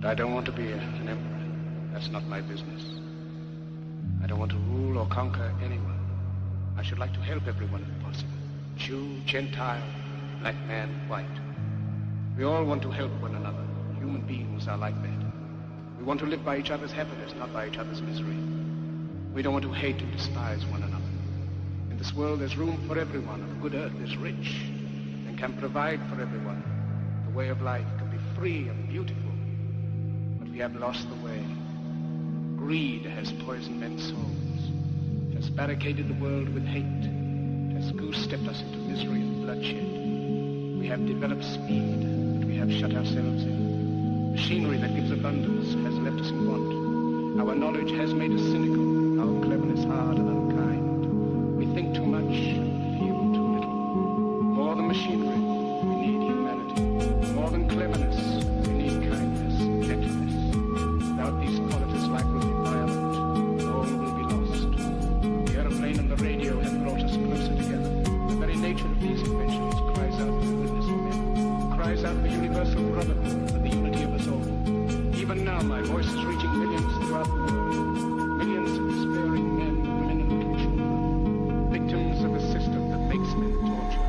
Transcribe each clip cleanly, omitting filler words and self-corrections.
I don't want to be an emperor. That's not my business. I don't want to rule or conquer anyone. I should like to help everyone if possible. Jew, Gentile, black man, white. We all want to help one another. Human beings are like that. We want to live by each other's happiness, not by each other's misery. We don't want to hate and despise one another. In this world there's room for everyone, and the good earth is rich and can provide for everyone. The way of life can be free and beautiful. But we have lost the way. Greed has poisoned men's souls, has barricaded the world with hate, has goose-stepped us into misery and bloodshed. We have developed speed, but we have shut ourselves in. Machinery that gives abundance has left us in want. Our knowledge has made us cynical, our cleverness hard and unkind. We think too much and feel too little. More than machinery, we need humanity. More than cleverness, we need kindness, gentleness. Without these qualities, life will be violent. All will be lost. The aeroplane and the radio have brought us closer together. The very nature of these inventions cries out for the goodness of men, cries out for universal brotherhood, for the unity of us all. Even now, my voice is reaching millions throughout the world. Millions of despairing men, women, and children, victims of a system that makes men torture.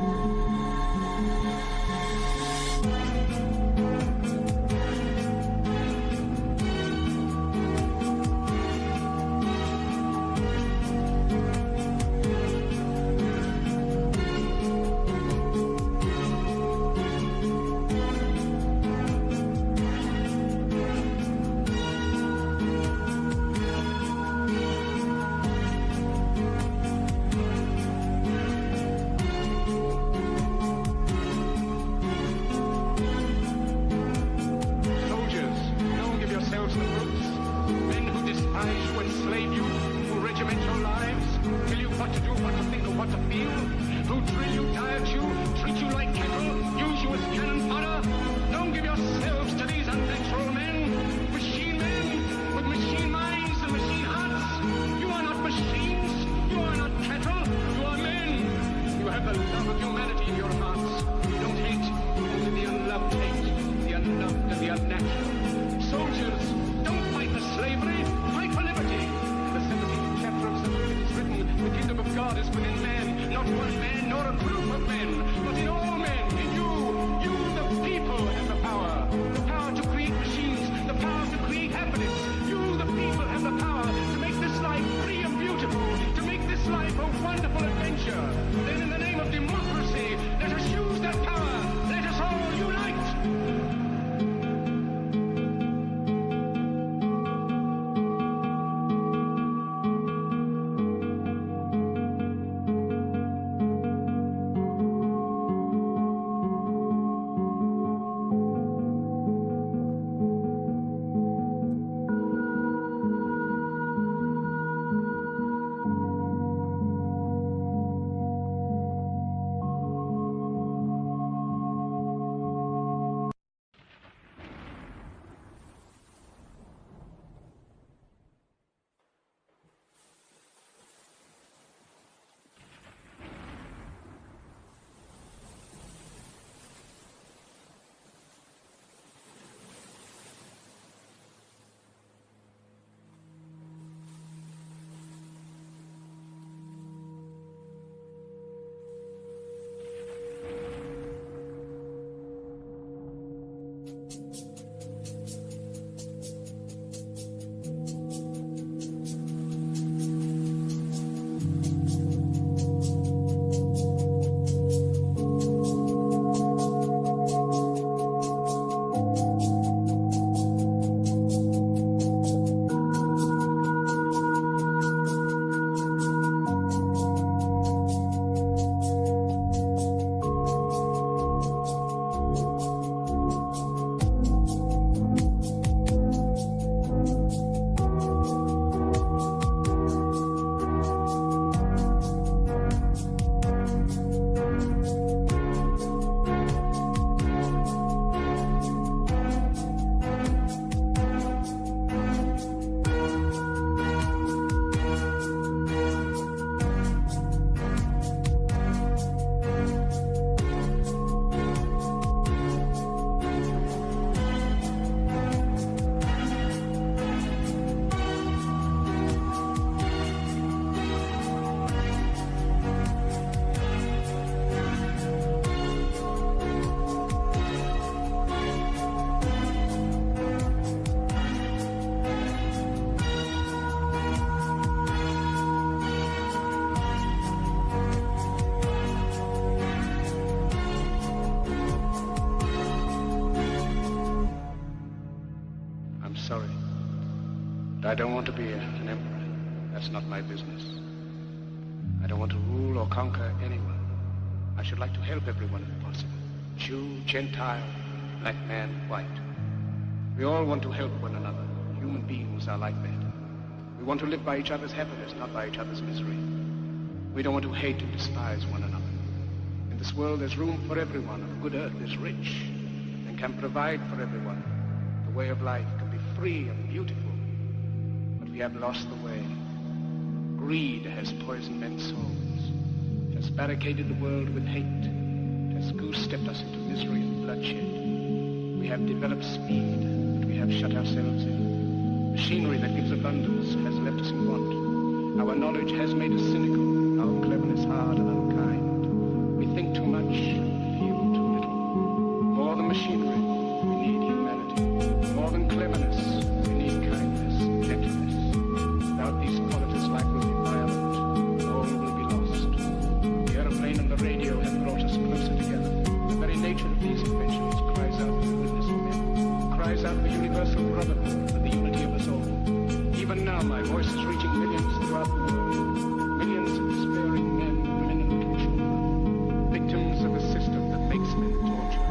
I don't want to be an emperor. That's not my business. I don't want to rule or conquer anyone. I should like to help everyone if possible. Jew, Gentile, black man, white. We all want to help one another. Human beings are like that. We want to live by each other's happiness, not by each other's misery. We don't want to hate and despise one another. In this world there's room for everyone. The good earth is rich and can provide for everyone. The way of life can be free and beautiful. But we have lost the way. Greed has poisoned men's souls, has barricaded the world with hate, has goose-stepped us into misery and bloodshed. We have developed speed, but we have shut ourselves in. Machinery that gives abundance has left us in want. Our knowledge has made us cynical, our cleverness hard and unkind. We think too much, feel too little. More than machinery, we need humanity. More than cleverness, we need kindness, gentleness. Without these qualities, life will be violent. All will be lost. The aeroplane and the radio have brought us closer together. The very nature of these inventions cries out for the goodness of men, cries out for universal brotherhood, for the unity of us all. Even now, my voice is reaching millions throughout the world. Millions of despairing men, women, and little children, victims of a system that makes men torture.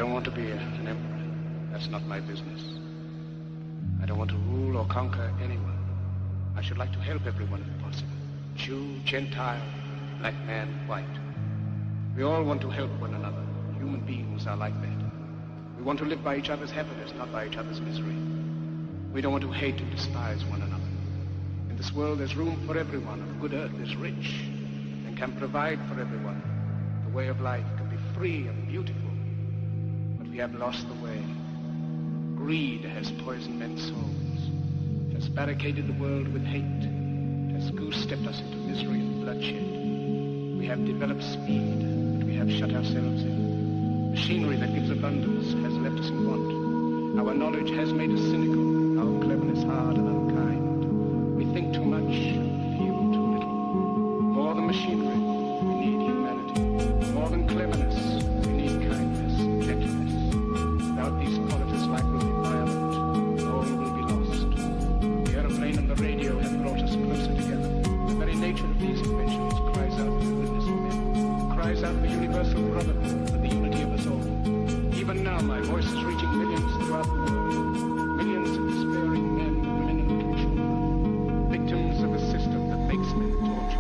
don't want to be an emperor. That's not my business. I don't want to rule or conquer anyone. I should like to help everyone if possible. Jew, Gentile, black man, white. We all want to help one another. Human beings are like that. We want to live by each other's happiness, not by each other's misery. We don't want to hate and despise one another. In this world there's room for everyone, and the good earth is rich and can provide for everyone. The way of life can be free and beautiful, but we have lost the way. Greed has poisoned men's souls, has barricaded the world with hate, has goose-stepped us into misery and bloodshed. We have developed speed, but we have shut ourselves in. Machinery that gives abundance has left us in want. Our knowledge has made us cynical, our cleverness hard and unkind. We think too much, feel too little. More than machinery, we need humanity. More than cleverness, we need kindness, gentleness. Without these qualities, life will be violent. All will be lost. The aeroplane and the radio have brought us closer together. The very nature of these inventions cries out for the goodness of men, cries out for universal brotherhood, for the unity of us all. Even now, my voice is reaching millions throughout the world. Millions of despairing men, women, and children, victims of a system that makes men torture.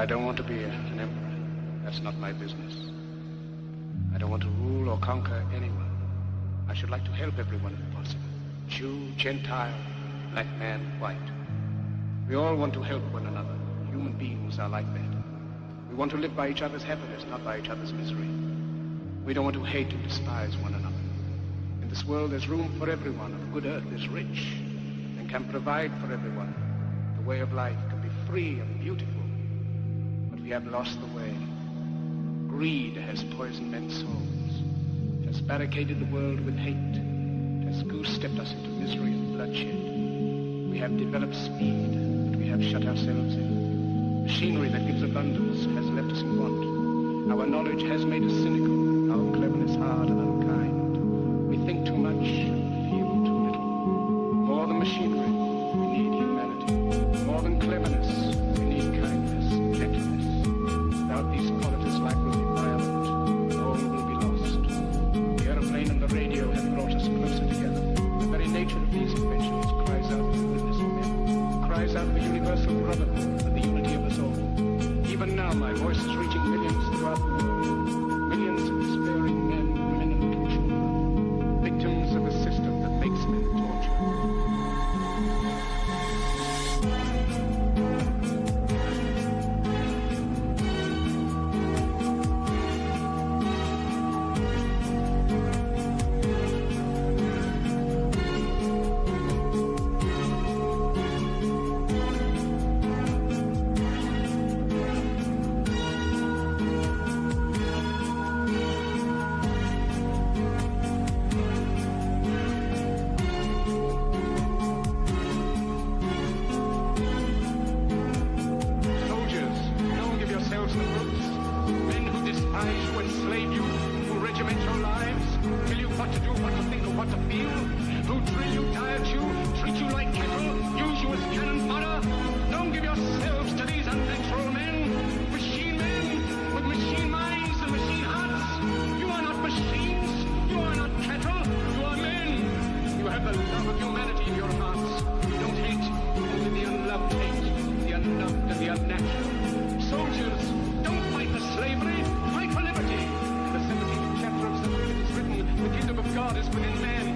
I don't want to be an emperor. That's not my business. I don't want to rule or conquer anyone. I should like to help everyone if possible. Jew, Gentile, black man, white. We all want to help one another. Human beings are like that. We want to live by each other's happiness, not by each other's misery. We don't want to hate and despise one another. In this world there's room for everyone, and the good earth is rich and can provide for everyone. The way of life can be free and beautiful, but we have lost the way. Greed has poisoned men's souls, has barricaded the world with hate, has goose-stepped us into misery and bloodshed. We have developed speed, but we have shut ourselves in. Machinery that gives abundance has left us in want. Our knowledge has made us cynical, our cleverness hard and unkind. We think too much, feel too little. More than machinery, we need humanity. More than cleverness, we need kindness, gentleness. Without these qualities, life will be violent, all will be lost. The aeroplane and the radio have brought us closer together. The very nature of these inventions cries out for the goodness of men, cries out for universal brotherhood, for the unity of us all. Even now, my voice is reaching millions throughout the world. Millions of despairing men, women, and children, victims of a system that makes men torture.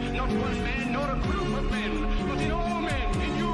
Not one man, nor a group of men, but in all men, in you,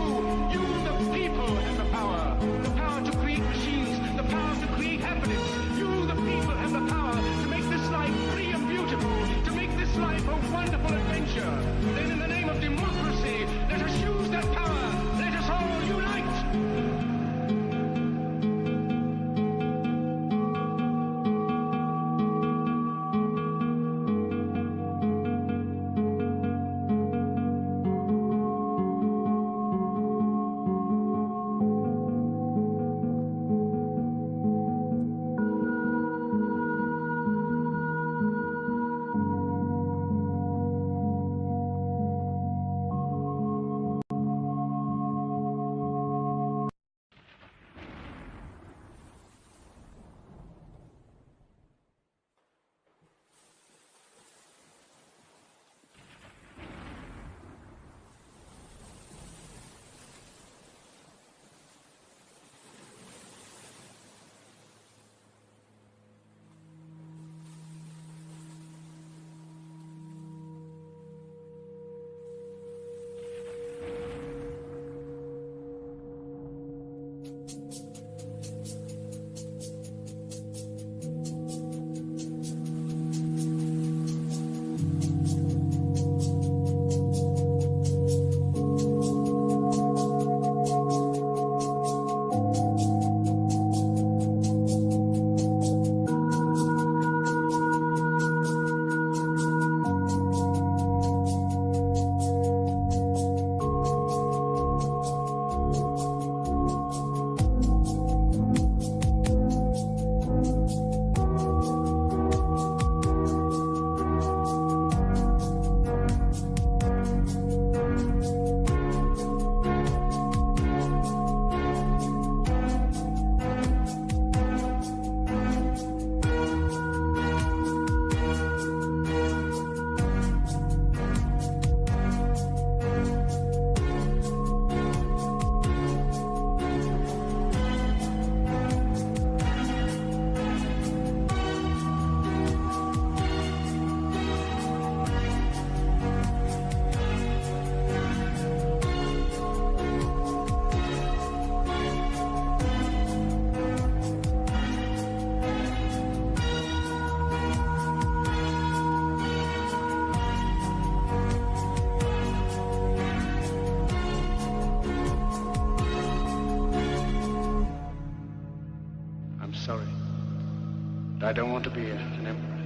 But I don't want to be an emperor.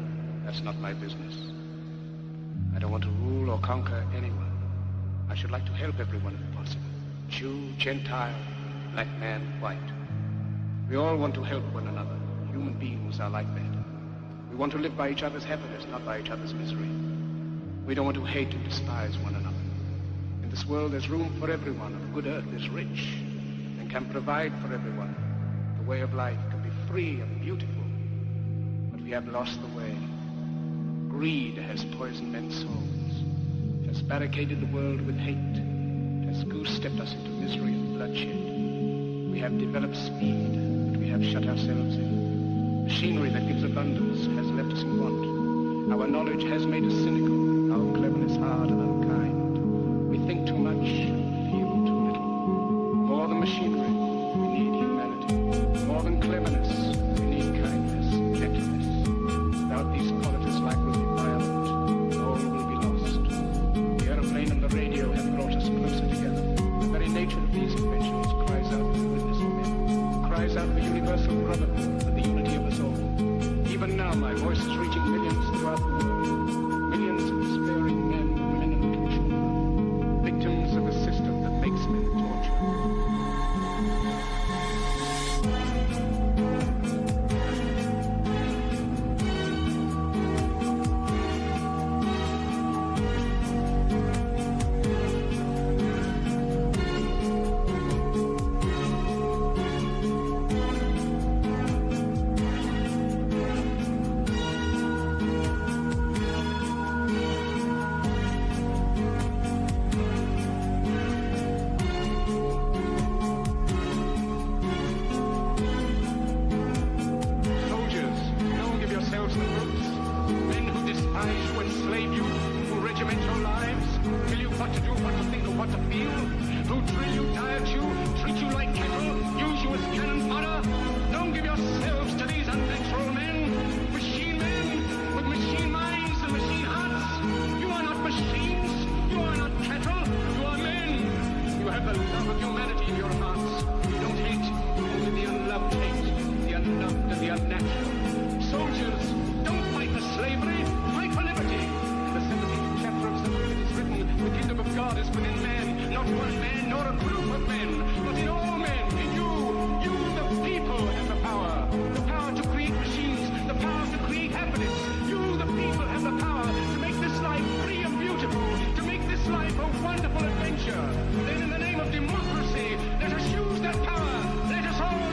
That's not my business. I don't want to rule or conquer anyone. I should like to help everyone if possible. Jew, Gentile, black man, white. We all want to help one another. Human beings are like that. We want to live by each other's happiness, not by each other's misery. We don't want to hate and despise one another. In this world there's room for everyone. The good earth is rich and can provide for everyone. The way of life can be free and beautiful. But we have lost the way. Greed has poisoned men's souls, has barricaded the world with hate, has goose-stepped us into misery and bloodshed. We have developed speed, but we have shut ourselves in. Machinery that gives abundance has left us in want. Our knowledge has made us cynical, our cleverness hard and unkind. We think too much, feel too little. More than machinery, we need humanity. More than cleverness, we need kindness, gentleness. Without these qualities, life will be violent. All will be lost. The aeroplane and the radio have brought us closer together. The very nature of these inventions cries out for the goodness of men, cries out for universal brotherhood, for the unity of us all. Even now, my voice is reaching millions throughout the world. Millions of despairing men, women, and children, victims of a system that makes men torture. Then in the name of democracy, let us use that power. Let us all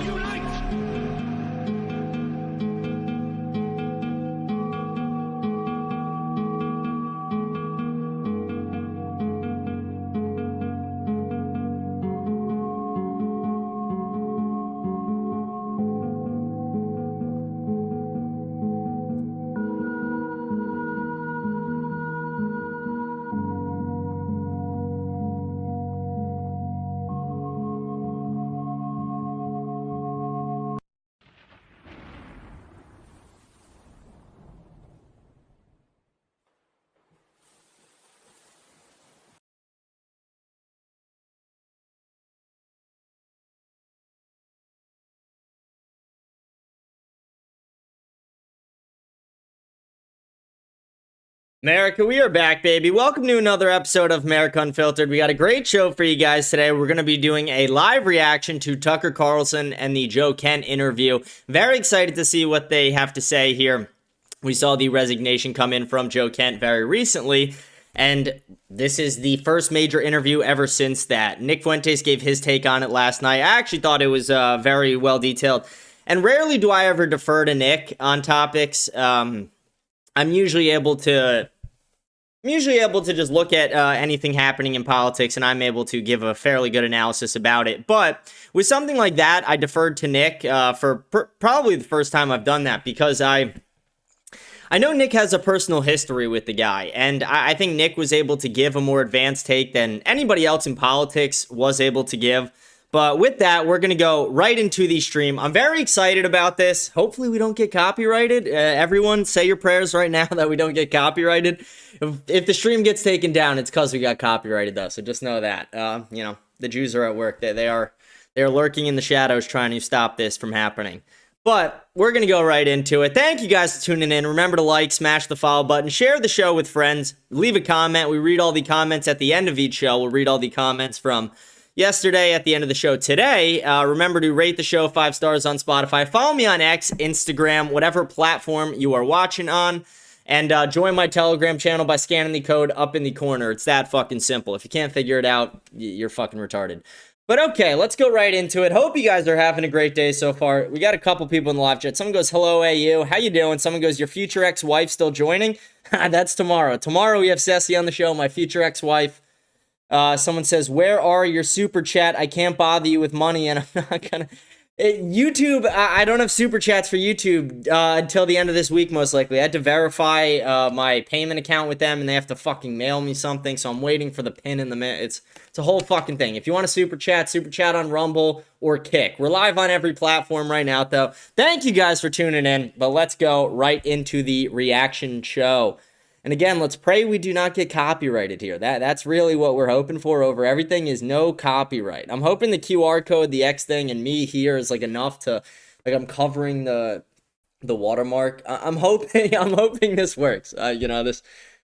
America, we are back, baby. Welcome to another episode of America Unfiltered. We got a great show for you guys today. We're going to be doing a live reaction to Tucker Carlson and the Joe Kent interview. Very excited to see what they have to say here. We saw the resignation come in from Joe Kent very recently, and this is the first major interview ever since that. Nick Fuentes gave his take on it last night. I actually thought it was very well detailed, and rarely do I ever defer to Nick on topics. I'm usually able to just look at anything happening in politics, and I'm able to give a fairly good analysis about it. But with something like that, I deferred to Nick for probably the first time I've done that, because I know Nick has a personal history with the guy, and I think Nick was able to give a more advanced take than anybody else in politics was able to give. But with that, we're going to go right into the stream. I'm very excited about this. Hopefully we don't get copyrighted. Everyone say your prayers right now that we don't get copyrighted. If the stream gets taken down, it's because we got copyrighted, though. So just know that. You know, the Jews are at work. They're lurking in the shadows trying to stop this from happening. But we're going to go right into it. Thank you guys for tuning in. Remember to like, smash the follow button, share the show with friends, leave a comment. We read all the comments at the end of each show. We'll read all the comments from yesterday at the end of the show today. Remember to rate the show 5 stars on Spotify. Follow me on X, Instagram, whatever platform you are watching on. And join my Telegram channel by scanning the code up in the corner. It's that fucking simple. If you can't figure it out, you're fucking retarded. But okay, let's go right into it. Hope you guys are having a great day so far. We got a couple people in the live chat. Someone goes, hello, AU. How you doing? Someone goes, your future ex-wife still joining? That's tomorrow. Tomorrow we have Ceci on the show, my future ex-wife. Someone says, where are your super chat? I can't bother you with money, and I'm not gonna... YouTube, I don't have super chats for YouTube until the end of this week, most likely. I had to verify my payment account with them, and they have to fucking mail me something, so I'm waiting for the pin in the mail. It's a whole fucking thing. If you want a super chat on Rumble or Kick. We're live on every platform right now, though. Thank you guys for tuning in, but let's go right into the reaction show. And again, let's pray we do not get copyrighted here. That's really what we're hoping for over everything is no copyright. I'm hoping the QR code, the X thing, and me here is like enough to, like I'm covering the watermark. I'm hoping this works. This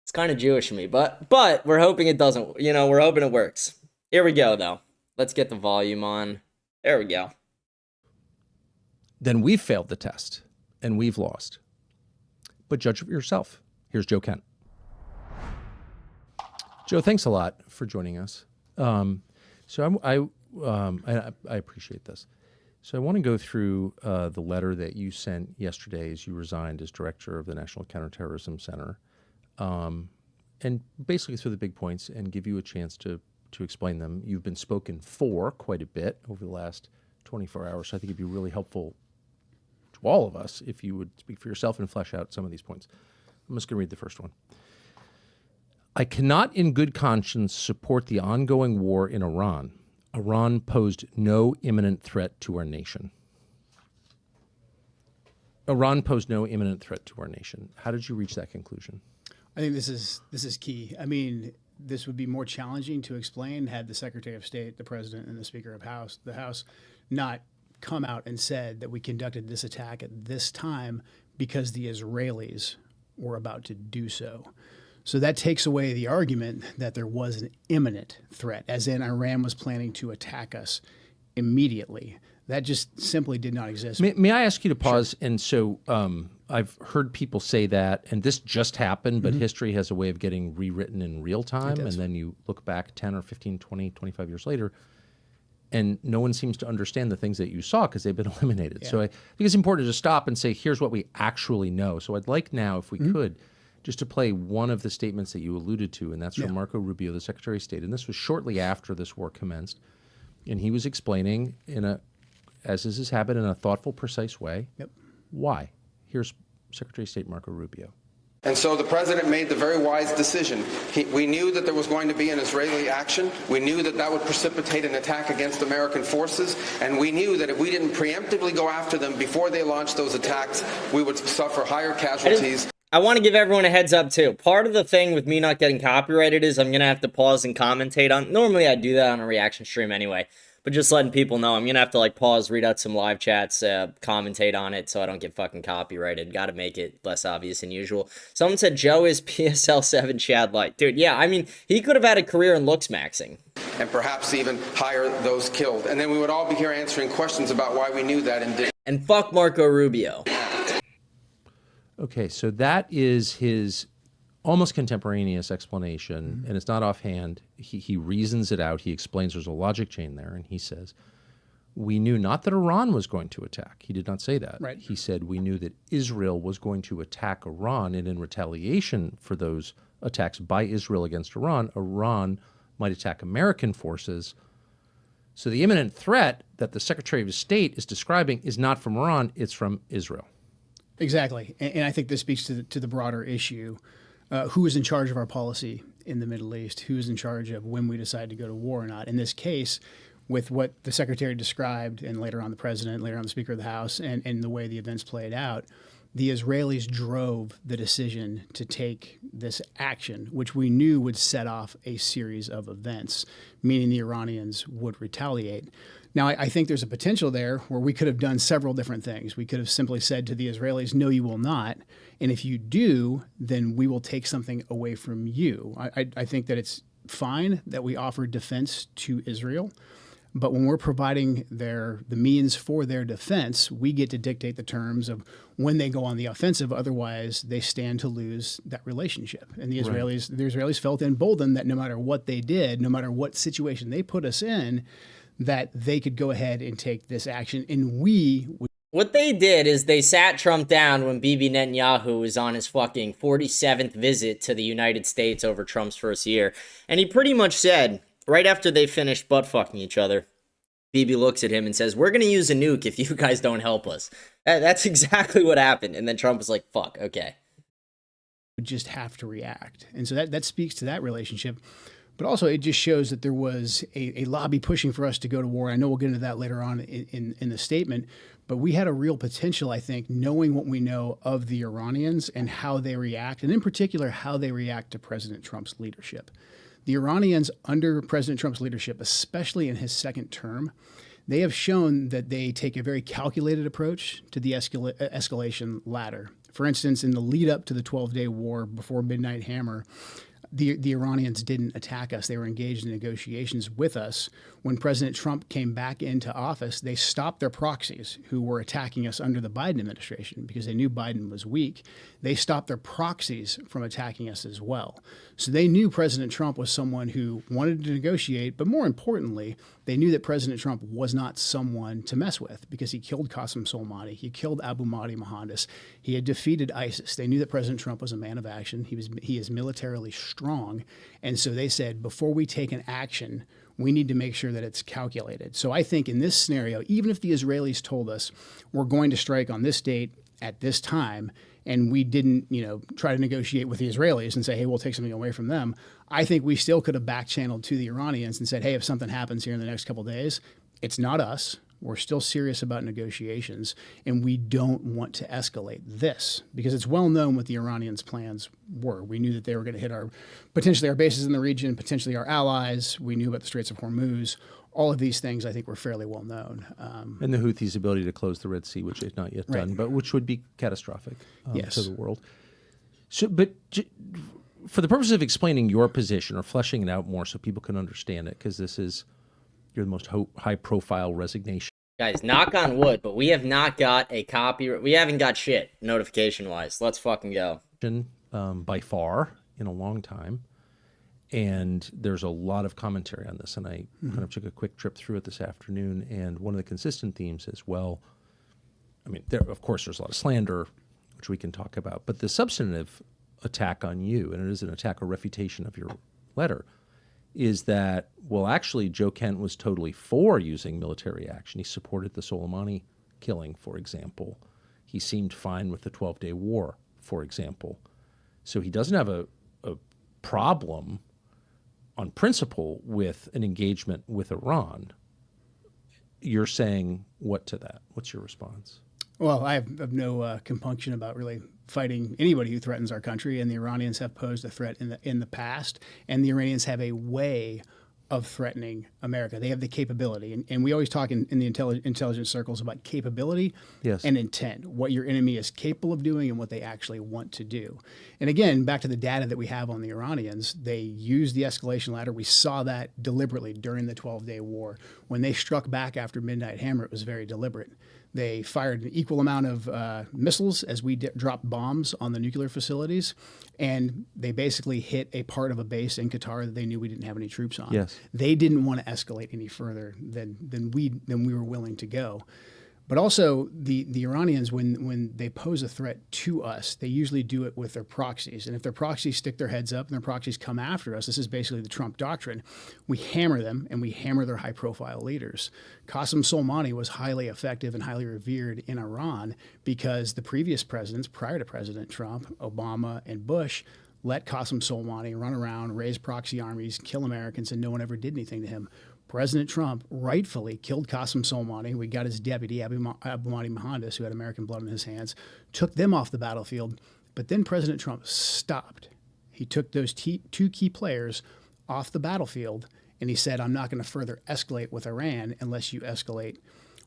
it's kind of Jewish of me, but we're hoping it doesn't. We're hoping it works. Here we go, though. Let's get the volume on. There we go. Then we've failed the test and we've lost. But judge for yourself. Here's Joe Kent. Joe, thanks a lot for joining us. I appreciate this. So I want to go through the letter that you sent yesterday as you resigned as director of the National Counterterrorism Center, and basically through the big points and give you a chance to explain them. You've been spoken for quite a bit over the last 24 hours, so I think it'd be really helpful to all of us if you would speak for yourself and flesh out some of these points. I'm just going to read the first one. I cannot in good conscience support the ongoing war in Iran. Iran posed no imminent threat to our nation. Iran posed no imminent threat to our nation. How did you reach that conclusion? I think this is key. I mean, this would be more challenging to explain had the Secretary of State, the President, and the Speaker of the House not come out and said that we conducted this attack at this time because the Israelis were about to do so. So that takes away the argument that there was an imminent threat, as in Iran was planning to attack us immediately. That just simply did not exist. May I ask you to pause? Sure. And so I've heard people say that, and this just happened, but history has a way of getting rewritten in real time, and then you look back 10 or 15, 20, 25 years later, and no one seems to understand the things that you saw because they've been eliminated. Yeah. So I think it's important to stop and say, here's what we actually know. So I'd like now, if we could, just to play one of the statements that you alluded to, and that's from Marco Rubio, the Secretary of State. And this was shortly after this war commenced. And he was explaining, as is his habit, in a thoughtful, precise way, why. Here's Secretary of State Marco Rubio. And so the president made the very wise decision. We knew that there was going to be an Israeli action. We knew that that would precipitate an attack against American forces. And we knew that if we didn't preemptively go after them before they launched those attacks, we would suffer higher casualties. I want to give everyone a heads up, too. Part of the thing with me not getting copyrighted is I'm going to have to pause and commentate on... Normally, I do that on a reaction stream anyway. But just letting people know, I'm going to have to, pause, read out some live chats, commentate on it so I don't get fucking copyrighted. Got to make it less obvious than usual. Someone said Joe is PSL 7 Chad Light. Dude, yeah, I mean, he could have had a career in looks maxing. And perhaps even hire those killed. And then we would all be here answering questions about why we knew that and didn't. And fuck Marco Rubio. Okay, so that is his almost contemporaneous explanation, and it's not offhand. He reasons it out. He explains there's a logic chain there, and he says, we knew not that Iran was going to attack. He did not say that. Right. He said we knew that Israel was going to attack Iran, and in retaliation for those attacks by Israel against Iran, Iran might attack American forces. So the imminent threat that the Secretary of State is describing is not from Iran, it's from Israel. Exactly. And I think this speaks to the broader issue. Who is in charge of our policy in the Middle East? Who is in charge of when we decide to go to war or not? In this case, with what the Secretary described, and later on the President, later on the Speaker of the House, and the way the events played out, the Israelis drove the decision to take this action, which we knew would set off a series of events, meaning the Iranians would retaliate. Now, I think there's a potential there where we could have done several different things. We could have simply said to the Israelis, no, you will not. And if you do, then we will take something away from you. I think that it's fine that we offer defense to Israel. But when we're providing the means for their defense, we get to dictate the terms of when they go on the offensive. Otherwise, they stand to lose that relationship. And the Israelis felt emboldened that no matter what they did, no matter what situation they put us in, that they could go ahead and take this action. And what they did is they sat Trump down when Bibi Netanyahu was on his fucking 47th visit to the United States over Trump's first year. And he pretty much said, right after they finished butt fucking each other, Bibi looks at him and says, we're going to use a nuke if you guys don't help us. That's exactly what happened. And then Trump was like, fuck, okay. Would just have to react. And so that speaks to that relationship. But also it just shows that there was a lobby pushing for us to go to war. I know we'll get into that later on in the statement. But we had a real potential, I think, knowing what we know of the Iranians and how they react, and in particular, how they react to President Trump's leadership. The Iranians, under President Trump's leadership, especially in his second term, they have shown that they take a very calculated approach to the escalation ladder. For instance, in the lead up to the 12-day war before Midnight Hammer, the Iranians didn't attack us. They were engaged in negotiations with us. When President Trump came back into office, they stopped their proxies who were attacking us under the Biden administration because they knew Biden was weak. They stopped their proxies from attacking us as well. So they knew President Trump was someone who wanted to negotiate, but more importantly, they knew that President Trump was not someone to mess with because he killed Qasem Soleimani. He killed Abu Mahdi Mohandas. He had defeated ISIS. They knew that President Trump was a man of action. He is militarily strong. And so they said, before we take an action, we need to make sure that it's calculated. So I think in this scenario, even if the Israelis told us we're going to strike on this date at this time, and we didn't, try to negotiate with the Israelis and say, hey, we'll take something away from them, I think we still could have back-channeled to the Iranians and said, hey, if something happens here in the next couple of days, it's not us. We're still serious about negotiations, and we don't want to escalate this because it's well known what the Iranians' plans were. We knew that they were going to hit potentially our bases in the region, potentially our allies. We knew about the Straits of Hormuz. All of these things, I think, were fairly well known. And the Houthis' ability to close the Red Sea, which they've not yet done, but which would be catastrophic to the world. So, for the purpose of explaining your position or fleshing it out more so people can understand it, because you're the most high-profile resignation. Guys, knock on wood, but we have not got a copy. We haven't got shit notification-wise. Let's fucking go. By far in a long time. And there's a lot of commentary on this. And I kind of took a quick trip through it this afternoon. And one of the consistent themes is, of course, there's a lot of slander, which we can talk about. But the substantive attack on you, and it is an attack or refutation of your letter, is that, well, actually, Joe Kent was totally for using military action. He supported the Soleimani killing, for example. He seemed fine with the 12-day war, for example. So he doesn't have a problem on principle with an engagement with Iran. You're saying what to that? What's your response? Well, I have no compunction about really fighting anybody who threatens our country, and the Iranians have posed a threat in the past, and the Iranians have a way of threatening America. They have the capability, and we always talk in the intelligence circles about capability and intent, what your enemy is capable of doing and what they actually want to do. And again, back to the data that we have on the Iranians, they used the escalation ladder. We saw that deliberately during the 12-day war. When they struck back after Midnight Hammer, it was very deliberate. They fired an equal amount of missiles as we dropped bombs on the nuclear facilities, and they basically hit a part of a base in Qatar that they knew we didn't have any troops on. Yes. They didn't want to escalate any further than we were willing to go. But also, the Iranians, when they pose a threat to us, they usually do it with their proxies. And if their proxies stick their heads up and their proxies come after us, this is basically the Trump doctrine, we hammer them and we hammer their high-profile leaders. Qasem Soleimani was highly effective and highly revered in Iran because the previous presidents, prior to President Trump, Obama and Bush, let Qasem Soleimani run around, raise proxy armies, kill Americans, and no one ever did anything to him. President Trump rightfully killed Qasem Soleimani. We got his deputy, Abu Mahdi Mohandas, who had American blood in his hands, took them off the battlefield. But then President Trump stopped. He took those two key players off the battlefield And he said, I'm not going to further escalate with Iran unless you escalate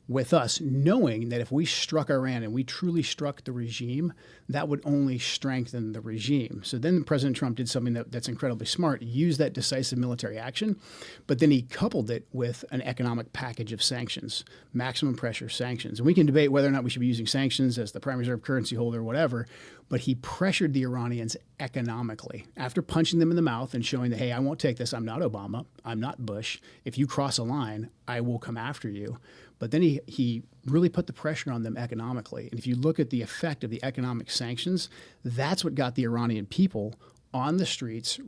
with us, knowing that if we struck Iran and we truly struck the regime, that would only strengthen the regime. So then President Trump did something that's incredibly smart, used that decisive military action, but then he coupled it with an economic package of sanctions, maximum pressure sanctions. And we can debate whether or not we should be using sanctions as the prime reserve currency holder or whatever, but he pressured the Iranians economically after punching them in the mouth and showing that, hey, I won't take this. I'm not Obama. I'm not Bush. If you cross a line, I will come after you. But then he really put the pressure on them economically. And if you look at the effect of the economic sanctions, that's what got the Iranian people on the streets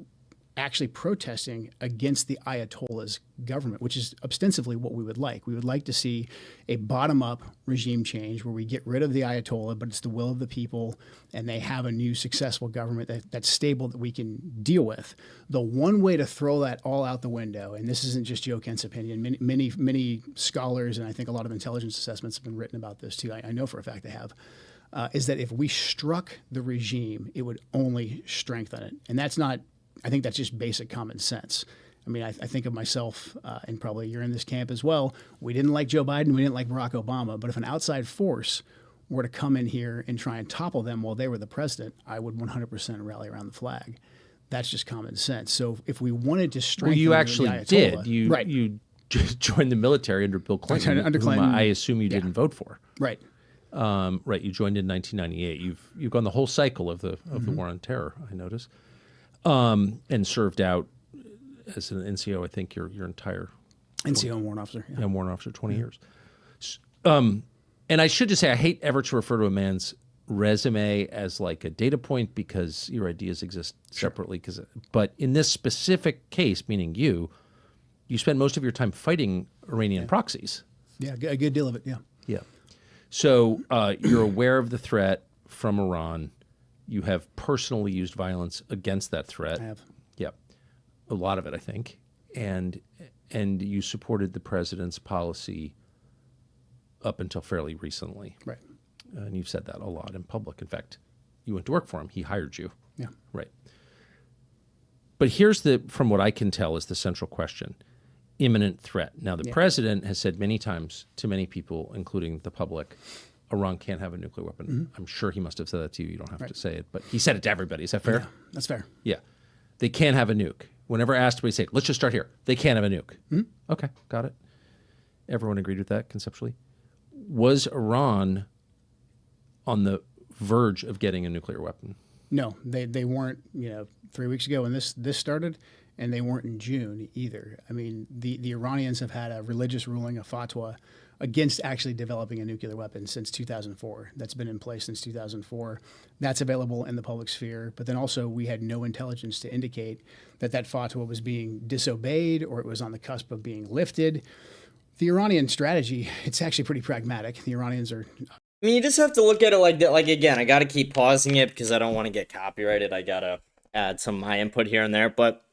actually protesting against the Ayatollah's government, which is ostensibly what we would like. We would like to see a bottom-up regime change where we get rid of the Ayatollah, but it's the will of the people, and they have a new successful government that's stable that we can deal with. The one way to throw that all out the window, and this isn't just Joe Kent's opinion, many scholars, and I think a lot of intelligence assessments have been written about this too, I know for a fact they have, is that if we struck the regime, it would only strengthen it. And that's not, I think that's just basic common sense. I mean, I think of myself, and probably you're in this camp as well. We didn't like Joe Biden. We didn't like Barack Obama. But if an outside force were to come in here and try and topple them while they were the president, I would 100% rally around the flag. That's just common sense. So if we wanted to strengthen you actually the Ayatollah, did. You right. You joined the military under Bill Clinton, Under whom Clinton. I assume you didn't vote for. Right. Right. You joined in 1998. You've gone the whole cycle of the war on terror, I notice. And served out as an NCO, I think, your entire NCO and warrant officer. Yeah, warrant officer, 20 years. And I should just say, I hate ever to refer to a man's resume as like a data point because your ideas exist separately. But in this specific case, meaning you spend most of your time fighting Iranian proxies. Yeah, a good deal of it, yeah. Yeah. So you're aware of the threat from Iran. You have personally used violence against that threat. I have. Yeah, a lot of it, I think. And you supported the president's policy up until fairly recently. Right. And you've said that a lot in public. In fact, you went to work for him. He hired you. Yeah. Right. But here's from what I can tell, is the central question: imminent threat. Now, the president has said many times to many people, including the public, Iran can't have a nuclear weapon. Mm-hmm. I'm sure he must have said that to you. You don't have to say it, but he said it to everybody. Is that fair? Yeah, that's fair. Yeah. They can't have a nuke. Whenever asked, we say, let's just start here. They can't have a nuke. Mm-hmm. Okay, got it. Everyone agreed with that conceptually. Was Iran on the verge of getting a nuclear weapon? No, they weren't, 3 weeks ago when this started, and they weren't in June either. I mean, the Iranians have had a religious ruling, a fatwa, against actually developing a nuclear weapon since 2004. That's been in place since 2004. That's available in the public sphere. But then also we had no intelligence to indicate that fatwa was being disobeyed or it was on the cusp of being lifted. The Iranian strategy, it's actually pretty pragmatic. The Iranians are... I mean, you just have to look at it like that. Like, again, I got to keep pausing it because I don't want to get copyrighted. I got to add some of my input here and there. But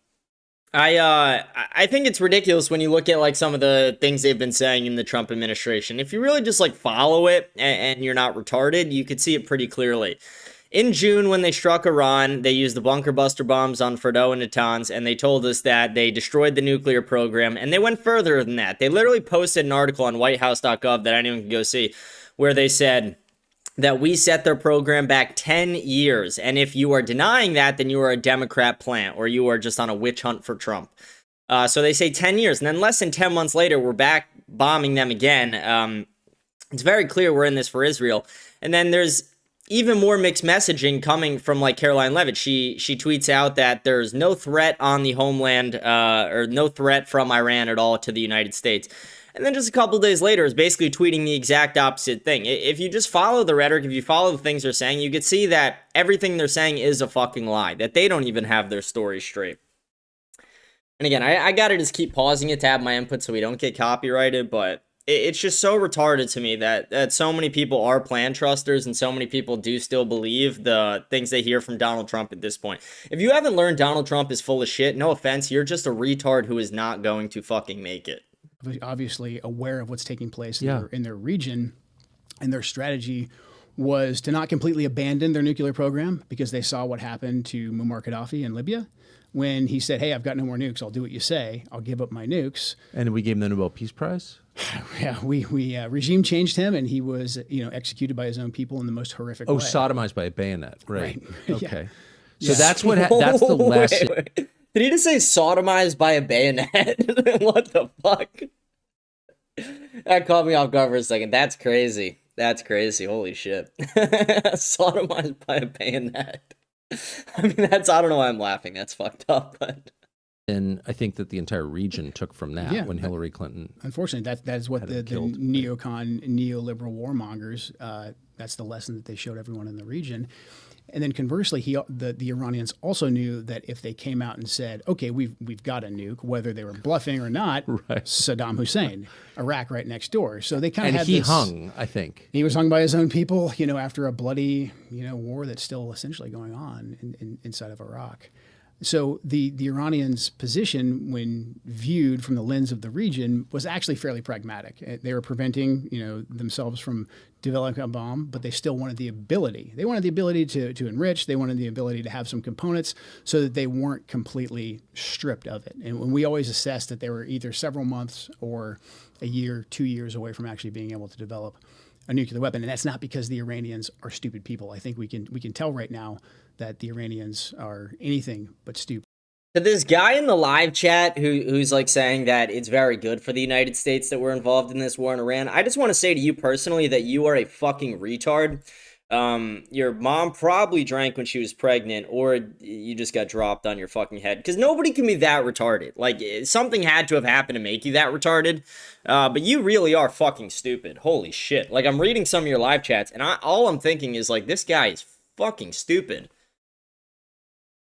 I think it's ridiculous when you look at like some of the things they've been saying in the Trump administration. If you really just like follow it and you're not retarded, you could see it pretty clearly. In June, when they struck Iran, they used the bunker buster bombs on Fordow and Natanz, and they told us that they destroyed the nuclear program, and they went further than that. They literally posted an article on whitehouse.gov that anyone can go see, where they said that we set their program back 10 years, and if you are denying that, then you are a Democrat plant, or you are just on a witch hunt for Trump. So they say 10 years, and then less than 10 months later, we're back bombing them again. It's very clear we're in this for Israel. And then there's even more mixed messaging coming from like Caroline Levitt. She tweets out that there's no threat on the homeland, or no threat from Iran at all to the United States. And then just a couple days later is basically tweeting the exact opposite thing. If you just follow the rhetoric, if you follow the things they're saying, you could see that everything they're saying is a fucking lie, that they don't even have their story straight. And again, I gotta just keep pausing it to have my input so we don't get copyrighted, but it's just so retarded to me that so many people are plan trusters and so many people do still believe the things they hear from Donald Trump at this point. If you haven't learned Donald Trump is full of shit, no offense, you're just a retard who is not going to fucking make it. Obviously aware of what's taking place in their region, and their strategy was to not completely abandon their nuclear program because they saw what happened to Muammar Gaddafi in Libya. when he said, hey, I've got no more nukes. I'll do what you say. I'll give up my nukes. And we gave him the Nobel Peace Prize? Yeah, we regime changed him, and he was, executed by his own people in the most horrific way. Oh, sodomized by a bayonet. Right. Okay. Yeah. So that's what that's the lesson. Wait. Did he just say sodomized by a bayonet? What the fuck? That caught me off guard for a second. That's crazy. That's crazy. Holy shit. Sodomized by a bayonet. I mean, I don't know why I'm laughing. That's fucked up, but... And I think that the entire region took from that when Hillary Clinton... Unfortunately, that is what the neocon, neoliberal warmongers, that's the lesson that they showed everyone in the region. And then conversely, the Iranians also knew that if they came out and said, okay, we've got a nuke, whether they were bluffing or not, Saddam Hussein, Iraq right next door. So they kind of had this... And he hung, I think. He was hung by his own people, after a bloody, war that's still essentially going on inside of Iraq. So the Iranians' position, when viewed from the lens of the region, was actually fairly pragmatic. They were preventing, themselves from developing a bomb, but they still wanted the ability. They wanted the ability to enrich. They wanted the ability to have some components so that they weren't completely stripped of it. And when we always assessed that they were either several months or a year, 2 years away from actually being able to develop a nuclear weapon. And that's not because the Iranians are stupid people. I think we can tell right now that the Iranians are anything but stupid. So this guy in the live chat who's like saying that it's very good for the United States that we're involved in this war in Iran, I just want to say to you personally that you are a fucking retard. Your mom probably drank when she was pregnant, or you just got dropped on your fucking head, because nobody can be that retarded. Like, something had to have happened to make you that retarded, but you really are fucking stupid. Holy shit. Like, I'm reading some of your live chats, and all I'm thinking is, like, this guy is fucking stupid.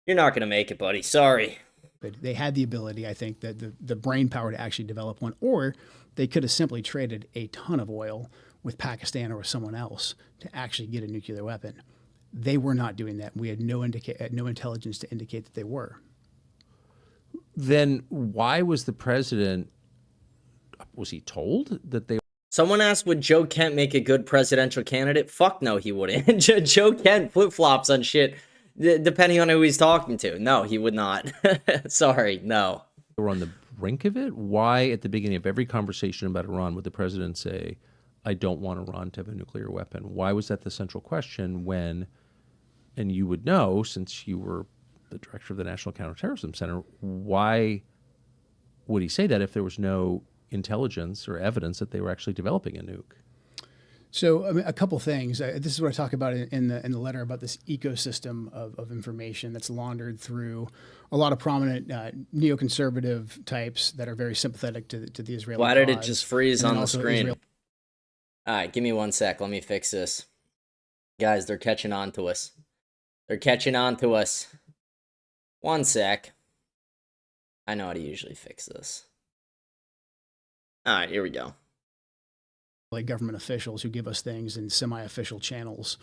You're not going to make it, buddy. Sorry. But they had the ability, I think, that the brain power to actually develop one, or they could have simply traded a ton of oil with Pakistan or with someone else to actually get a nuclear weapon. They were not doing that. We had no intelligence to indicate that they were. Then why was the president, was he told that they... Someone asked, would Joe Kent make a good presidential candidate? Fuck no, he wouldn't. Joe Kent flip-flops on shit depending on who he's talking to. No, he would not. Sorry, no. They were on the brink of it? Why, at the beginning of every conversation about Iran, would the president say, I don't want Iran to have a nuclear weapon? Why was that the central question when, and you would know since you were the director of the National Counterterrorism Center, why would he say that if there was no intelligence or evidence that they were actually developing a nuke? So, I mean, a couple things. This is what I talk about in the letter about this ecosystem of information that's laundered through a lot of prominent neoconservative types that are very sympathetic to the Israeli Why did it just freeze on the screen? All right, give me 1 sec. Let me fix this. Guys, they're catching on to us. They're catching on to us. 1 sec. I know how to usually fix this. All right, here we go. Like government officials who give us things in semi-official channels.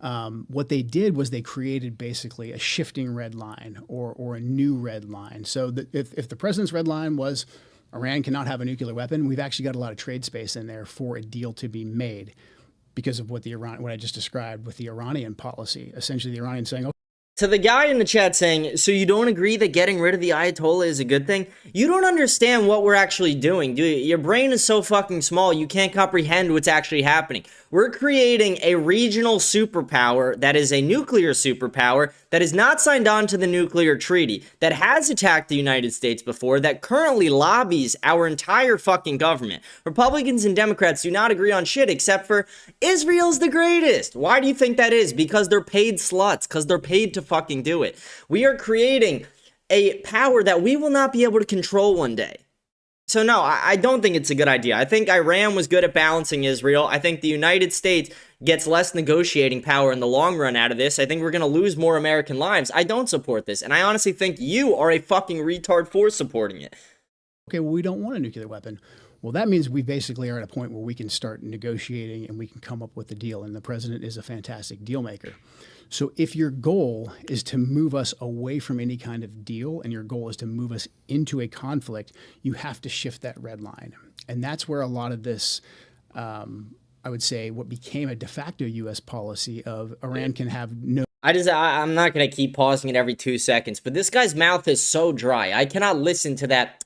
What they did was they created basically a shifting red line or a new red line. So that if the president's red line was Iran cannot have a nuclear weapon, we've actually got a lot of trade space in there for a deal to be made because of what I just described with the Iranian policy. Essentially, the Iranians saying, to the guy in the chat saying, so you don't agree that getting rid of the Ayatollah is a good thing? You don't understand what we're actually doing, do you? Your brain is so fucking small, you can't comprehend what's actually happening. We're creating a regional superpower that is a nuclear superpower that is not signed on to the nuclear treaty, that has attacked the United States before, that currently lobbies our entire fucking government. Republicans and Democrats do not agree on shit except for Israel's the greatest. Why do you think that is? Because they're paid sluts, because they're paid to fucking do it. We are creating a power that we will not be able to control one day. So no, I don't think it's a good idea. I think Iran was good at balancing Israel. I think the United States gets less negotiating power in the long run out of this. I think we're going to lose more American lives. I don't support this. And I honestly think you are a fucking retard for supporting it. Okay, well, we don't want a nuclear weapon. Well, that means we basically are at a point where we can start negotiating and we can come up with a deal. And the president is a fantastic deal maker. So if your goal is to move us away from any kind of deal and your goal is to move us into a conflict, you have to shift that red line. And that's where a lot of this, I would say, what became a de facto U.S. policy of Iran can have no... I'm not going to keep pausing it every 2 seconds, but this guy's mouth is so dry. I cannot listen to that,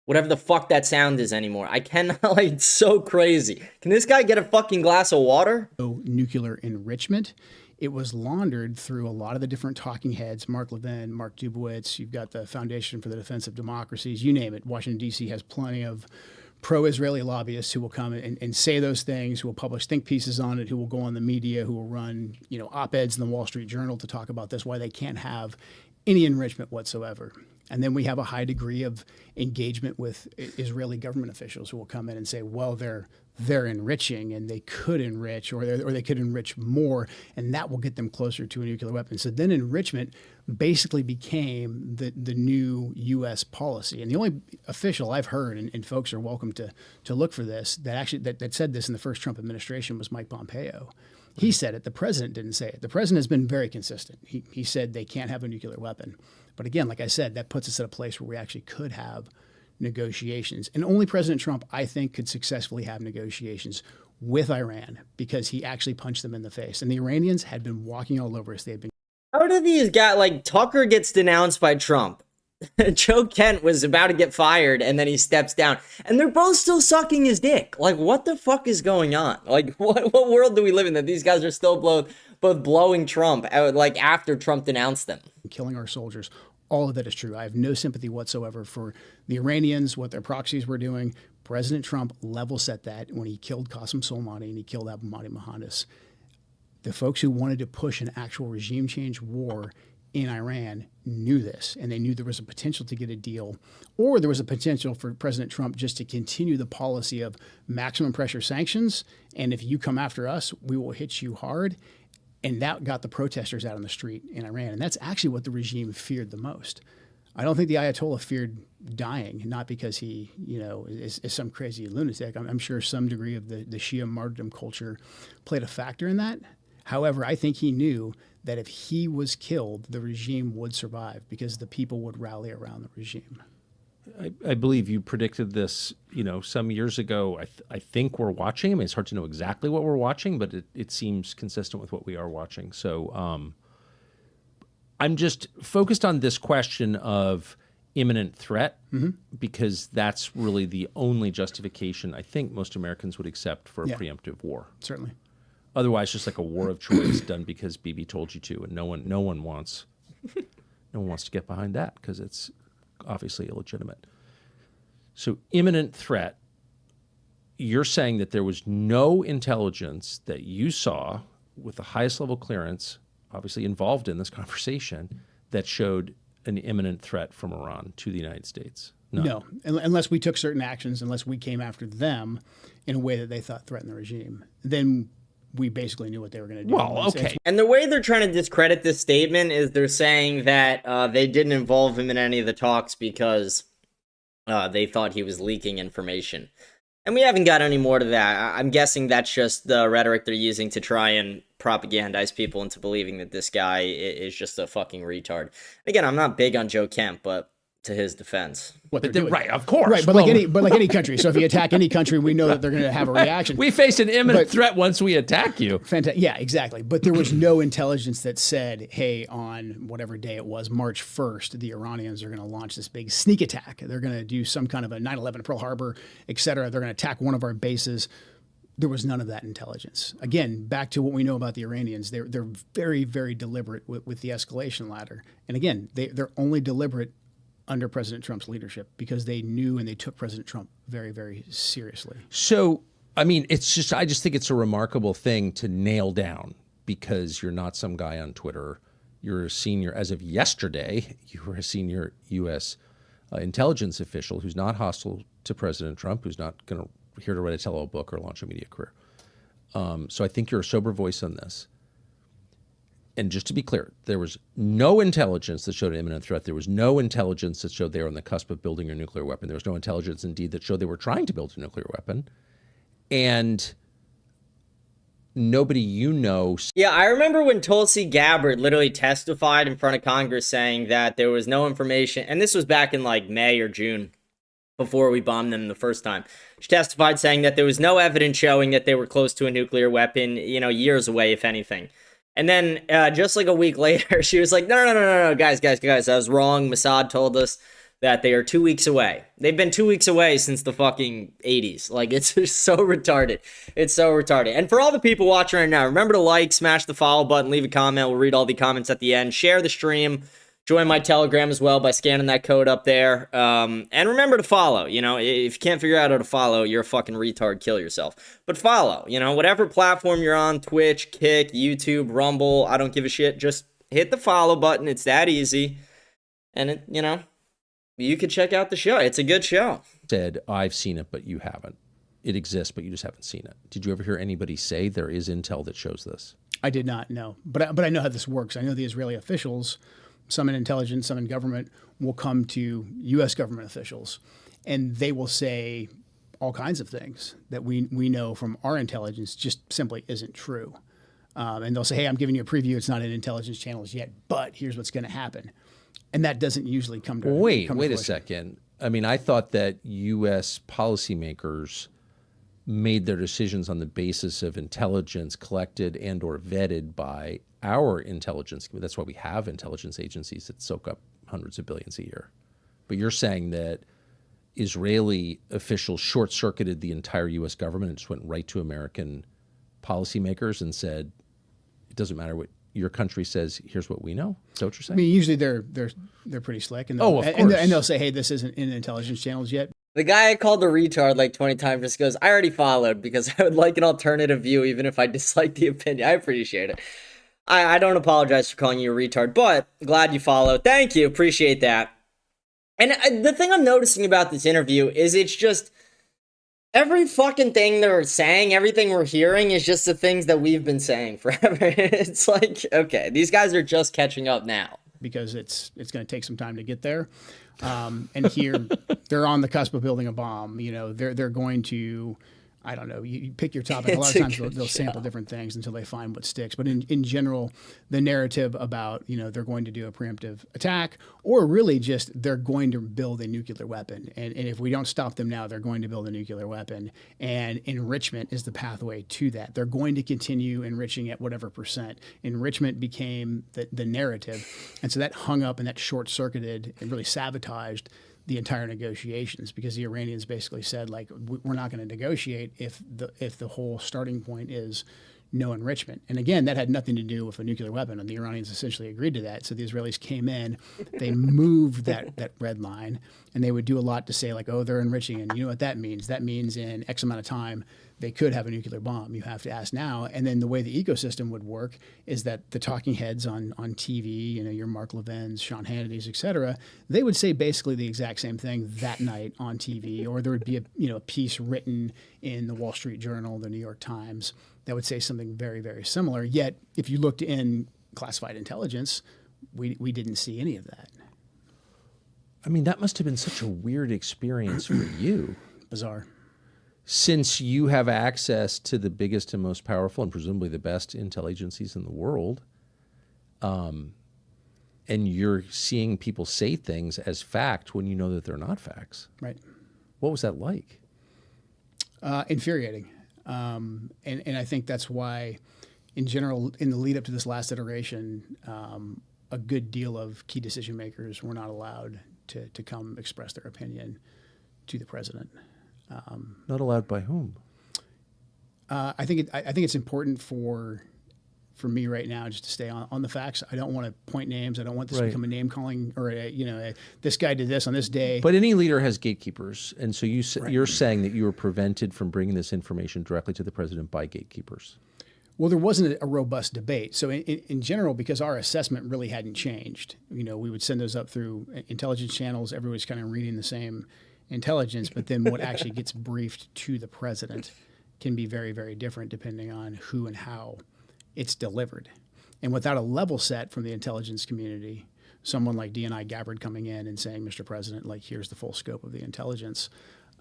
whatever the fuck that sound is anymore. I cannot, like, it's so crazy. Can this guy get a fucking glass of water? Nuclear enrichment. It was laundered through a lot of the different talking heads, Mark Levin, Mark Dubowitz. You've got the Foundation for the Defense of Democracies, you name it. Washington, D.C. has plenty of pro-Israeli lobbyists who will come and say those things, who will publish think pieces on it, who will go on the media, who will run, op-eds in the Wall Street Journal to talk about this, why they can't have any enrichment whatsoever. And then we have a high degree of engagement with Israeli government officials who will come in and say, well, they're enriching and they could enrich, or they could enrich more, and that will get them closer to a nuclear weapon. So then enrichment basically became the new U.S. policy. And the only official I've heard, and folks are welcome to look for this, that said this in the first Trump administration was Mike Pompeo. He said it. The president didn't say it. The president has been very consistent. He said they can't have a nuclear weapon. But again, like I said, that puts us at a place where we actually could have negotiations. And only President Trump, I think, could successfully have negotiations with Iran because he actually punched them in the face. And the Iranians had been walking all over us. They had been. How did these guys, like, Tucker gets denounced by Trump. Joe Kent was about to get fired and then he steps down. And they're both still sucking his dick. Like, what the fuck is going on? Like, what world do we live in that these guys are still both blowing Trump out, like, after Trump denounced them? Killing our soldiers. All of that is true. I have no sympathy whatsoever for the Iranians, what their proxies were doing. President Trump level set that when he killed Qasem Soleimani and he killed Abu Mahdi Mohandas. The folks who wanted to push an actual regime change war in Iran knew this, and they knew there was a potential to get a deal, or there was a potential for President Trump just to continue the policy of maximum pressure sanctions, and if you come after us, we will hit you hard. And that got the protesters out on the street in Iran. And that's actually what the regime feared the most. I don't think the Ayatollah feared dying, not because he, is some crazy lunatic. I'm sure some degree of the Shia martyrdom culture played a factor in that. However, I think he knew that if he was killed, the regime would survive because the people would rally around the regime. I believe you predicted this, some years ago. I think we're watching. I mean, it's hard to know exactly what we're watching, but it seems consistent with what we are watching. So I'm just focused on this question of imminent threat because that's really the only justification I think most Americans would accept for a preemptive war. Certainly. Otherwise, just like a war of choice done because Bibi told you to, and no one wants to get behind that because it's obviously illegitimate. So imminent threat, you're saying that there was no intelligence that you saw with the highest level clearance, obviously involved in this conversation, that showed an imminent threat from Iran to the United States? None. No, unless we took certain actions, unless we came after them in a way that they thought threatened the regime. Then we basically knew what they were going to do. Well, okay. And the way they're trying to discredit this statement is they're saying that they didn't involve him in any of the talks because they thought he was leaking information. And we haven't got any more to that. I'm guessing that's just the rhetoric they're using to try and propagandize people into believing that this guy is just a fucking retard. Again, I'm not big on Joe Kemp, but to his defense. Right, of course. Right, but like any country. So if you attack any country, we know that they're going to have a reaction. We face an imminent threat once we attack you. Fantastic. Yeah, exactly. But there was no intelligence that said, hey, on whatever day it was, March 1st, the Iranians are going to launch this big sneak attack. They're going to do some kind of a 9/11 Pearl Harbor, et cetera. They're going to attack one of our bases. There was none of that intelligence. Again, back to what we know about the Iranians, they're very, very deliberate with the escalation ladder. And again, they're only deliberate under President Trump's leadership because they knew and they took President Trump very, very seriously. So, I mean, I just think it's a remarkable thing to nail down because you're not some guy on Twitter. You're a senior, as of yesterday, you were a senior U.S. Intelligence official who's not hostile to President Trump, who's not here to write a tell-all book or launch a media career. So I think you're a sober voice on this. And just to be clear, there was no intelligence that showed an imminent threat. There was no intelligence that showed they were on the cusp of building a nuclear weapon. There was no intelligence, indeed, that showed they were trying to build a nuclear weapon. And nobody Yeah, I remember when Tulsi Gabbard literally testified in front of Congress saying that there was no information, and this was back in like May or June, before we bombed them the first time. She testified saying that there was no evidence showing that they were close to a nuclear weapon, years away, if anything. And then just like a week later, she was like, no, guys, I was wrong. Mossad told us that they are 2 weeks away. They've been 2 weeks away since the fucking 80s. Like, it's just so retarded. It's so retarded. And for all the people watching right now, remember to like, smash the follow button, leave a comment. We'll read all the comments at the end. Share the stream. Join my Telegram as well by scanning that code up there. And remember to follow. If you can't figure out how to follow, you're a fucking retard. Kill yourself. But follow. Whatever platform you're on, Twitch, Kick, YouTube, Rumble, I don't give a shit. Just hit the follow button. It's that easy. And, you could check out the show. It's a good show. Said, I've seen it, but you haven't. It exists, but you just haven't seen it. Did you ever hear anybody say there is intel that shows this? I did not know. But I know how this works. I know the Israeli officials, some in intelligence, some in government, will come to U.S. government officials, and they will say all kinds of things that we know from our intelligence just simply isn't true. And they'll say, hey, I'm giving you a preview. It's not in intelligence channels yet, but here's what's going to happen. And that doesn't usually come to wait a second. I mean, I thought that U.S. policymakers made their decisions on the basis of intelligence collected and or vetted by our intelligence. That's why we have intelligence agencies that soak up hundreds of billions a year. But you're saying that Israeli officials short-circuited the entire U.S. government and just went right to American policymakers and said, it doesn't matter what your country says, here's what we know. Is that what you're saying? I mean, usually they're pretty slick, and of course. And they'll say, hey, this isn't in intelligence channels yet. The guy I called a retard like 20 times just goes, I already followed because I would like an alternative view even if I dislike the opinion. I appreciate it. I don't apologize for calling you a retard, but glad you followed. Thank you. Appreciate that. And the thing I'm noticing about this interview is it's just every fucking thing they're saying, everything we're hearing is just the things that we've been saying forever. It's like, okay, these guys are just catching up now. Because it's going to take some time to get there. And here, they're on the cusp of building a bomb. They're going to, I don't know, you pick your topic. A lot of times they'll sample different things until they find what sticks. But in general, the narrative about, they're going to do a preemptive attack, or really just they're going to build a nuclear weapon. And if we don't stop them now, they're going to build a nuclear weapon. And enrichment is the pathway to that. They're going to continue enriching at whatever percent. Enrichment became the narrative. And so that hung up and that short-circuited and really sabotaged the entire negotiations, because the Iranians basically said, like, we're not going to negotiate if the whole starting point is no enrichment. And again, that had nothing to do with a nuclear weapon, and the Iranians essentially agreed to that. So the Israelis came in, they moved that red line, and they would do a lot to say, like, oh, they're enriching, and you know what that means? That means in X amount of time, they could have a nuclear bomb. You have to ask now. And then the way the ecosystem would work is that the talking heads on TV, your Mark Levin's, Sean Hannity's, et cetera, they would say basically the exact same thing that night on TV, or there would be a piece written in the Wall Street Journal, the New York Times, that would say something very, very similar. Yet, if you looked in classified intelligence, we didn't see any of that. I mean, that must have been such a weird experience for you. Bizarre. Since you have access to the biggest and most powerful and presumably the best intel agencies in the world, and you're seeing people say things as fact when you know that they're not facts. Right. What was that like? Infuriating. And I think that's why, in general, in the lead up to this last iteration, a good deal of key decision makers were not allowed to come express their opinion to the president. Not allowed by whom? I think it's important for me right now just to stay on the facts. I don't want to point names. I don't want this to become a name calling or this guy did this on this day. But any leader has gatekeepers, and so you're saying that you were prevented from bringing this information directly to the president by gatekeepers. Well, there wasn't a robust debate. So in general, because our assessment really hadn't changed, we would send those up through intelligence channels. Everybody's kind of reading the same intelligence, but then what actually gets briefed to the president can be very, very different depending on who and how it's delivered. And without a level set from the intelligence community, someone like D&I Gabbard coming in and saying, Mr. President, like, here's the full scope of the intelligence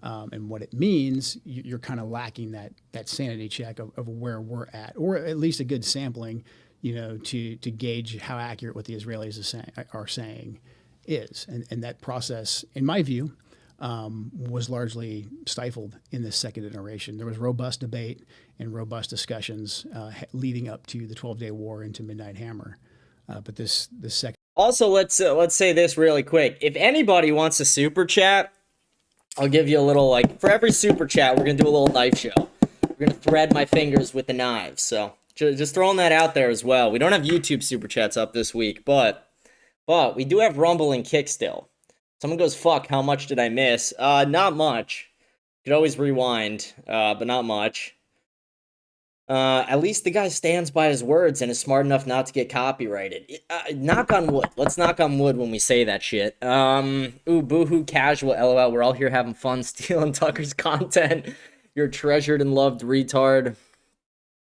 and what it means, you're kind of lacking that sanity check of where we're at, or at least a good sampling, to gauge how accurate what the Israelis are saying is. And that process, in my view, was largely stifled in this second iteration. There was robust debate and robust discussions leading up to the 12-day war into Midnight Hammer. But this second. Also, let's say this really quick. If anybody wants a super chat, I'll give you a little, like, for every super chat, we're going to do a little knife show. We're going to thread my fingers with the knives. So just throwing that out there as well. We don't have YouTube super chats up this week, but we do have Rumble and Kick still. Someone goes, fuck, how much did I miss? Not much. You could always rewind, but not much. At least the guy stands by his words and is smart enough not to get copyrighted. Knock on wood. Let's knock on wood when we say that shit. Ooh, boohoo, casual, lol. We're all here having fun, stealing Tucker's content. You're a treasured and loved retard.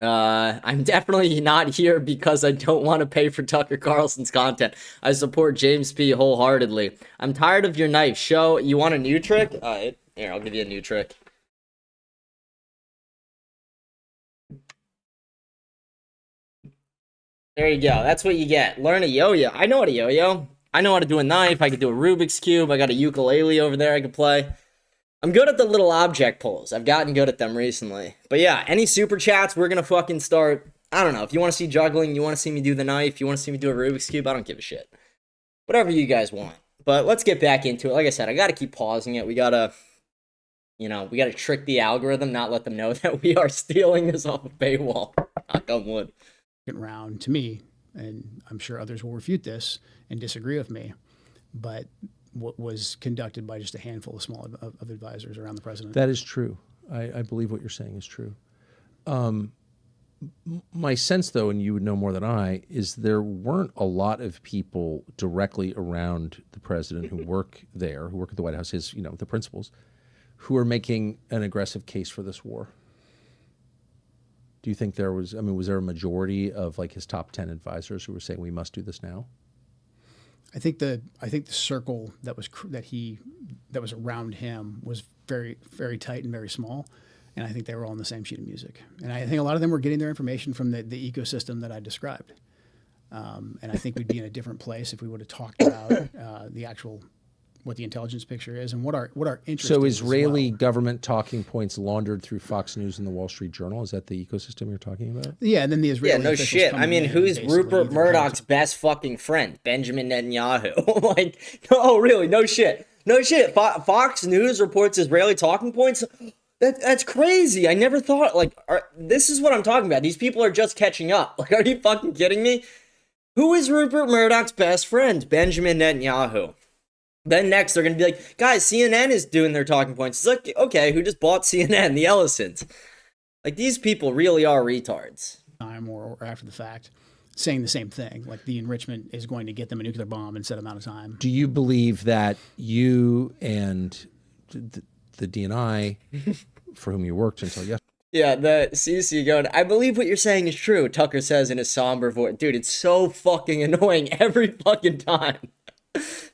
I'm definitely not here because I don't want to pay for Tucker Carlson's content. I support James P. wholeheartedly. I'm tired of your knife show. You want a new trick? Here, I'll give you a new trick. There you go. That's what you get. Learn a yo-yo. I know how to yo-yo. I know how to do a knife. I could do a Rubik's Cube. I got a ukulele over there I could play. I'm good at the little object pulls. I've gotten good at them recently. But yeah, any super chats, we're going to fucking start. I don't know. If you want to see juggling, you want to see me do the knife, you want to see me do a Rubik's Cube, I don't give a shit. Whatever you guys want. But let's get back into it. Like I said, I got to keep pausing it. We got to, we got to trick the algorithm, not let them know that we are stealing this off of paywall. Knock on wood. Round to me, and I'm sure others will refute this and disagree with me, but what was conducted by just a handful of small of advisors around the president. That is true. I believe what you're saying is true. My sense, though, and you would know more than I, is there weren't a lot of people directly around the president who work there, who work at the White House, the principals, who are making an aggressive case for this war. Do you think there was, was there a majority of like his top 10 advisors who were saying we must do this now? I think the circle that was around him was very, very tight and very small, and I think they were all on the same sheet of music. And I think a lot of them were getting their information from the ecosystem that I described. And I think we'd be in a different place if we would have talked about what the intelligence picture is and what our interest is. So Israeli government talking points laundered through Fox News and the Wall Street Journal, is that the ecosystem you're talking about? Yeah, and then the Israeli no shit. Who's Rupert Murdoch's best fucking friend? Benjamin Netanyahu. Really? No shit. No shit. Fox News reports Israeli talking points? That's crazy. I never thought, this is what I'm talking about. These people are just catching up. Are you fucking kidding me? Who is Rupert Murdoch's best friend? Benjamin Netanyahu. Then next, they're going to be like, guys, CNN is doing their talking points. It's like, okay, who just bought CNN? The Ellisons. These people really are retards. Time or after the fact, saying the same thing. Like, the enrichment is going to get them a nuclear bomb in a set amount of time. Do you believe that you and the DNI, for whom you worked until yesterday? Yeah, the CC going, I believe what you're saying is true, Tucker says in a somber voice. Dude, it's so fucking annoying every fucking time.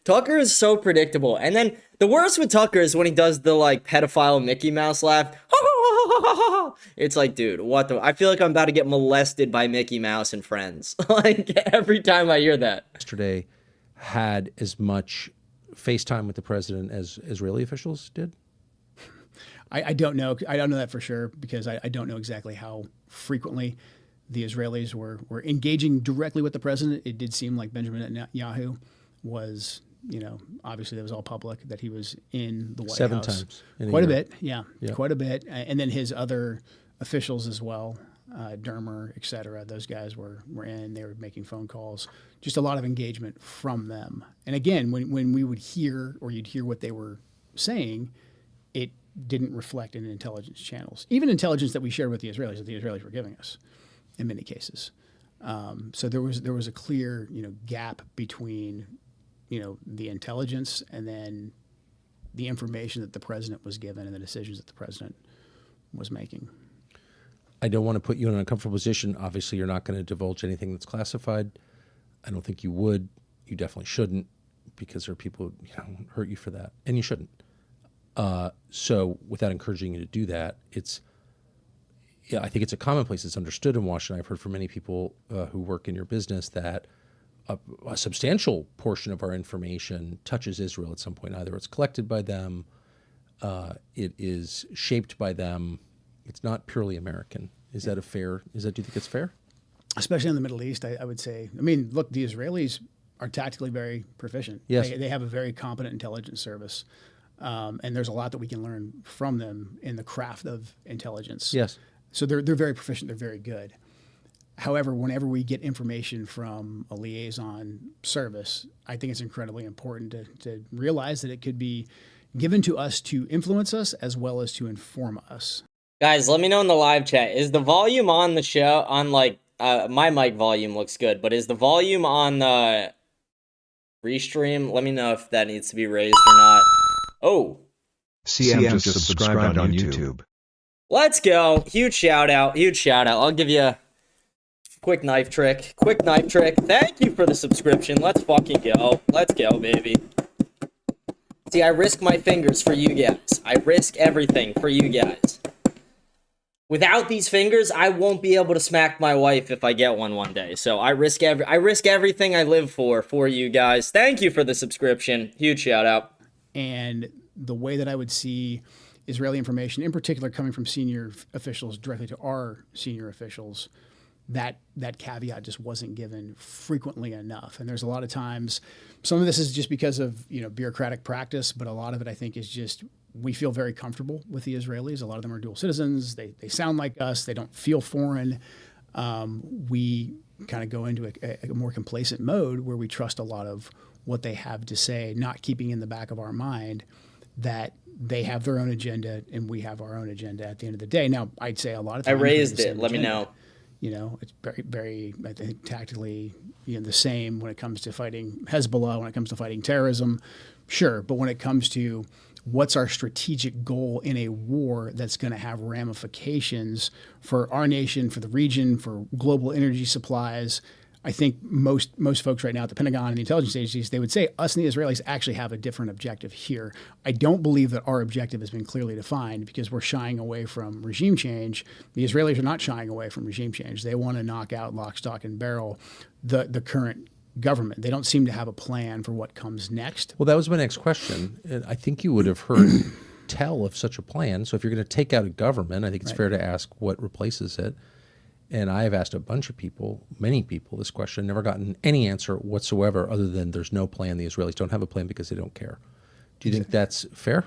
Tucker is so predictable. And then the worst with Tucker is when he does the pedophile Mickey Mouse laugh. It's like, dude, what the? I feel like I'm about to get molested by Mickey Mouse and friends. Every time I hear that. Yesterday had as much FaceTime with the president as Israeli officials did? I don't know. I don't know that for sure because I don't know exactly how frequently the Israelis were engaging directly with the president. It did seem like Benjamin Netanyahu was, obviously that was all public, that he was in the White House. 7 times. Quite a bit, yeah, quite a bit. And then his other officials as well, Dermer, et cetera, those guys were in, they were making phone calls, just a lot of engagement from them. And again, when we would hear, or you'd hear what they were saying, it didn't reflect in intelligence channels, even intelligence that we shared with the Israelis, that the Israelis were giving us in many cases. So there was a clear, gap between, the intelligence and then the information that the president was given and the decisions that the president was making. I don't want to put you in an uncomfortable position. Obviously, you're not going to divulge anything that's classified. I don't think you would. You definitely shouldn't, because there are people who hurt you for that, and you shouldn't. So without encouraging you to do that, I think it's a commonplace. It's understood in Washington. I've heard from many people who work in your business that a substantial portion of our information touches Israel at some point. Either it's collected by them, it is shaped by them. It's not purely American. Is that do you think it's fair? Especially in the Middle East, I would say. I mean, look, the Israelis are tactically very proficient. Yes. They have a very competent intelligence service. And there's a lot that we can learn from them in the craft of intelligence. Yes. So they're very proficient. They're very good. However, whenever we get information from a liaison service, I think it's incredibly important to realize that it could be given to us to influence us as well as to inform us. Guys, let me know in the live chat. Is the volume on the show, on like, my mic volume looks good, but is the volume on the restream? Let me know if that needs to be raised or not. Oh. CM just subscribed on YouTube. Let's go. Huge shout out. Huge shout out. I'll give you a quick knife trick. Quick knife trick. Thank you for the subscription. Let's fucking go. Let's go, baby. See, I risk my fingers for you guys. I risk everything for you guys. Without these fingers, I won't be able to smack my wife if I get one day. So I risk everything I live for you guys. Thank you for the subscription. Huge shout out. And the way that I would see Israeli information, in particular coming from senior officials directly to our senior officials, that caveat just wasn't given frequently enough. And there's a lot of times, some of this is just because of bureaucratic practice, but a lot of it I think is just we feel very comfortable with the Israelis. A lot of them are dual citizens. They sound like us. They don't feel foreign. We kind of go into a more complacent mode where we trust a lot of what they have to say, not keeping in the back of our mind that they have their own agenda and we have our own agenda at the end of the day. Now, I'd say a lot of times I raised it. Let me know. It's very, very, I think, tactically the same when it comes to fighting Hezbollah, when it comes to fighting terrorism. Sure. But when it comes to what's our strategic goal in a war that's going to have ramifications for our nation, for the region, for global energy supplies, I think most folks right now at the Pentagon and the intelligence agencies, they would say us and the Israelis actually have a different objective here. I don't believe that our objective has been clearly defined because we're shying away from regime change. The Israelis are not shying away from regime change. They want to knock out lock, stock, and barrel the current government. They don't seem to have a plan for what comes next. Well, that was my next question. And I think you would have heard tell of such a plan. So if you're going to take out a government, I think it's fair to ask what replaces it. And I have asked a bunch of people, many people, this question, never gotten any answer whatsoever other than there's no plan. The Israelis don't have a plan because they don't care. Do you think that's fair?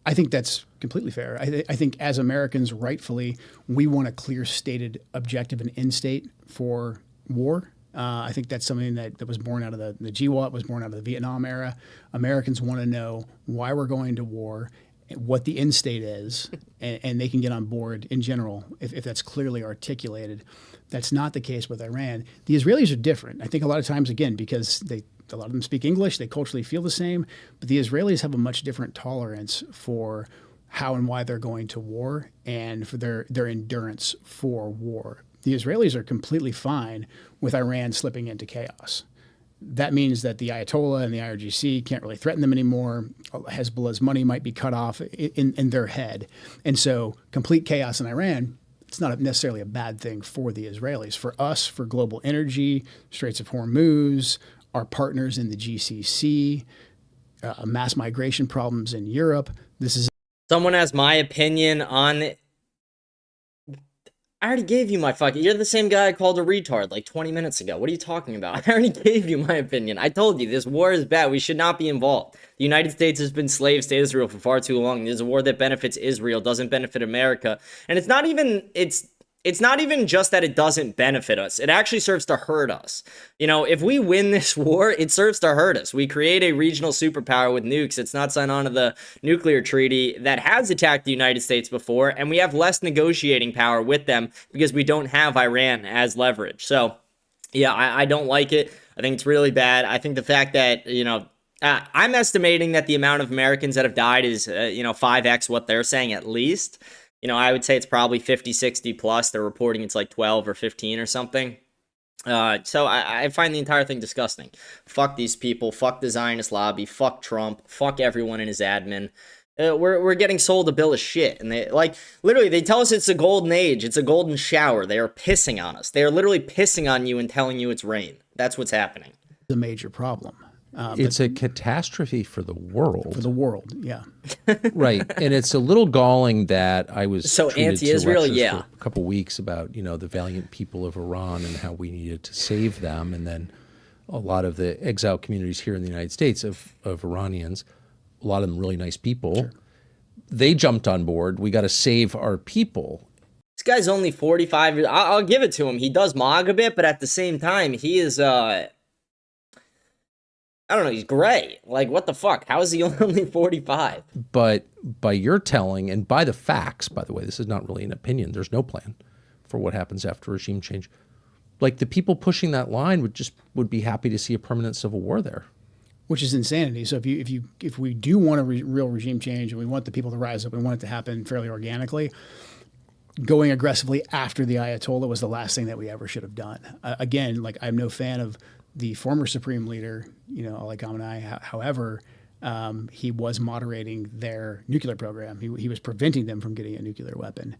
I think that's completely fair. I think as Americans, rightfully, we want a clear stated objective and end state for war. I think that's something that was born out of the GWOT, was born out of the Vietnam era. Americans want to know why we're going to war, what the end state is, and they can get on board in general if that's clearly articulated. That's not the case with Iran. The Israelis are different. I think a lot of times, again, because a lot of them speak English, they culturally feel the same, but the Israelis have a much different tolerance for how and why they're going to war and for their endurance for war. The Israelis are completely fine with Iran slipping into chaos. That means that the Ayatollah and the IRGC can't really threaten them anymore. Hezbollah's money might be cut off in their head. And so complete chaos in Iran, it's not necessarily a bad thing for the Israelis. For us, for global energy, Straits of Hormuz, our partners in the GCC, mass migration problems in Europe, this is... Someone has my opinion on it. I already gave you my fucking... You're the same guy I called a retard like 20 minutes ago. What are you talking about? I already gave you my opinion. I told you, this war is bad. We should not be involved. The United States has been slaves to Israel for far too long. There's a war that benefits Israel, doesn't benefit America. And it's not even just that it doesn't benefit us. It actually serves to hurt us. If we win this war, it serves to hurt us. We create a regional superpower with nukes. It's not signed on to the nuclear treaty that has attacked the United States before, and we have less negotiating power with them because we don't have Iran as leverage. So, yeah, I don't like it. I think it's really bad. I think the fact that, I'm estimating that the amount of Americans that have died is, 5x what they're saying at least. I would say it's probably 50, 60 plus. They're reporting it's like 12 or 15 or something. So I find the entire thing disgusting. Fuck these people. Fuck the Zionist lobby. Fuck Trump. Fuck everyone in his admin. We're getting sold a bill of shit. And they literally, they tell us it's a golden age. It's a golden shower. They are pissing on us. They are literally pissing on you and telling you it's rain. That's what's happening. a major problem. It's a catastrophe for the world. For the world, yeah. Right. And it's a little galling that I was So treated to anti-Israel, lectures yeah. for a couple of weeks about, the valiant people of Iran and how we needed to save them. And then a lot of the exile communities here in the United States of Iranians, a lot of them really nice people, sure. They jumped on board. We got to save our people. This guy's only 45 years. I'll give it to him. He does mog a bit, but at the same time, he is, I don't know, he's gray. Like, what the fuck? How is he only 45? But by your telling, and by the facts, by the way, this is not really an opinion. There's no plan for what happens after regime change. Like, the people pushing that line would be happy to see a permanent civil war there. Which is insanity. So if we do want a real regime change and we want the people to rise up and want it to happen fairly organically, going aggressively after the Ayatollah was the last thing that we ever should have done. Again, like, I'm no fan of the former supreme leader, Ali Khamenei. However, he was moderating their nuclear program. He was preventing them from getting a nuclear weapon.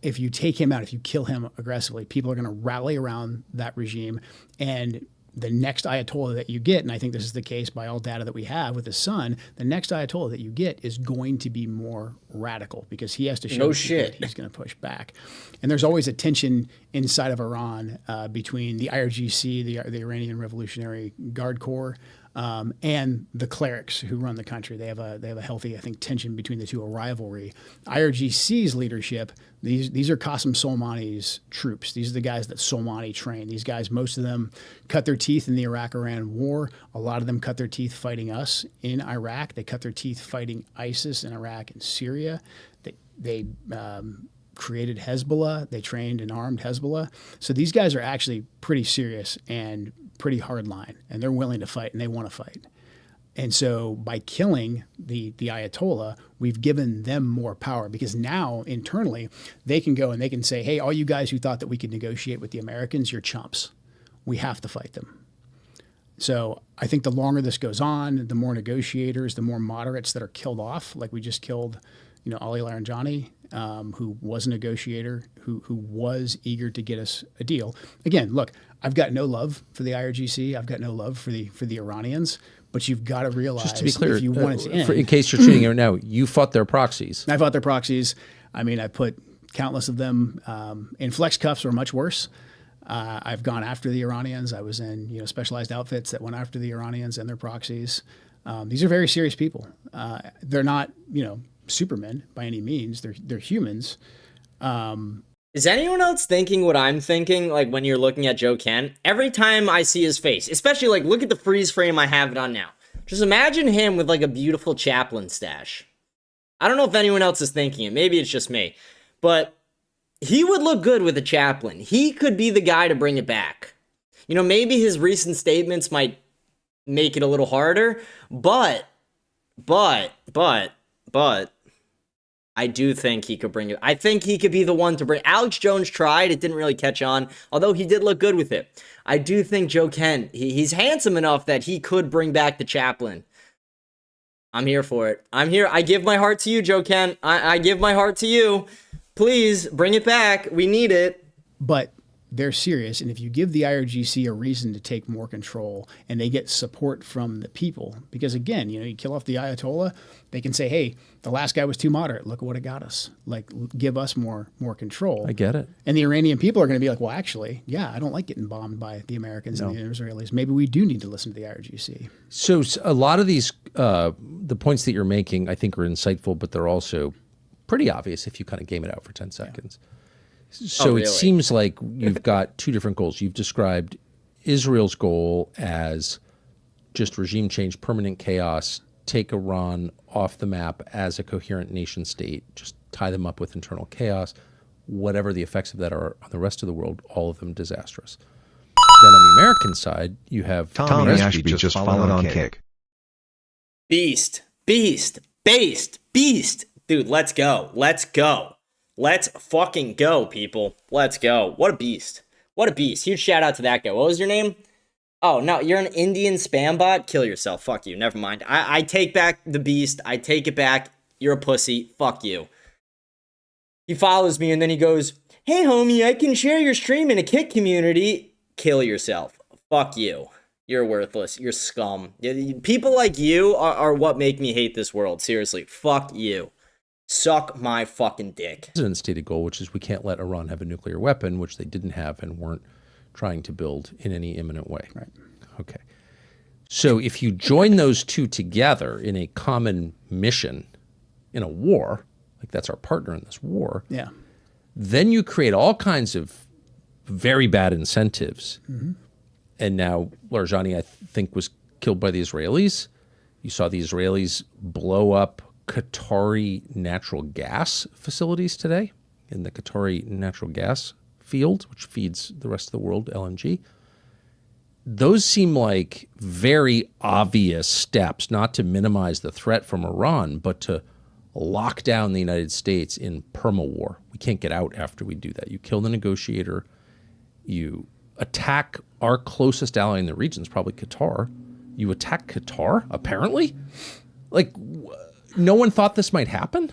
If you take him out, if you kill him aggressively, people are going to rally around that regime. And the next Ayatollah that you get, and I think this is the case by all data that we have with his son, the next Ayatollah that you get is going to be more radical because he has to show that he's going to push back. And there's always a tension inside of Iran between the IRGC, the Iranian Revolutionary Guard Corps, and the clerics who run the country. They have a healthy, I think, tension between the two, a rivalry. IRGC's leadership, these are Qasem Soleimani's troops. These are the guys that Soleimani trained. These guys, most of them cut their teeth in the Iraq-Iran war. A lot of them cut their teeth fighting us in Iraq. They cut their teeth fighting ISIS in Iraq and Syria. They created Hezbollah. They trained and armed Hezbollah. So these guys are actually pretty serious and pretty hard line, and they're willing to fight and they want to fight. And so by killing the Ayatollah, we've given them more power because now internally they can go and they can say, hey, all you guys who thought that we could negotiate with the Americans, you're chumps. We have to fight them. So I think the longer this goes on, the more negotiators, the more moderates that are killed off, like we just killed Ali Laranjani, who was a negotiator, who was eager to get us a deal. Again, look, I've got no love for the IRGC. I've got no love for the Iranians. But you've got to realize, just to be clear, if you want it to end, in case you're tuning in now, you fought their proxies. I fought their proxies. I mean, I put countless of them in flex cuffs or much worse. I've gone after the Iranians. I was in specialized outfits that went after the Iranians and their proxies. These are very serious people. They're not supermen by any means. They're humans. Is anyone else thinking what I'm thinking, like, when you're looking at Joe Kent? Every time I see his face, especially, like, look at the freeze frame I have it on now. Just imagine him with, like, a beautiful Chaplin stash. I don't know if anyone else is thinking it. Maybe it's just me. But he would look good with a Chaplin. He could be the guy to bring it back. Maybe his recent statements might make it a little harder, but I do think he could bring it. I think he could be the one to bring. Alex Jones tried. It didn't really catch on, although he did look good with it. I do think Joe Kent, he's handsome enough that he could bring back the Chaplin. I'm here for it. I'm here. I give my heart to you, Joe Kent. I give my heart to you. Please bring it back. We need it. But they're serious, and if you give the IRGC a reason to take more control and they get support from the people, because again, you kill off the Ayatollah, they can say, hey, the last guy was too moderate. Look at what it got us. Like, give us more control. I get it. And the Iranian people are going to be like, well, actually, yeah, I don't like getting bombed by the Americans and the Israelis. Maybe we do need to listen to the IRGC. So a lot of these, the points that you're making, I think are insightful, but they're also pretty obvious if you kind of game it out for 10 seconds. Yeah. So really? It seems like you've got two different goals. You've described Israel's goal as just regime change, permanent chaos, take Iran off the map as a coherent nation state, just tie them up with internal chaos, whatever the effects of that are on the rest of the world, all of them disastrous. Then on the American side, you have Tommy Ashby just followed on kick. Beast. Dude, let's go. Let's fucking go, people. Let's go. What a beast. Huge shout out to that guy. What was your name? Oh, no, you're an Indian spam bot? Kill yourself. Fuck you. Never mind. I take back the beast. I take it back. You're a pussy. Fuck you. He follows me and then he goes, hey, homie, I can share your stream in a Kick community. Kill yourself. Fuck you. You're worthless. You're scum. People like you are what make me hate this world. Seriously, fuck you. Suck my fucking dick. The president's stated goal, which is we can't let Iran have a nuclear weapon, which they didn't have and weren't trying to build in any imminent way. Right. Okay. So if you join those two together in a common mission in a war, like that's our partner in this war, Yeah. then you create all kinds of very bad incentives. And now Larijani, I think, was killed by the Israelis. You saw the Israelis blow up Qatari natural gas facilities today in the Qatari natural gas field, which feeds the rest of the world LNG. Those seem like very obvious steps, not to minimize the threat from Iran, but to lock down the United States in perma-war. We can't get out after we do that. You kill the negotiator, you attack our closest ally in the region, is probably Qatar. You attack Qatar, apparently? Like, no one thought this might happen?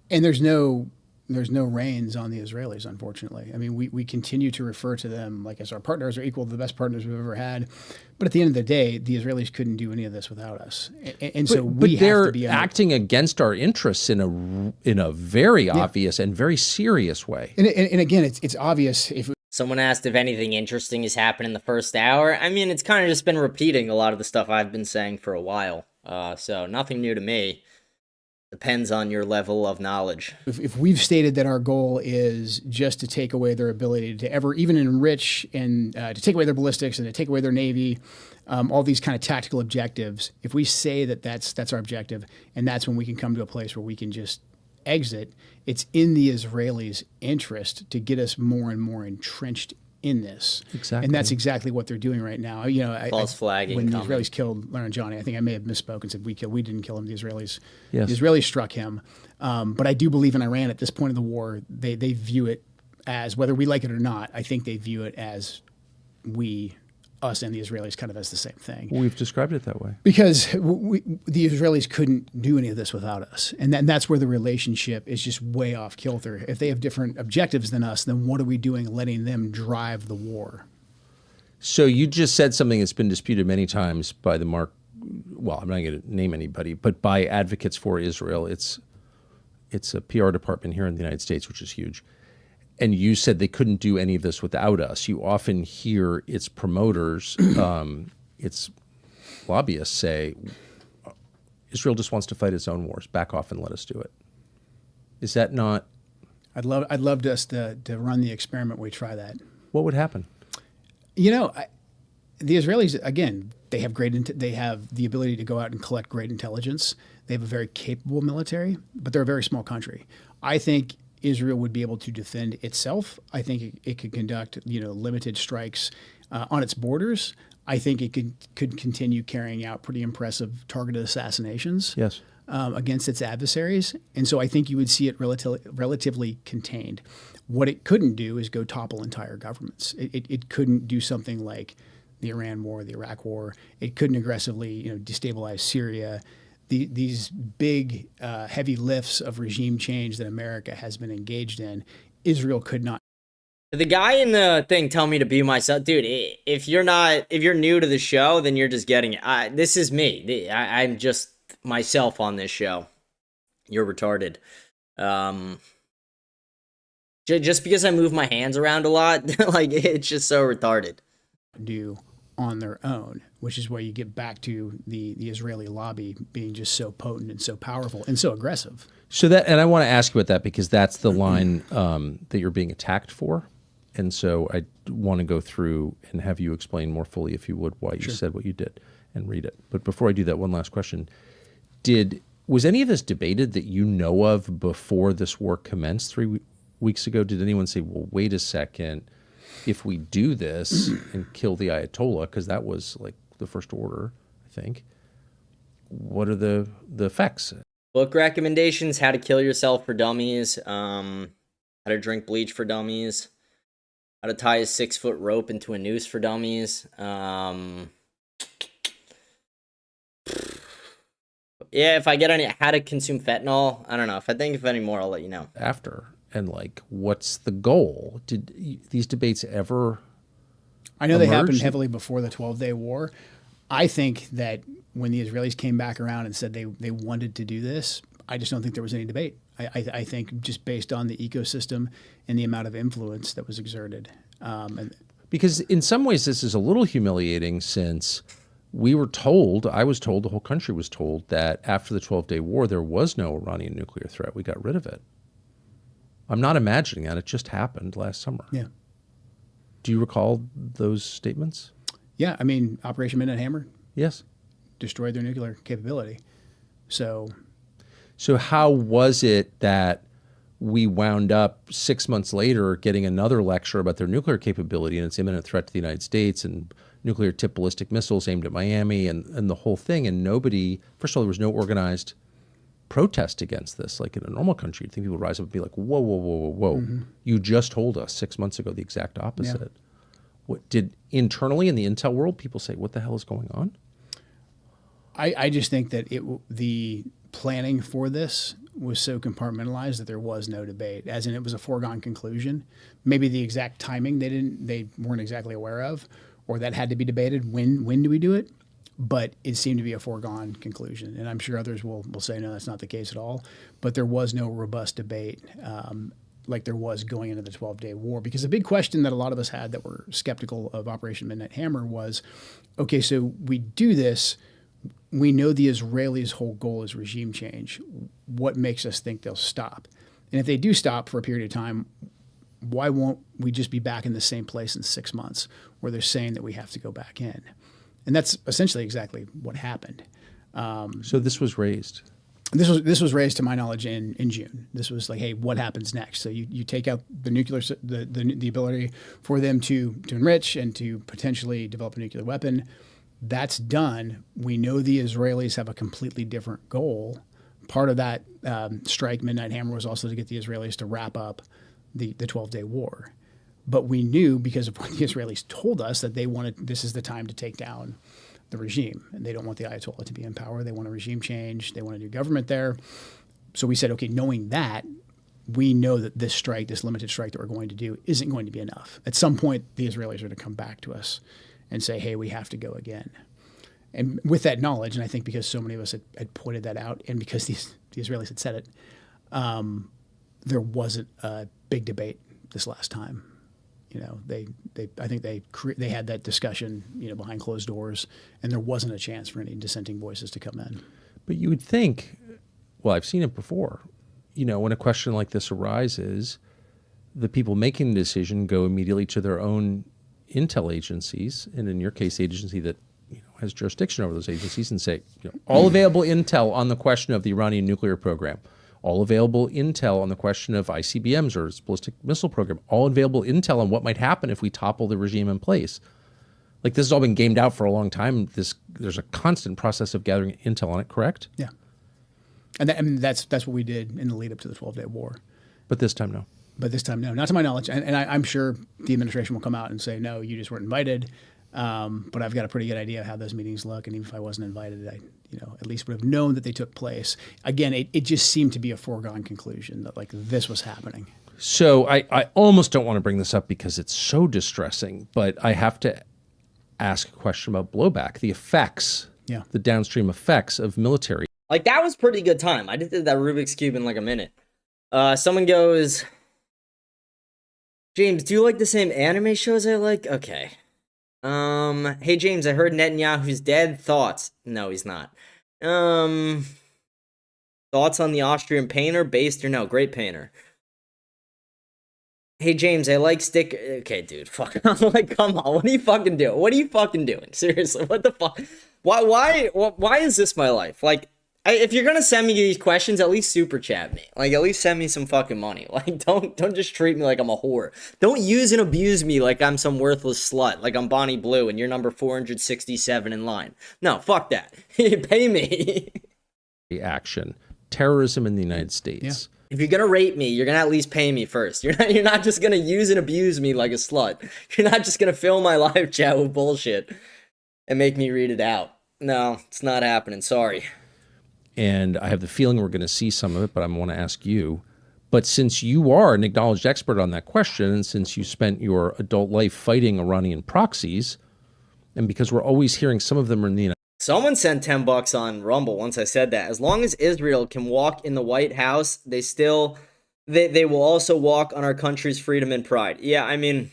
And there's no reins on the Israelis, unfortunately. I mean, we continue to refer to them like as our partners or equal to the best partners we've ever had. But at the end of the day, the Israelis couldn't do any of this without us. And so we have to be acting against our interests in a very obvious and very serious way. And again, it's obvious. If Someone asked if anything interesting has happened in the first hour. I mean, it's kind of just been repeating a lot of the stuff I've been saying for a while. So nothing new to me. Depends on your level of knowledge. If we've stated that our goal is just to take away their ability to ever even enrich and to take away their ballistics and to take away their Navy, all these kind of tactical objectives, if we say that that's our objective and that's when we can come to a place where we can just exit, it's in the Israelis' interest to get us more and more entrenched in this. Exactly. And that's exactly what they're doing right now. You know, False flagging when coming. the Israelis killed Larijani, I think I may have misspoken and said we didn't kill him. The Israelis, Yes. the Israelis struck him. But I do believe in Iran at this point of the war, they view it as, whether we like it or not, I think they view it as us and the Israelis kind of as the same thing. We've described it that way. Because the Israelis couldn't do any of this without us. And that's where the relationship is just way off kilter. If they have different objectives than us, then what are we doing letting them drive the war? So you just said something that's been disputed many times by I'm not going to name anybody, but by advocates for Israel. It's a PR department here in the United States, which is huge. And you said they couldn't do any of this without us. You often hear its promoters, its lobbyists say, Israel just wants to fight its own wars. Back off and let us do it. Is that not? I'd love us to run the experiment where we try that. What would happen? You know, the Israelis, again, they have the ability to go out and collect great intelligence. They have a very capable military, but they're a very small country. I think Israel would be able to defend itself. I think it could conduct, limited strikes on its borders. I think it could continue carrying out pretty impressive targeted assassinations against its adversaries. And so I think you would see it relatively contained. What it couldn't do is go topple entire governments. It couldn't do something like the Iran war, the Iraq war. It couldn't aggressively, destabilize Syria. These big, heavy lifts of regime change that America has been engaged in, Israel could not. The guy in the thing tell me to be myself. Dude, if you're new to the show, then you're just getting it. This is me. I'm just myself on this show. You're retarded. Just because I move my hands around a lot, like, it's just so retarded. Do on their own, which is where you get back to the Israeli lobby being just so potent and so powerful and so aggressive. So and I want to ask you about that because that's the line that you're being attacked for. And so I want to go through and have you explain more fully, if you would, why you said what you did and read it. But before I do that, one last question. Was any of this debated that you know of before this war commenced 3 weeks ago? Did anyone say, well, wait a second, if we do this and kill the Ayatollah, because that was like the first order, I think, what are the effects? Book recommendations: How to Kill Yourself for Dummies, How to Drink Bleach for Dummies, How to Tie a 6-foot rope into a noose for Dummies. Yeah, if I get any, How to Consume Fentanyl. I don't know. If I think of any more, I'll let you know. After. And like, what's the goal? Did these debates ever I know they happened emerged. heavily before the 12-day war. I think that when the Israelis came back around and said they wanted to do this, I just don't think there was any debate. I think just based on the ecosystem and the amount of influence that was exerted. Because in some ways this is a little humiliating, since we were told, I was told, the whole country was told, that after the 12-day war there was no Iranian nuclear threat. We got rid of it. I'm not imagining that. It just happened last summer. Yeah. Do you recall those statements? Yeah, I mean, Operation Midnight Hammer Yes. destroyed their nuclear capability. So how was it that we wound up 6 months later getting another lecture about their nuclear capability and its imminent threat to the United States and nuclear tipped ballistic missiles aimed at Miami and the whole thing? And nobody, first of all, there was no organized protest against this. Like in a normal country, you'd think people would rise up and be like, whoa, whoa, whoa, whoa, whoa. Mm-hmm. You just told us 6 months ago the exact opposite. Yeah. What did internally in the intel world people say, what the hell is going on? I just think that the planning for this was so compartmentalized that there was no debate, as in it was a foregone conclusion. Maybe the exact timing they weren't exactly aware of, or that had to be debated. When do we do it? But it seemed to be a foregone conclusion, and I'm sure others will say no, that's not the case at all. But there was no robust debate like there was going into the 12-day war, because the big question that a lot of us had that were skeptical of Operation Midnight Hammer was, okay, so we do this. We know the Israelis' whole goal is regime change. What makes us think they'll stop? And if they do stop for a period of time, why won't we just be back in the same place in 6 months where they're saying that we have to go back in? And that's essentially exactly what happened. So this was raised. This was raised, to my knowledge, in June. This was like, hey, what happens next? So you take out the nuclear, the ability for them to enrich and to potentially develop a nuclear weapon. That's done. We know the Israelis have a completely different goal. Part of that strike, Midnight Hammer, was also to get the Israelis to wrap up the 12-day war. But we knew, because of what the Israelis told us, that they wanted, this is the time to take down the regime. And they don't want the Ayatollah to be in power. They want a regime change. They want a new government there. So we said, okay, knowing that, we know that this strike, this limited strike that we're going to do, isn't going to be enough. At some point, the Israelis are going to come back to us and say, hey, we have to go again. And with that knowledge, and I think because so many of us had pointed that out, and because the Israelis had said it, there wasn't a big debate this last time. You know, I think they had that discussion, behind closed doors, and there wasn't a chance for any dissenting voices to come in. But you would think, well, I've seen it before, when a question like this arises, the people making the decision go immediately to their own intel agencies, and in your case, the agency that has jurisdiction over those agencies, and say, all available intel on the question of the Iranian nuclear program, all available intel on the question of ICBMs or its ballistic missile program, all available intel on what might happen if we topple the regime in place. Like, this has all been gamed out for a long time. There's a constant process of gathering intel on it, correct? Yeah. And that's what we did in the lead up to the 12-day war. But this time, no. But this time, no, not to my knowledge. And I'm sure the administration will come out and say, no, you just weren't invited. But I've got a pretty good idea of how those meetings look. And even if I wasn't invited, I at least would have known that they took place. Again, it just seemed to be a foregone conclusion that, like, this was happening. So I almost don't want to bring this up because it's so distressing, but I have to ask a question about blowback, the effects, the downstream effects of military. Like, that was pretty good time. I just did that Rubik's Cube in like a minute. Someone goes, James, do you like the same anime shows I like? Okay. Hey James, I heard Netanyahu's dead. Thoughts? No, he's not. Thoughts on the Austrian painter? Based or no? Great painter. Hey James, I like stick. Okay, dude, fuck. Like, come on, what are you fucking doing? What are you fucking doing? Seriously, what the fuck? Why is this my life? Like, if you're gonna send me these questions, at least super chat me. Like, at least send me some fucking money. Like, don't just treat me like I'm a whore. Don't use and abuse me like I'm some worthless slut. Like I'm Bonnie Blue and you're number 467 in line. No, fuck that. Pay me. Action, terrorism in the United States. Yeah. If you're gonna rate me, you're gonna at least pay me first. You're not just gonna use and abuse me like a slut. You're not just gonna fill my live chat with bullshit and make me read it out. No, it's not happening. Sorry. And I have the feeling we're going to see some of it, but I want to ask you, But since you are an acknowledged expert on that question, and since you spent your adult life fighting Iranian proxies, and because we're always hearing some of them are in the United Someone sent $10 on Rumble once I said that. As long as Israel can walk in the White House, they will also walk on our country's freedom and pride. Yeah, I mean,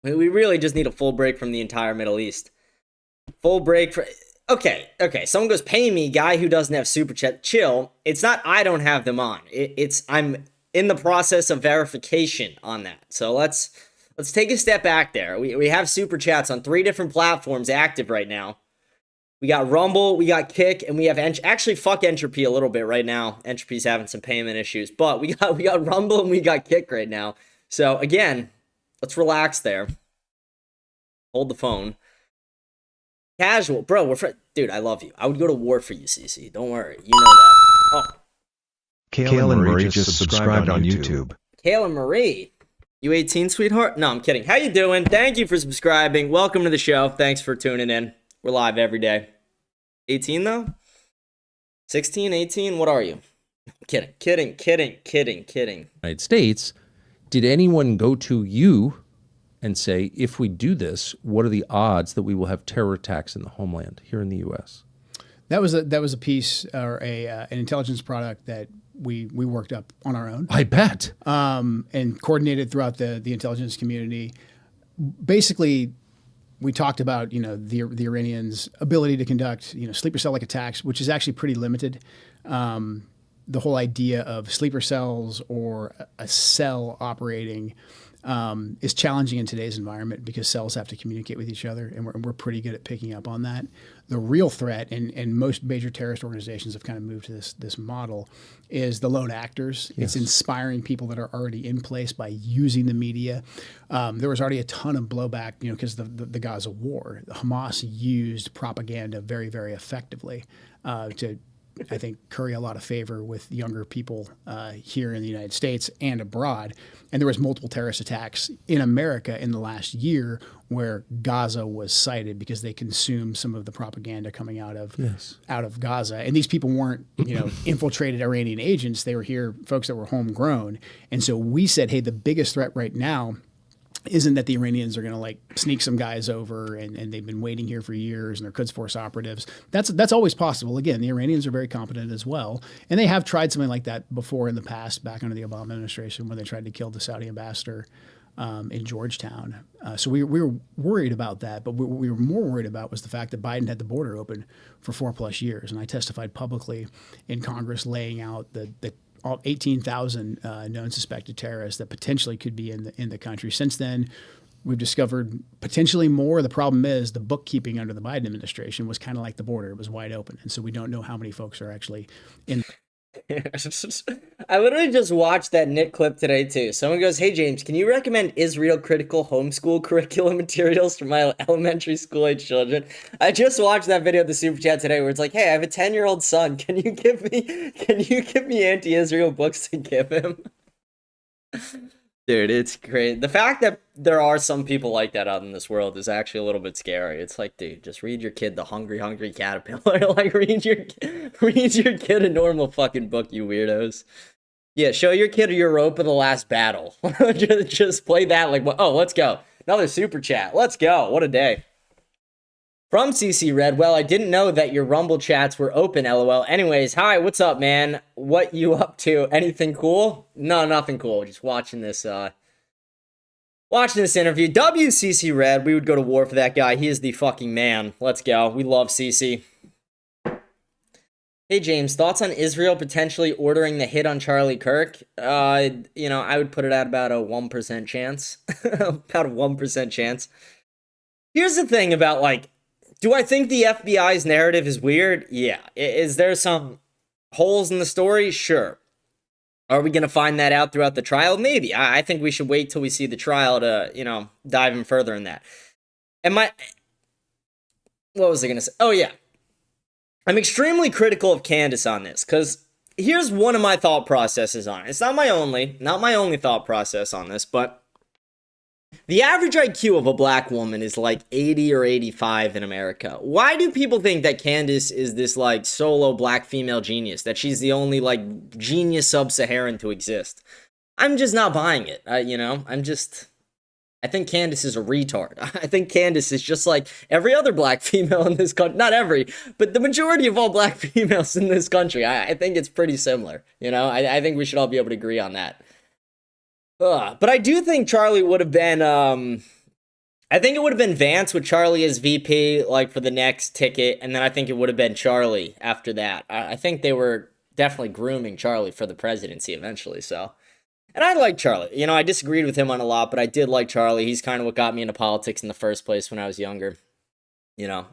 we really just need a full break from the entire Middle East. Full break for... Okay. Someone goes, pay me, guy who doesn't have super chat. Chill. It's not I don't have them on. It's I'm in the process of verification on that. So let's take a step back there. We have super chats on 3 different platforms active right now. We got Rumble, we got Kick, and we have actually fuck Entropy a little bit right now. Entropy's having some payment issues, but we got Rumble and we got Kick right now. So again, let's relax there. Hold the phone. Casual, bro. Dude, I love you. I would go to war for you, CC. Don't worry, you know that. Oh, Kale and Marie just subscribed on YouTube. Kale and Marie, you 18, sweetheart? No, I'm kidding. How you doing? Thank you for subscribing. Welcome to the show. Thanks for tuning in. We're live every day. 18 though? 16, 18? What are you? Kidding. United States, did anyone go to you and say, if we do this, what are the odds that we will have terror attacks in the homeland here in the U.S.? That was a piece or an intelligence product that we worked up on our own. I bet. And coordinated throughout the intelligence community. Basically, we talked about, the Iranians' ability to conduct, sleeper cell-like attacks, which is actually pretty limited. The whole idea of sleeper cells or a cell operating is challenging in today's environment because cells have to communicate with each other, and we're pretty good at picking up on that. The real threat, and most major terrorist organizations have kind of moved to this model, is the lone actors. Yes. It's inspiring people that are already in place by using the media. There was already a ton of blowback, because the Gaza war. Hamas used propaganda very, very effectively to, I think, curry a lot of favor with younger people here in the United States and abroad. And there was multiple terrorist attacks in America in the last year where Gaza was cited because they consumed some of the propaganda coming out of Gaza. And these people weren't, infiltrated Iranian agents. They were here, folks that were homegrown. And so we said, hey, the biggest threat right now isn't that the Iranians are going to sneak some guys over and they've been waiting here for years and they're Quds Force operatives. That's always possible. Again, the Iranians are very competent as well. And they have tried something like that before in the past, back under the Obama administration, when they tried to kill the Saudi ambassador in Georgetown. So we were worried about that. But what we were more worried about was the fact that Biden had the border open for 4+ years. And I testified publicly in Congress laying out the all 18,000 known suspected terrorists that potentially could be in the country. Since then, we've discovered potentially more. The problem is the bookkeeping under the Biden administration was kind of like the border. It was wide open. And so we don't know how many folks are actually in. I literally just watched that Nick clip today too. Someone goes, hey James, can you recommend Israel critical homeschool curriculum materials for my elementary school age children? I just watched that video of the super chat today where it's like, hey, I have a 10-year-old son. Can you give me anti-Israel books to give him? Dude, it's great. The fact that there are some people like that out in this world is actually a little bit scary. It's like, dude, just read your kid The Hungry Caterpillar. Read your kid a normal fucking book, you weirdos. Yeah, show your kid Europa the Last Battle. just play that let's go. Another super chat. Let's go. What a day. From CC Red, well, I didn't know that your Rumble chats were open, LOL. Anyways, hi, what's up, man? What you up to? Anything cool? No, nothing cool. Just watching this interview. WCC Red, we would go to war for that guy. He is the fucking man. Let's go. We love CC. Hey, James, thoughts on Israel potentially ordering the hit on Charlie Kirk? I would put it at about a 1% chance. About a 1% chance. Here's the thing about, do I think the FBI's narrative is weird? Yeah. Is there some holes in the story? Sure. Are we going to find that out throughout the trial? Maybe. I think we should wait till we see the trial to, dive in further in that. What was I going to say? Oh, yeah. I'm extremely critical of Candace on this, because here's one of my thought processes on it. It's not my only thought process on this, but The average IQ of a black woman is like 80 or 85 in America. Why do people think that Candace is this like solo black female genius, that she's the only like genius sub-Saharan to exist? I'm just not buying it. I think Candace is a retard. I think Candace is just like every other black female in this country. Not every, but the majority of all black females in this country. I think it's pretty similar. I think we should all be able to agree on that. But I do think Charlie would have been, I think it would have been Vance with Charlie as VP, like for the next ticket. And then I think it would have been Charlie after that. I think they were definitely grooming Charlie for the presidency eventually. So, and I like Charlie. I disagreed with him on a lot, but I did like Charlie. He's kind of what got me into politics in the first place when I was younger.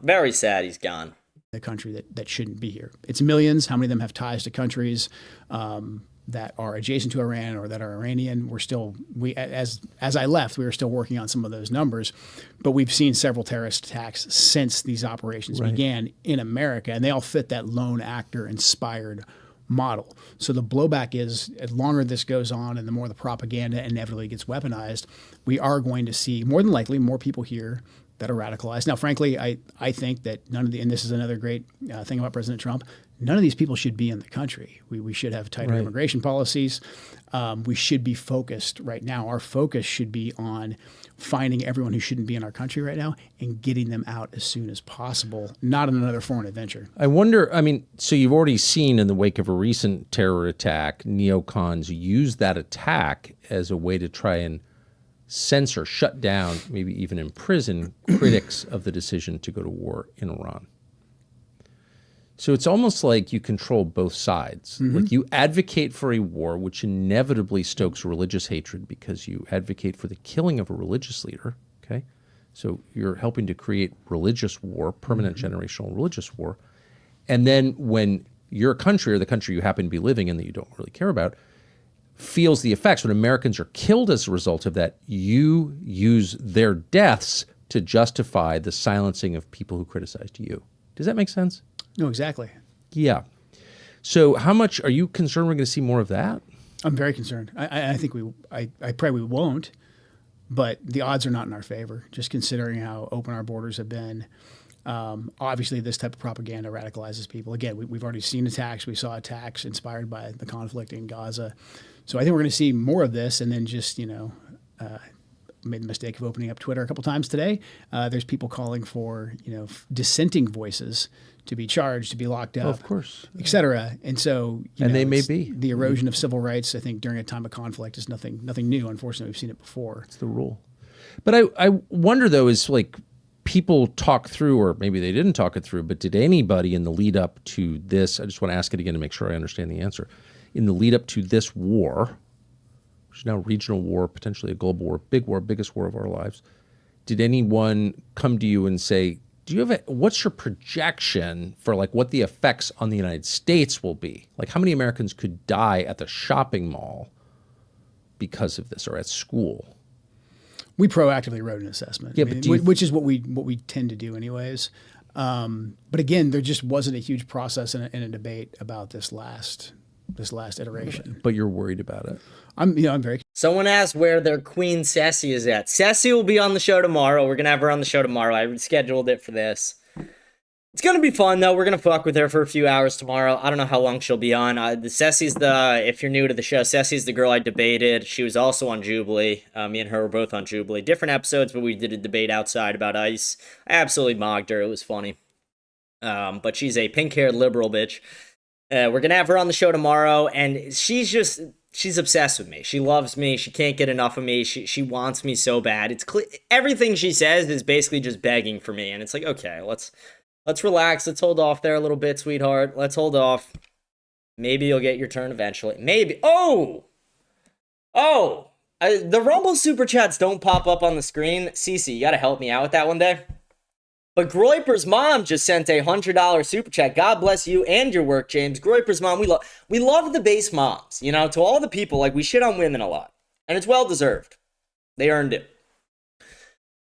Very sad he's gone. The country that shouldn't be here. It's millions. How many of them have ties to countries that are adjacent to Iran or that are Iranian? As I left, we were still working on some of those numbers, but we've seen several terrorist attacks since these operations began in America, and they all fit that lone actor inspired model. So the blowback is, the longer this goes on and the more the propaganda inevitably gets weaponized, we are going to see more than likely more people here that are radicalized. Now, frankly, I think that and this is another great thing about President Trump, none of these people should be in the country. We should have tighter immigration policies. We should be focused right now. Our focus should be on finding everyone who shouldn't be in our country right now and getting them out as soon as possible, not on another foreign adventure. I wonder, so you've already seen in the wake of a recent terror attack, neocons use that attack as a way to try and censor, shut down, maybe even imprison critics of the decision to go to war in Iran. So it's almost like you control both sides. Like you advocate for a war, which inevitably stokes religious hatred because you advocate for the killing of a religious leader, okay? So you're helping to create religious war, permanent generational religious war. And then when your country or the country you happen to be living in that you don't really care about feels the effects, when Americans are killed as a result of that, you use their deaths to justify the silencing of people who criticized you. Does that make sense? No, exactly. Yeah. So how much are you concerned we're going to see more of that? I'm very concerned. I think I pray we won't, but the odds are not in our favor, just considering how open our borders have been. Obviously, this type of propaganda radicalizes people. Again, we've already seen attacks. We saw attacks inspired by the conflict in Gaza. So I think we're going to see more of this, and then just, made the mistake of opening up Twitter a couple times today. There's people calling for, dissenting voices to be charged, to be locked up, of course, et cetera. And so, they may be. The erosion of civil rights, I think, during a time of conflict is nothing new. Unfortunately, we've seen it before. It's the rule. But I wonder, though, is like people talk through, or maybe they didn't talk it through, but did anybody in the lead up to this, I just want to ask it again to make sure I understand the answer, in the lead up to this war, which is now a regional war, potentially a global war, big war, biggest war of our lives, did anyone come to you and say, what's your projection for like what the effects on the United States will be? Like how many Americans could die at the shopping mall because of this, or at school? We proactively wrote an assessment, which is what we tend to do anyways. But again, there just wasn't a huge process and a debate about this last iteration. But you're worried about it. I'm very. Someone asked where their queen Ceci is at. Ceci will be on the show tomorrow. We're gonna have her on the show tomorrow. I scheduled it for this. It's gonna be fun though. We're gonna fuck with her for a few hours tomorrow. I don't know how long she'll be on. Ceci's if you're new to the show, Ceci's the girl I debated. She was also on Jubilee. Me and her were both on Jubilee. Different episodes, but we did a debate outside about ICE. I absolutely mocked her. It was funny. But she's a pink-haired liberal bitch. We're gonna have her on the show tomorrow, and she's obsessed with me. She loves me. She can't get enough of me. She wants me so bad. It's everything she says is basically just begging for me, and it's like, okay, let's relax. Let's hold off there a little bit, sweetheart. Let's hold off. Maybe you'll get your turn eventually. Maybe. The Rumble super chats don't pop up on the screen. Cece, you gotta help me out with that one day. But Groiper's mom just sent a $100 super chat. God bless you and your work, James. Groiper's mom, we love the base moms. To all the people, like, we shit on women a lot. And it's well deserved. They earned it.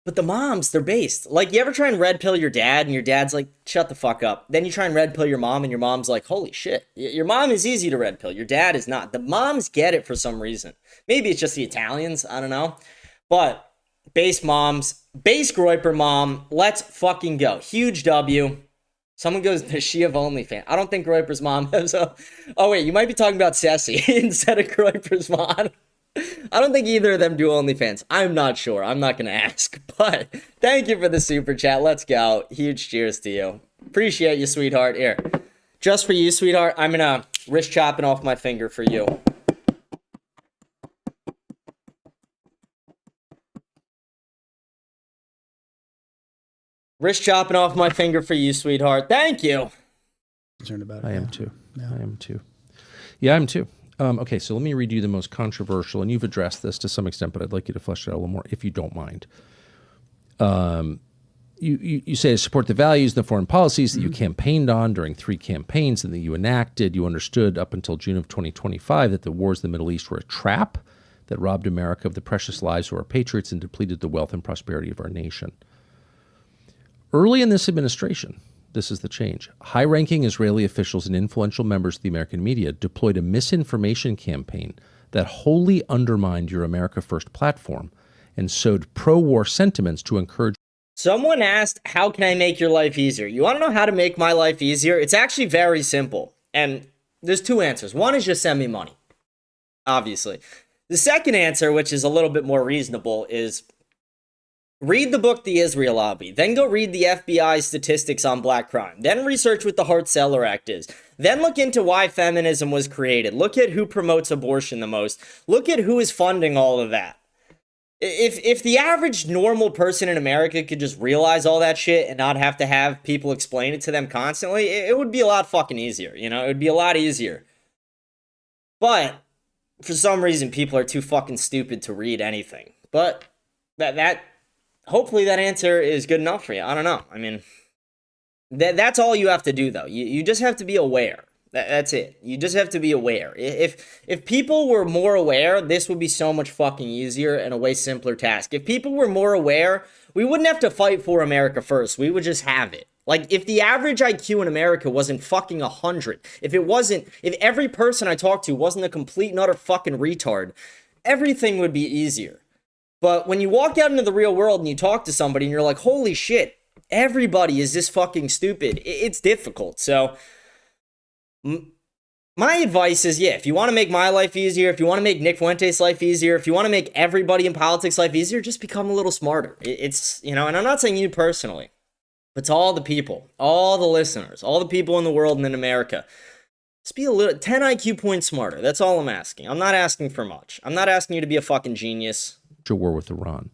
But the moms, they're based. Like, you ever try and red pill your dad, and your dad's like, shut the fuck up. Then you try and red pill your mom, and your mom's like, holy shit. Your mom is easy to red pill. Your dad is not. The moms get it for some reason. Maybe it's just the Italians. I don't know. But Base moms. Base Groiper mom. Let's fucking go. Huge W. Someone goes, does she have OnlyFans? I don't think Groiper's mom has a... Oh, wait, you might be talking about Ceci instead of Groiper's mom. I don't think either of them do OnlyFans. I'm not sure. I'm not going to ask. But thank you for the super chat. Let's go. Huge cheers to you. Appreciate you, sweetheart. Here. Just for you, sweetheart, I'm going to wrist chopping off my finger for you. Wrist chopping off my finger for you, sweetheart. Thank you. Concerned about it. I am too. I am too. Yeah, I'm too. Okay, so let me read you the most controversial, and you've addressed this to some extent, but I'd like you to flesh it out a little more, if you don't mind. You say to support the values and the foreign policies that you campaigned on during 3 campaigns and that you enacted. You understood up until June of 2025 that the wars in the Middle East were a trap that robbed America of the precious lives of our patriots and depleted the wealth and prosperity of our nation. Early in this administration, this is the change, high-ranking Israeli officials and influential members of the American media deployed a misinformation campaign that wholly undermined your America First platform and sowed pro-war sentiments to encourage... Someone asked, how can I make your life easier? You want to know how to make my life easier? It's actually very simple. And there's 2 answers. One is just send me money, obviously. The second answer, which is a little bit more reasonable, is... read the book, The Israel Lobby. Then go read the FBI statistics on black crime. Then research what the Hart-Celler Act is. Then look into why feminism was created. Look at who promotes abortion the most. Look at who is funding all of that. If the average normal person in America could just realize all that shit and not have to have people explain it to them constantly, it would be a lot fucking easier. You know, it would be a lot easier. But for some reason, people are too fucking stupid to read anything. But hopefully that answer is good enough for you. I don't know. I mean, that's all you have to do, though. You just have to be aware. That's it. You just have to be aware. If people were more aware, this would be so much fucking easier and a way simpler task. If people were more aware, we wouldn't have to fight for America first. We would just have it. Like, if the average IQ in America wasn't fucking 100, if every person I talked to wasn't a complete and utter fucking retard, everything would be easier. But when you walk out into the real world and you talk to somebody and you're like, holy shit, everybody is this fucking stupid, it's difficult. So my advice is, yeah, if you want to make my life easier, if you want to make Nick Fuentes' life easier, if you want to make everybody in politics' life easier, just become a little smarter. It's, you know, and I'm not saying you personally, but to all the people, all the listeners, all the people in the world and in America, just be a little 10 IQ points smarter. That's all I'm asking. I'm not asking for much. I'm not asking you to be a fucking genius. war with Iran.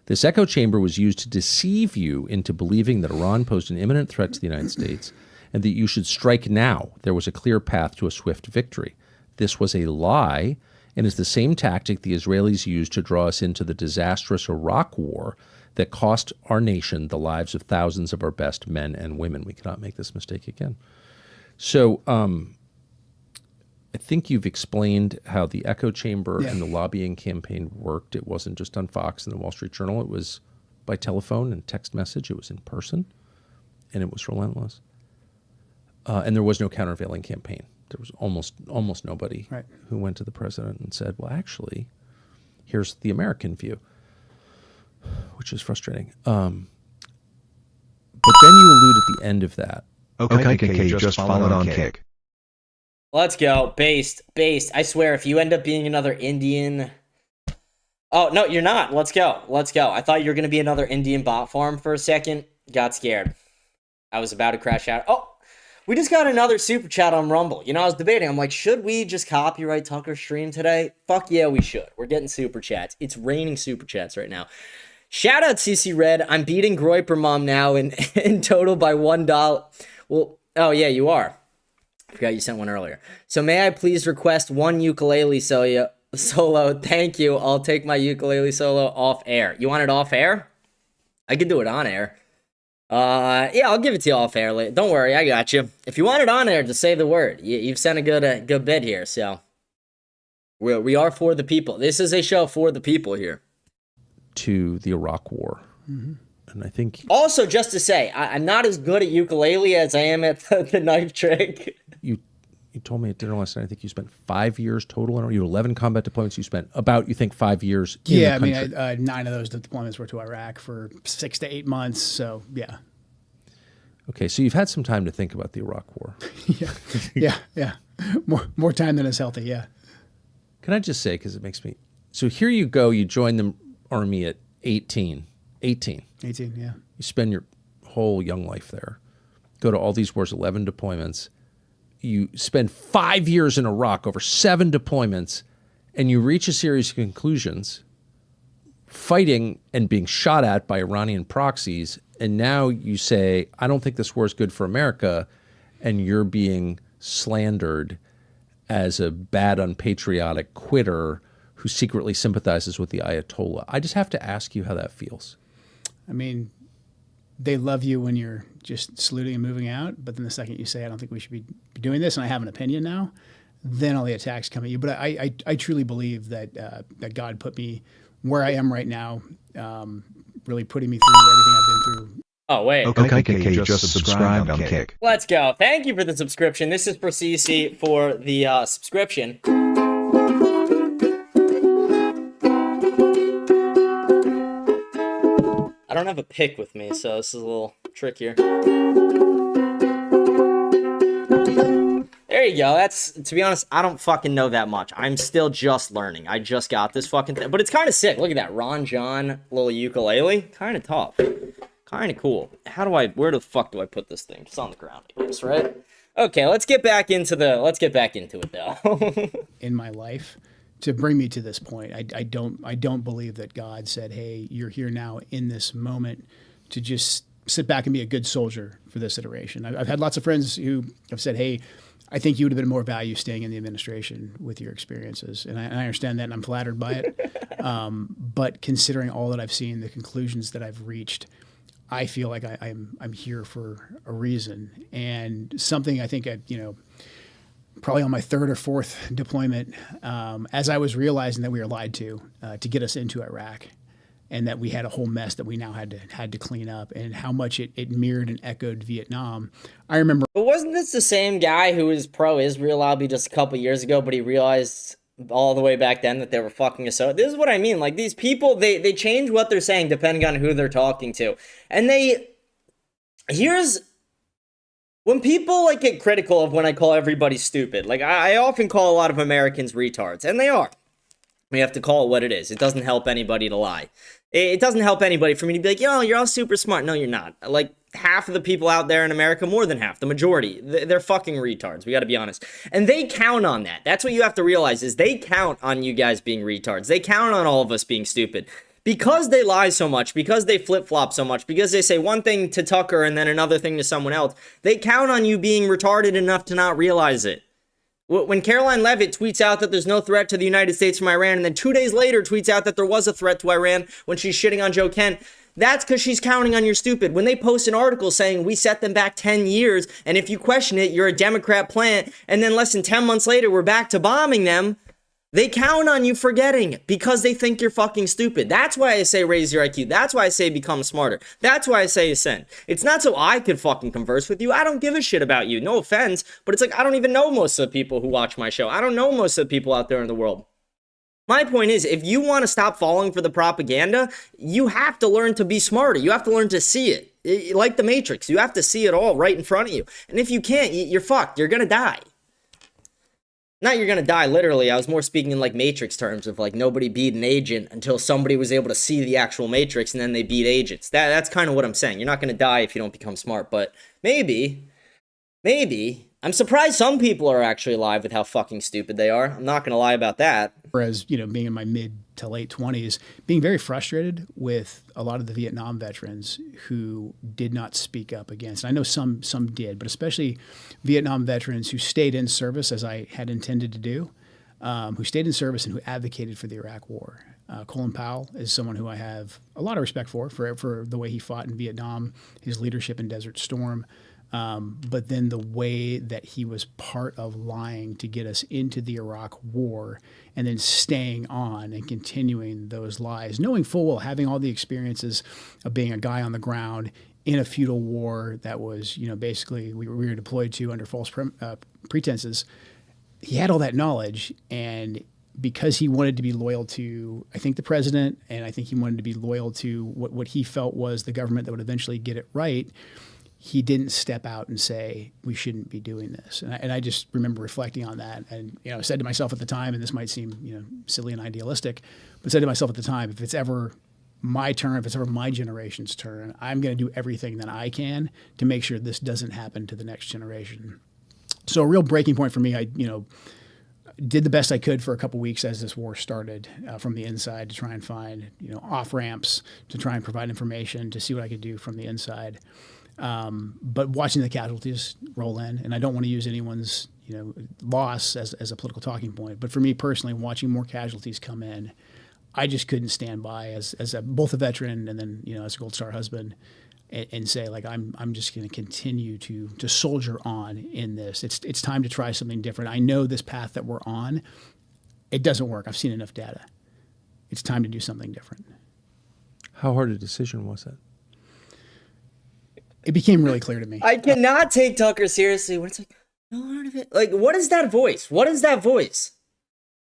This echo chamber was used to deceive you into believing that Iran posed an imminent threat to the United States and that you should strike now. There was a clear path to a swift victory. This was a lie and is the same tactic the Israelis used to draw us into the disastrous Iraq war that cost our nation the lives of thousands of our best men and women. We cannot make this mistake again. So I think you've explained how the echo chamber and the lobbying campaign worked. It wasn't just on Fox and the Wall Street Journal. It was by telephone and text message. It was in person, and it was relentless. And there was no countervailing campaign. There was almost nobody who went to the president and said, well, actually, here's the American view, which is frustrating. But then you allude at the end of that. Okay, just followed on kick. Let's go. Based. I swear, if you end up being another Indian... Oh, no, you're not. Let's go. I thought you were going to be another Indian bot farm for a second. Got scared. I was about to crash out. Oh, we just got another super chat on Rumble. You know, I was debating. I'm like, should we just copyright Tucker's stream today? Fuck yeah, we should. We're getting super chats. It's raining super chats right now. Shout out CC Red. I'm beating Groiper Mom now in total by $1. Well, oh yeah, you are. I forgot you sent one earlier. So may I please request one ukulele solo? Thank you. I'll take my ukulele solo off air. You want it off air? I could do it on air. Yeah, I'll give it to you off air later. Don't worry, I got you. If you want it on air, just say the word. You've sent a good bit here, so we are for the people. This is a show for the people here. To the Iraq War. Mm-hmm. And I think... Also, just to say, I'm not as good at ukulele as I am at the knife trick. You told me at dinner last night, I think you spent 5 years total. You had 11 combat deployments. You spent about, you think, 5 years in the country. Yeah, I mean, 9 of those deployments were to Iraq for 6 to 8 months. So, yeah. Okay, so you've had some time to think about the Iraq War. yeah. More time than is healthy, yeah. Can I just say, because it makes me... So here you go, you join the Army at 18. 18, yeah. You spend your whole young life there. Go to all these wars, 11 deployments. You spend 5 years in Iraq, over 7 deployments, and you reach a series of conclusions, fighting and being shot at by Iranian proxies, and now you say, I don't think this war is good for America, and you're being slandered as a bad, unpatriotic quitter who secretly sympathizes with the Ayatollah. I just have to ask you how that feels. I mean, they love you when you're just saluting and moving out, but then the second you say, I don't think we should be doing this, and I have an opinion now, then all the attacks come at you. But I truly believe that that God put me where I am right now, really putting me through everything I've been through. Oh, wait. Okay, just subscribed on Kick. Let's go. Thank you for the subscription. This is for CC for the subscription. I don't have a pick with me, so this is a little trickier. There you go. That's, to be honest, I don't fucking know that much. I'm still just learning. I just got this fucking thing. But it's kind of sick. Look at that. Ron John little ukulele. Kind of tough. Kind of cool. Where the fuck do I put this thing? It's on the ground, I guess, right? Okay, let's get back into it though. In my life to bring me to this point. I don't believe that God said, hey, you're here now in this moment to just sit back and be a good soldier for this iteration. I've had lots of friends who have said, hey, I think you would have been more value staying in the administration with your experiences. And I understand that, and I'm flattered by it. But considering all that I've seen, the conclusions that I've reached, I feel like I'm here for a reason. And something I think probably on my 3rd or 4th deployment, as I was realizing that we were lied to get us into Iraq, and that we had a whole mess that we now had to clean up, and how much it mirrored and echoed Vietnam. I remember. But wasn't this the same guy who was pro-Israel lobby just a couple years ago, but he realized all the way back then that they were fucking us out? This is what I mean. Like, these people, they change what they're saying depending on who they're talking to. And when people like get critical of when I call everybody stupid, like I often call a lot of Americans retards, and they are. We have to call it what it is. It doesn't help anybody to lie. It doesn't help anybody for me to be like, yo, you're all super smart. No, you're not. Like, half of the people out there in America, more than half, the majority, they're fucking retards. We got to be honest. And they count on that. That's what you have to realize, is they count on you guys being retards. They count on all of us being stupid. Because they lie so much, because they flip-flop so much, because they say one thing to Tucker and then another thing to someone else, they count on you being retarded enough to not realize it. When Caroline Leavitt tweets out that there's no threat to the United States from Iran, and then 2 days later tweets out that there was a threat to Iran when she's shitting on Joe Kent, that's because she's counting on your stupid. When they post an article saying we set them back 10 years, and if you question it, you're a Democrat plant, and then less than 10 months later, we're back to bombing them, they count on you forgetting because they think you're fucking stupid. That's why I say raise your IQ. That's why I say become smarter. That's why I say ascend. It's not so I could fucking converse with you. I don't give a shit about you. No offense, but it's like I don't even know most of the people who watch my show. I don't know most of the people out there in the world. My point is, if you want to stop falling for the propaganda, you have to learn to be smarter. You have to learn to see it. Like the Matrix, you have to see it all right in front of you. And if you can't, you're fucked. You're going to die. Not you're going to die, literally. I was more speaking in like Matrix terms of like nobody beat an agent until somebody was able to see the actual Matrix and then they beat agents. That's kind of what I'm saying. You're not going to die if you don't become smart, but maybe. I'm surprised some people are actually alive with how fucking stupid they are. I'm not going to lie about that. Whereas, being in my mid to late 20s, being very frustrated with a lot of the Vietnam veterans who did not speak up against. I know some did, but especially Vietnam veterans who stayed in service as I had intended to do, who stayed in service and who advocated for the Iraq War. Colin Powell is someone who I have a lot of respect for the way he fought in Vietnam, his leadership in Desert Storm. But then the way that he was part of lying to get us into the Iraq War and then staying on and continuing those lies, knowing full well, having all the experiences of being a guy on the ground in a feudal war that was, basically we were deployed to under false pretenses. He had all that knowledge, and because he wanted to be loyal to, I think, the president, and I think he wanted to be loyal to what he felt was the government that would eventually get it right, he didn't step out and say, we shouldn't be doing this. And I just remember reflecting on that. And, I said to myself at the time, and this might seem, silly and idealistic, but said to myself at the time, if it's ever my turn, if it's ever my generation's turn, I'm going to do everything that I can to make sure this doesn't happen to the next generation. So a real breaking point for me, I did the best I could for a couple weeks as this war started from the inside to try and find, off ramps, to try and provide information, to see what I could do from the inside. But watching the casualties roll in, and I don't want to use anyone's, loss as a political talking point, but for me personally, watching more casualties come in, I just couldn't stand by as both a veteran and then, as a Gold Star husband and say, like, I'm just going to continue to soldier on in this. It's time to try something different. I know this path that we're on, it doesn't work. I've seen enough data. It's time to do something different. How hard a decision was it? It became really clear to me. I cannot take Tucker seriously when it's like, no, part of it. Like, what is that voice? What is that voice?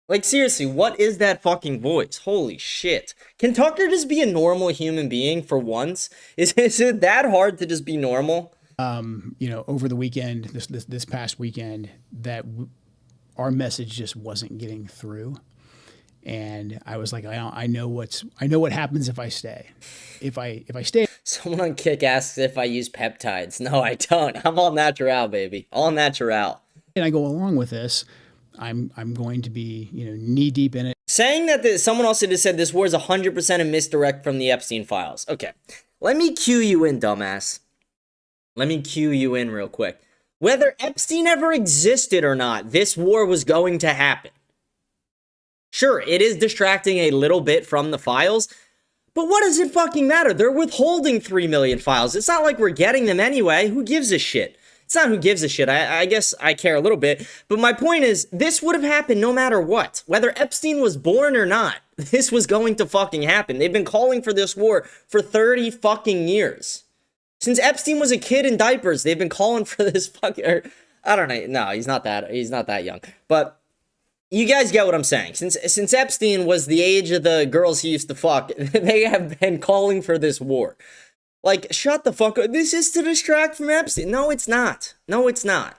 Like, seriously, what is that fucking voice? Holy shit. Can Tucker just be a normal human being for once? Is it that hard to just be normal? Over the weekend, this past weekend, that our message just wasn't getting through. And I was like, I know what happens if I stay. If I stay. Someone on Kick asks if I use peptides. No, I don't. I'm all natural, baby. All natural. And I go along with this. I'm going to be, knee deep in it. Saying that someone also just said this war is 100% a misdirect from the Epstein files. Okay, let me cue you in, dumbass. Let me cue you in real quick. Whether Epstein ever existed or not, this war was going to happen. Sure, it is distracting a little bit from the files, but what does it fucking matter? They're withholding 3 million files. It's not like we're getting them anyway. Who gives a shit? It's not who gives a shit. I guess I care a little bit. But my point is, this would have happened no matter what. Whether Epstein was born or not, this was going to fucking happen. They've been calling for this war for 30 fucking years. Since Epstein was a kid in diapers, they've been calling for this fucking... I don't know. No, he's not that young. But you guys get what I'm saying. Since Epstein was the age of the girls he used to fuck, they have been calling for this war. Like, shut the fuck up. This is to distract from Epstein. No, it's not. No, it's not.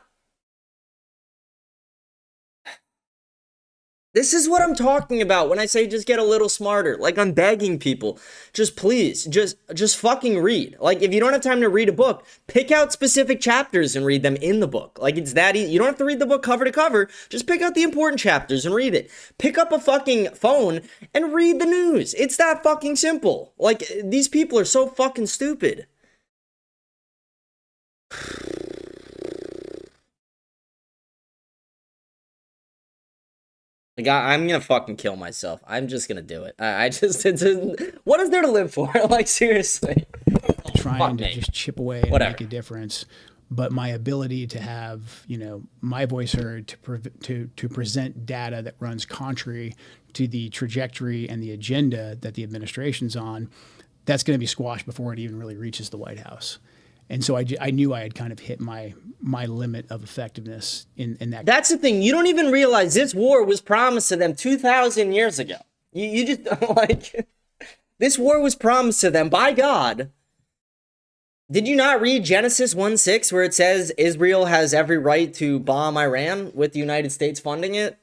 This is what I'm talking about when I say just get a little smarter. Like, I'm begging people, just please, just fucking read. Like, if you don't have time to read a book, pick out specific chapters and read them in the book. Like, it's that easy. You don't have to read the book cover to cover. Just pick out the important chapters and read it. Pick up a fucking phone and read the news. It's that fucking simple. Like, these people are so fucking stupid. Like, I'm gonna fucking kill myself. I'm just gonna do it. What is there to live for? Like, seriously. Trying to just chip away and make a difference. But my ability to have, my voice heard, to present data that runs contrary to the trajectory and the agenda that the administration's on, that's going to be squashed before it even really reaches the White House. And so I knew I had kind of hit my limit of effectiveness in that. That's the thing. You don't even realize this war was promised to them 2,000 years ago. You just, like, this war was promised to them by God. Did you not read Genesis 1:6 where it says Israel has every right to bomb Iran with the United States funding it?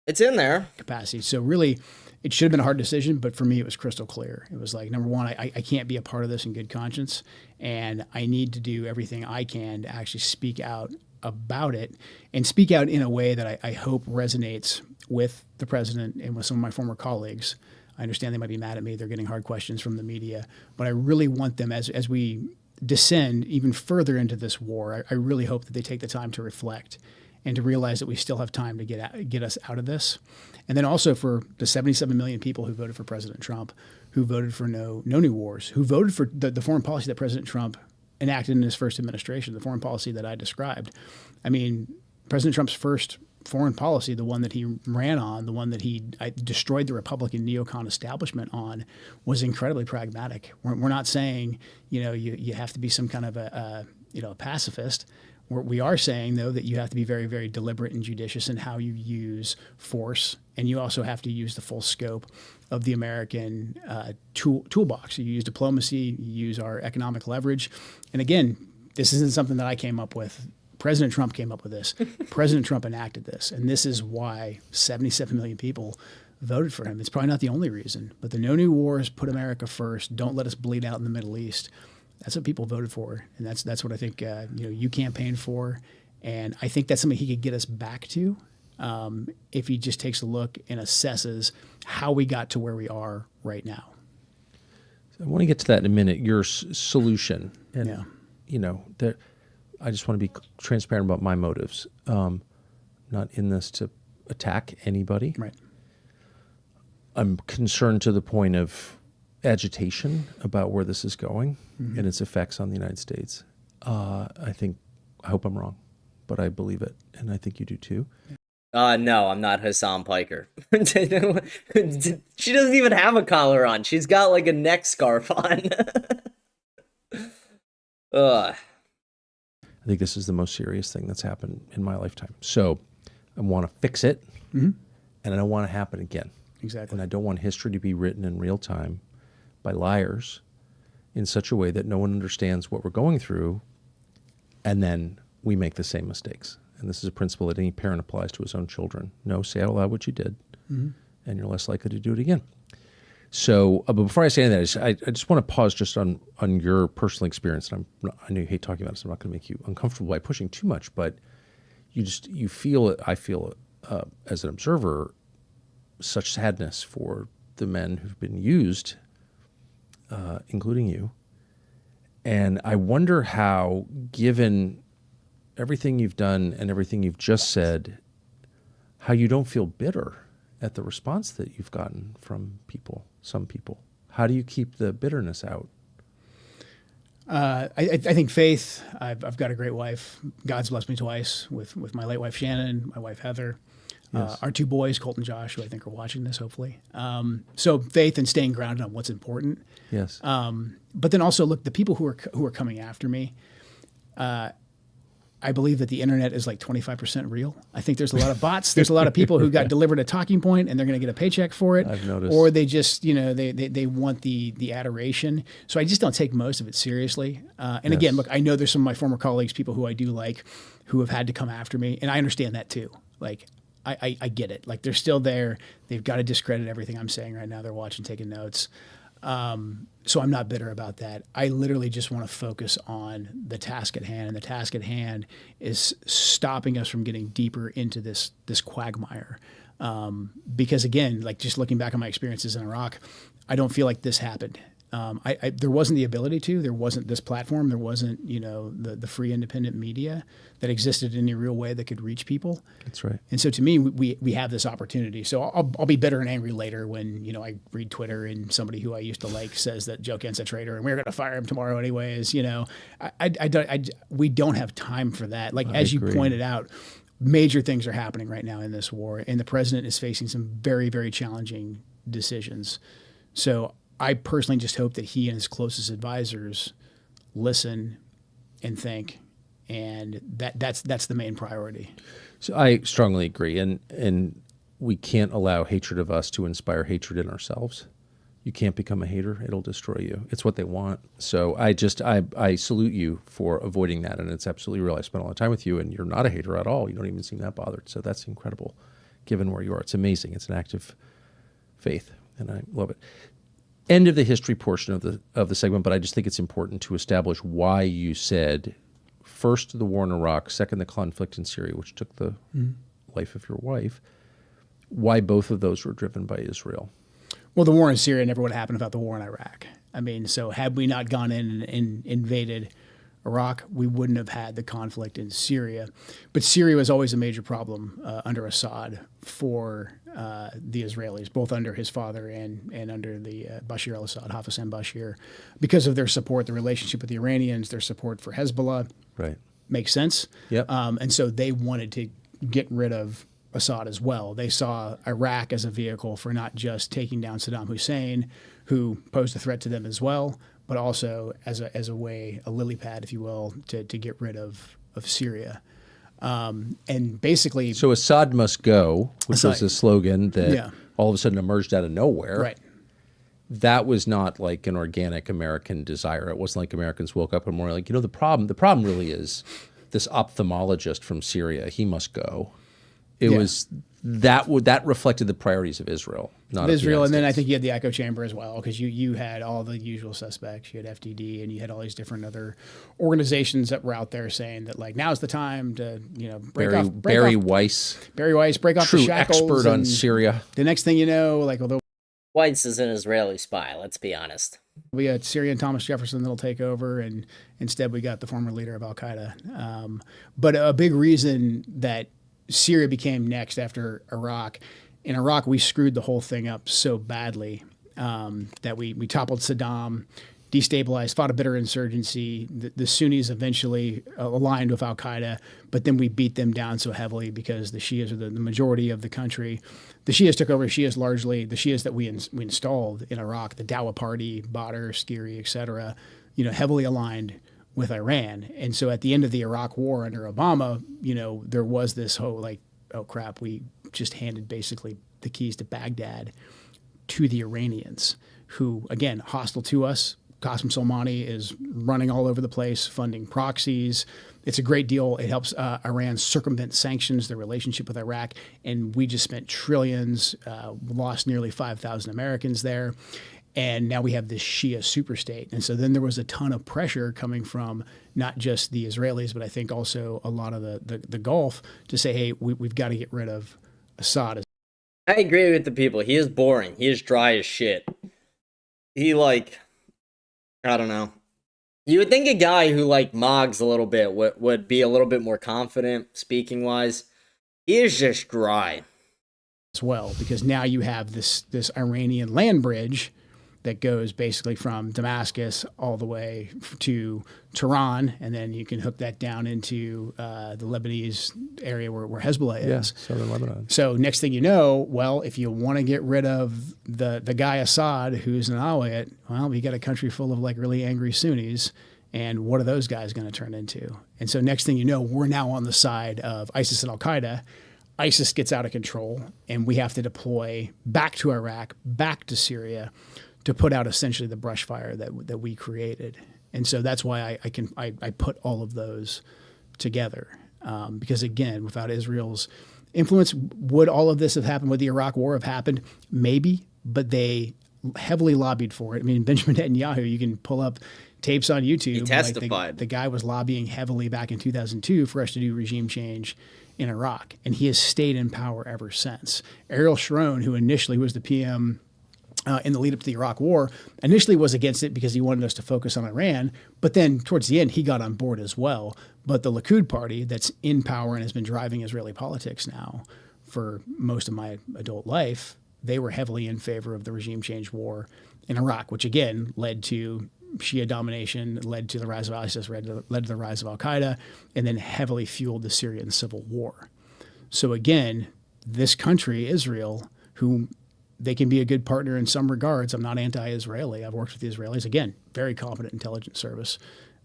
It's in there. Capacity. So really, it should have been a hard decision, but for me, it was crystal clear. It was like, number one, I can't be a part of this in good conscience, and I need to do everything I can to actually speak out about it and speak out in a way that I hope resonates with the president and with some of my former colleagues. I understand they might be mad at me. They're getting hard questions from the media, but I really want them, as we descend even further into this war, I really hope that they take the time to reflect and to realize that we still have time to get us out of this. And then also for the 77 million people who voted for President Trump, who voted for no new wars, who voted for the foreign policy that President Trump enacted in his first administration, the foreign policy that I described. I mean, President Trump's first foreign policy, the one that he ran on, the one that he destroyed the Republican neocon establishment on, was incredibly pragmatic. We're not saying, you have to be some kind of a pacifist. We are saying, though, that you have to be very, very deliberate and judicious in how you use force, and you also have to use the full scope of the American toolbox. You use diplomacy, you use our economic leverage. And again, this isn't something that I came up with. President Trump came up with this. President Trump enacted this. And this is why 77 million people voted for him. It's probably not the only reason, but the No New Wars, put America first, don't let us bleed out in the Middle East. That's what people voted for. And that's what I think you campaigned for. And I think that's something he could get us back to if he just takes a look and assesses how we got to where we are right now. I want to get to that in a minute, your solution. And, I just want to be transparent about my motives. Not in this to attack anybody. Right. I'm concerned to the point of agitation about where this is going and its effects on the United States. I hope I'm wrong, but I believe it, and I think you do too. No, I'm not Hassan Piker. She doesn't even have a collar on. She's got like a neck scarf on. I think this is the most serious thing that's happened in my lifetime. So I want to fix it, and I don't want it to happen again. Exactly. And I don't want history to be written in real time by liars in such a way that no one understands what we're going through, and then we make the same mistakes. And this is a principle that any parent applies to his own children. No, say out loud what you did, and you're less likely to do it again. So, but before I say any of that, I just want to pause just on your personal experience. And I know you hate talking about this. I'm not going to make you uncomfortable by pushing too much, but you feel it. I feel it as an observer, such sadness for the men who've been used, including you. And I wonder how, given everything you've done and everything you've just said, how you don't feel bitter at the response that you've gotten from people, some people. How do you keep the bitterness out? I think faith. I've got a great wife. God's blessed me twice with my late wife Shannon, my wife Heather, Yes. our two boys, Colt and Josh, who I think are watching this, hopefully. So faith and staying grounded on what's important. Yes. But then also, look, the people who are coming after me, I believe that the internet is like 25% real. I think there's a lot of bots. There's a lot of people who got delivered a talking point and they're going to get a paycheck for it. I've noticed. Or they just, they want the adoration. So I just don't take most of it seriously. And again, look, I know there's some of my former colleagues, people who I do like, who have had to come after me. And I understand that too. Like, I get it. Like, they're still there. They've got to discredit everything I'm saying right now. They're watching, taking notes. So I'm not bitter about that. I literally just want to focus on the task at hand, and the task at hand is stopping us from getting deeper into this quagmire. Because again, like just looking back on my experiences in Iraq, I don't feel like this happened. There wasn't the ability to. There wasn't this platform. There wasn't the free independent media that existed in any real way that could reach people. That's right. And so to me, we have this opportunity. So I'll be bitter and angry later when I read Twitter and somebody who I used to like says that Joe Kent's a traitor and we're going to fire him tomorrow anyways. We don't have time for that. Like as you pointed out, major things are happening right now in this war, and the president is facing some very, very challenging decisions. So I personally just hope that he and his closest advisors listen and think, and that's the main priority. So I strongly agree, and we can't allow hatred of us to inspire hatred in ourselves. You can't become a hater; it'll destroy you. It's what they want. So I salute you for avoiding that, and it's absolutely real. I spent a lot of time with you, and you're not a hater at all. You don't even seem that bothered. So that's incredible, given where you are. It's amazing. It's an act of faith, and I love it. End of the history portion of the segment, but I just think it's important to establish why you said first the war in Iraq, second the conflict in Syria, which took the life of your wife. Why both of those were driven by Israel? Well, the war in Syria never would have happened without the war in Iraq. I mean, so had we not gone in and invaded Iraq, we wouldn't have had the conflict in Syria. But Syria was always a major problem under Assad for the Israelis, both under his father and under the Bashar al-Assad, Hafez Bashir, because of their support, the relationship with the Iranians, their support for Hezbollah. Right. Makes sense. Yep. And so they wanted to get rid of Assad as well. They saw Iraq as a vehicle for not just taking down Saddam Hussein, who posed a threat to them as well, but also as a way, a lily pad, if you will, to get rid of Syria. And basically... So Assad must go, which was a slogan that all of a sudden emerged out of nowhere. Right. That was not like an organic American desire. It wasn't like Americans woke up and were like, the problem really is this ophthalmologist from Syria. He must go. It was that reflected the priorities of Israel, not Israel. And then I think you had the echo chamber as well, because you had all the usual suspects. You had FDD, and you had all these different other organizations that were out there saying that, like, now's the time to Barry Weiss, break off the shackles. True expert on Syria. The next thing you know, like, although Weiss is an Israeli spy, let's be honest. We got Syrian Thomas Jefferson that'll take over, and instead we got the former leader of al-Qaeda. But a big reason that Syria became next after Iraq. In Iraq, we screwed the whole thing up so badly that we toppled Saddam, destabilized, fought a bitter insurgency. The Sunnis eventually aligned with al-Qaeda, but then we beat them down so heavily because the Shias are the majority of the country. The Shias took over. Shias largely, the Shias that we installed in Iraq, the Dawa Party, Badr, Skiri, etc., heavily aligned with Iran. And so at the end of the Iraq war under Obama, there was this whole like, oh crap, we just handed basically the keys to Baghdad to the Iranians, who, again, hostile to us. Qasem Soleimani is running all over the place, funding proxies. It's a great deal. It helps Iran circumvent sanctions, their relationship with Iraq. And we just spent trillions, lost nearly 5,000 Americans there. And now we have this Shia superstate. And so then there was a ton of pressure coming from not just the Israelis, but I think also a lot of the Gulf to say, hey, we've got to get rid of Assad. I agree with the people. He is boring. He is dry as shit. He, I don't know. You would think a guy who, mogs a little bit would be a little bit more confident, speaking-wise. He is just dry. As well, because now you have this Iranian land bridge that goes basically from Damascus all the way to Tehran, and then you can hook that down into the Lebanese area where Hezbollah is. Yeah, southern Lebanon. So next thing you know, well, if you want to get rid of the guy Assad, who's an Alawite, well, we got a country full of really angry Sunnis, and what are those guys going to turn into? And so next thing you know, we're now on the side of ISIS and Al-Qaeda. ISIS gets out of control, and we have to deploy back to Iraq, back to Syria, to put out essentially the brush fire that we created. And so that's why I put all of those together. Because again, without Israel's influence, would all of this have happened? Would the Iraq war have happened? Maybe, but they heavily lobbied for it. I mean, Benjamin Netanyahu, you can pull up tapes on YouTube. He testified. The guy was lobbying heavily back in 2002 for us to do regime change in Iraq. And he has stayed in power ever since. Ariel Sharon, who initially was the PM in the lead up to the Iraq war, initially was against it because he wanted us to focus on Iran. But then towards the end, he got on board as well. But the Likud party that's in power and has been driving Israeli politics now for most of my adult life, they were heavily in favor of the regime change war in Iraq, which again led to Shia domination, led to the rise of ISIS, led to the rise of Al-Qaeda, and then heavily fueled the Syrian civil war. So again, this country, Israel, who they can be a good partner in some regards. I'm not anti-Israeli. I've worked with the Israelis. Again, very competent intelligence service,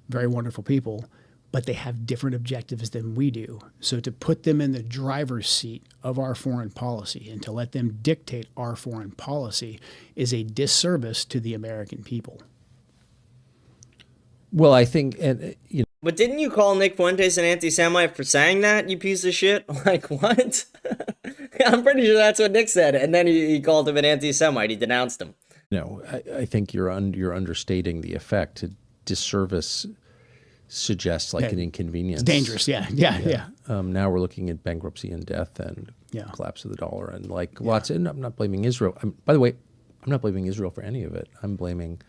very wonderful people, but they have different objectives than we do. So to put them in the driver's seat of our foreign policy and to let them dictate our foreign policy is a disservice to the American people. Well, I think, But didn't you call Nick Fuentes an anti-Semite for saying that, you piece of shit? What? I'm pretty sure that's what Nick said. And then he called him an anti-Semite. He denounced him. No, I think you're understating the effect. Disservice suggests an inconvenience. It's dangerous, yeah. Now we're looking at bankruptcy and death and collapse of the dollar and lots. And I'm not blaming Israel. By the way, I'm not blaming Israel for any of it. I'm blaming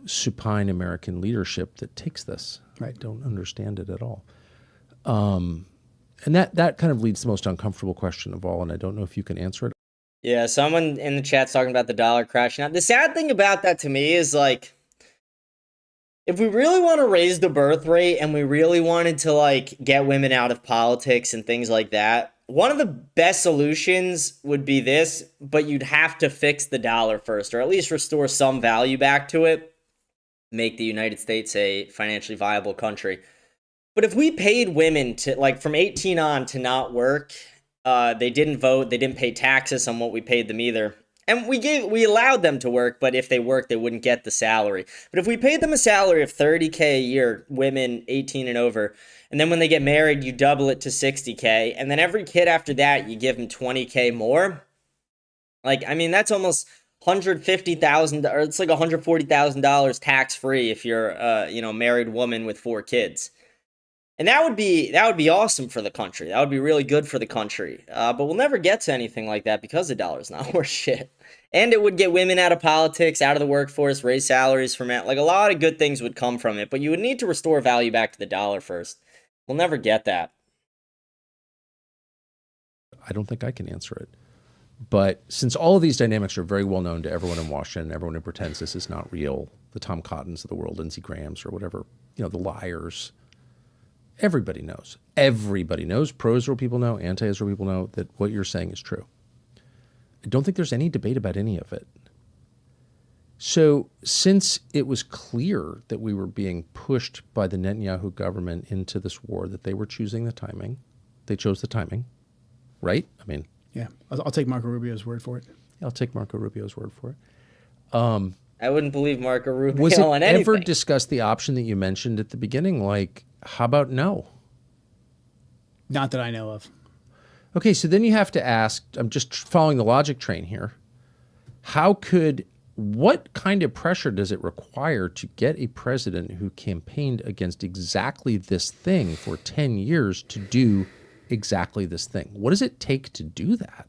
supine American leadership that takes this. Right. Don't understand it at all. And that kind of leads to the most uncomfortable question of all, and I don't know if you can answer it. Yeah, someone in the chat's talking about the dollar crashing out. The sad thing about that to me is if we really want to raise the birth rate and we really wanted to get women out of politics and things like that, one of the best solutions would be this, but you'd have to fix the dollar first, or at least restore some value back to it, make the United States a financially viable country. But if we paid women to, like, from 18 on to not work, they didn't vote, they didn't pay taxes on what we paid them either. And we allowed them to work, but if they worked, they wouldn't get the salary. But if we paid them a salary of $30K a year, women 18 and over, and then when they get married, you double it to $60K, and then every kid after that, you give them $20K more. Like, I mean, that's almost $150,000, or it's like $140,000 tax free if you're a married woman with 4 kids. And that would be awesome for the country. That would be really good for the country. But we'll never get to anything like that because the dollar's not worth shit. And it would get women out of politics, out of the workforce, raise salaries for men. Like, a lot of good things would come from it. But you would need to restore value back to the dollar first. We'll never get that. I don't think I can answer it. But since all of these dynamics are very well known to everyone in Washington, everyone who pretends this is not real, the Tom Cottons of the world, Lindsey Grahams or whatever, the liars, everybody knows. Everybody knows. Pro-Israel people know, anti-Israel people know that what you're saying is true. I don't think there's any debate about any of it. So since it was clear that we were being pushed by the Netanyahu government into this war, that they were choosing the timing, they chose the timing, right? I mean, yeah, I'll take Marco Rubio's word for it. I'll take Marco Rubio's word for it. I wouldn't believe Marco Rubio was it on anything. ever discussed the option that you mentioned at the beginning? Like, how about no? Not that I know of. Okay, so then you have to ask, I'm just following the logic train here. What kind of pressure does it require to get a president who campaigned against exactly this thing for 10 years to do exactly this thing? What does it take to do that?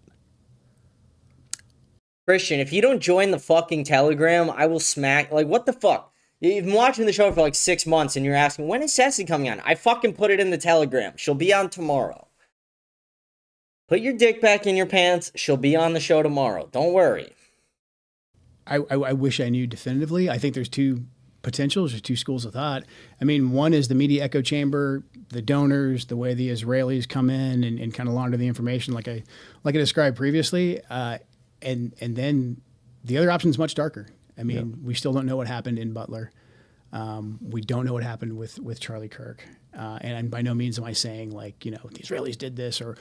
Christian, if you don't join the fucking Telegram, I will smack. Like, what the fuck? You've been watching the show for like 6 months and you're asking, when is Ceci coming on? I fucking put it in the Telegram. She'll be on tomorrow. Put your dick back in your pants. She'll be on the show tomorrow. Don't worry. I wish I knew definitively. I think there's two potentials, there's two schools of thought. I mean, one is the media echo chamber, the donors, the way the Israelis come in and kind of launder the information like I described previously. And then the other option is much darker. I mean, we still don't know what happened in Butler. We don't know what happened with Charlie Kirk. And by no means am I saying like, the Israelis did this or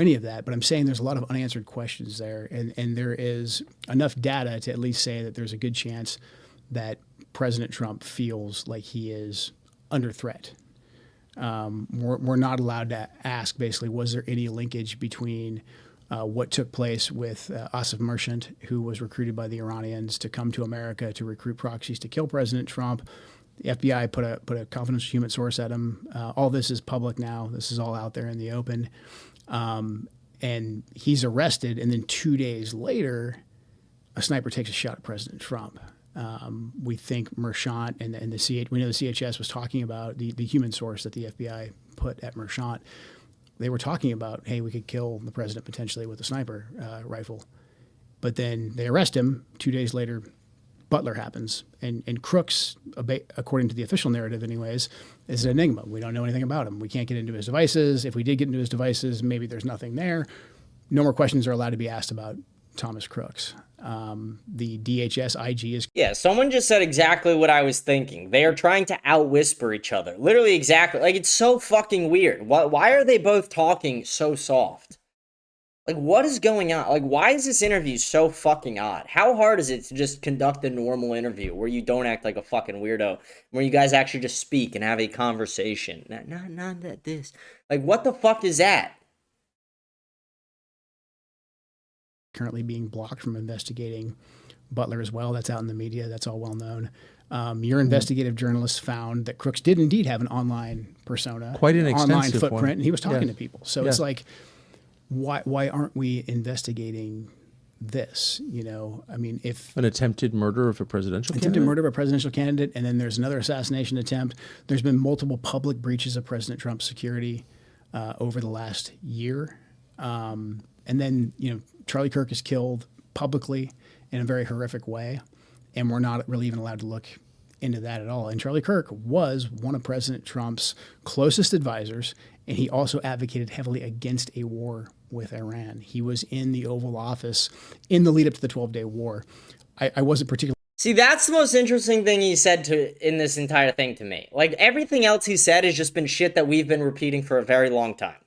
any of that, but I'm saying there's a lot of unanswered questions there. And there is enough data to at least say that there's a good chance that President Trump feels like he is under threat. We're not allowed to ask, basically, was there any linkage between what took place with Asif Merchant, who was recruited by the Iranians to come to America to recruit proxies to kill President Trump. The FBI put a confidential human source at him. All this is public now. This is all out there in the open. And he's arrested, and then 2 days later, a sniper takes a shot at President Trump. We think Merchant and we know the CHS was talking about the human source that the FBI put at Merchant. They were talking about, hey, we could kill the president potentially with a sniper rifle. But then they arrest him. 2 days later, Butler happens. And Crooks, according to the official narrative anyways, is an enigma. We don't know anything about him. We can't get into his devices. If we did get into his devices, maybe there's nothing there. No more questions are allowed to be asked about Thomas Crooks. The DHS IG is... Yeah, someone just said exactly what I was thinking. They are trying to out-whisper each other. Literally exactly. Like, it's so fucking weird. Why are they both talking so soft? Like, what is going on? Like, why is this interview so fucking odd? How hard is it to just conduct a normal interview where you don't act like a fucking weirdo, where you guys actually just speak and have a conversation? Not that this. Like, what the fuck is that? Currently being blocked from investigating Butler as well. That's out in the media. That's all well known. Your investigative journalists found that Crooks did indeed have an online persona, quite an online extensive footprint, one. And he was talking to people. So it's like, why aren't we investigating this? I mean, if an attempted murder of a presidential candidate, and then there's another assassination attempt. There's been multiple public breaches of President Trump's security over the last year. And then, Charlie Kirk is killed publicly in a very horrific way, and we're not really even allowed to look into that at all. And Charlie Kirk was one of President Trump's closest advisors And he also advocated heavily against a war with Iran. He was in the Oval Office in the lead up to the 12-day war. I wasn't particularly. See, that's the most interesting thing he said in this entire thing to me. Like, everything else he said has just been shit that we've been repeating for a very long time.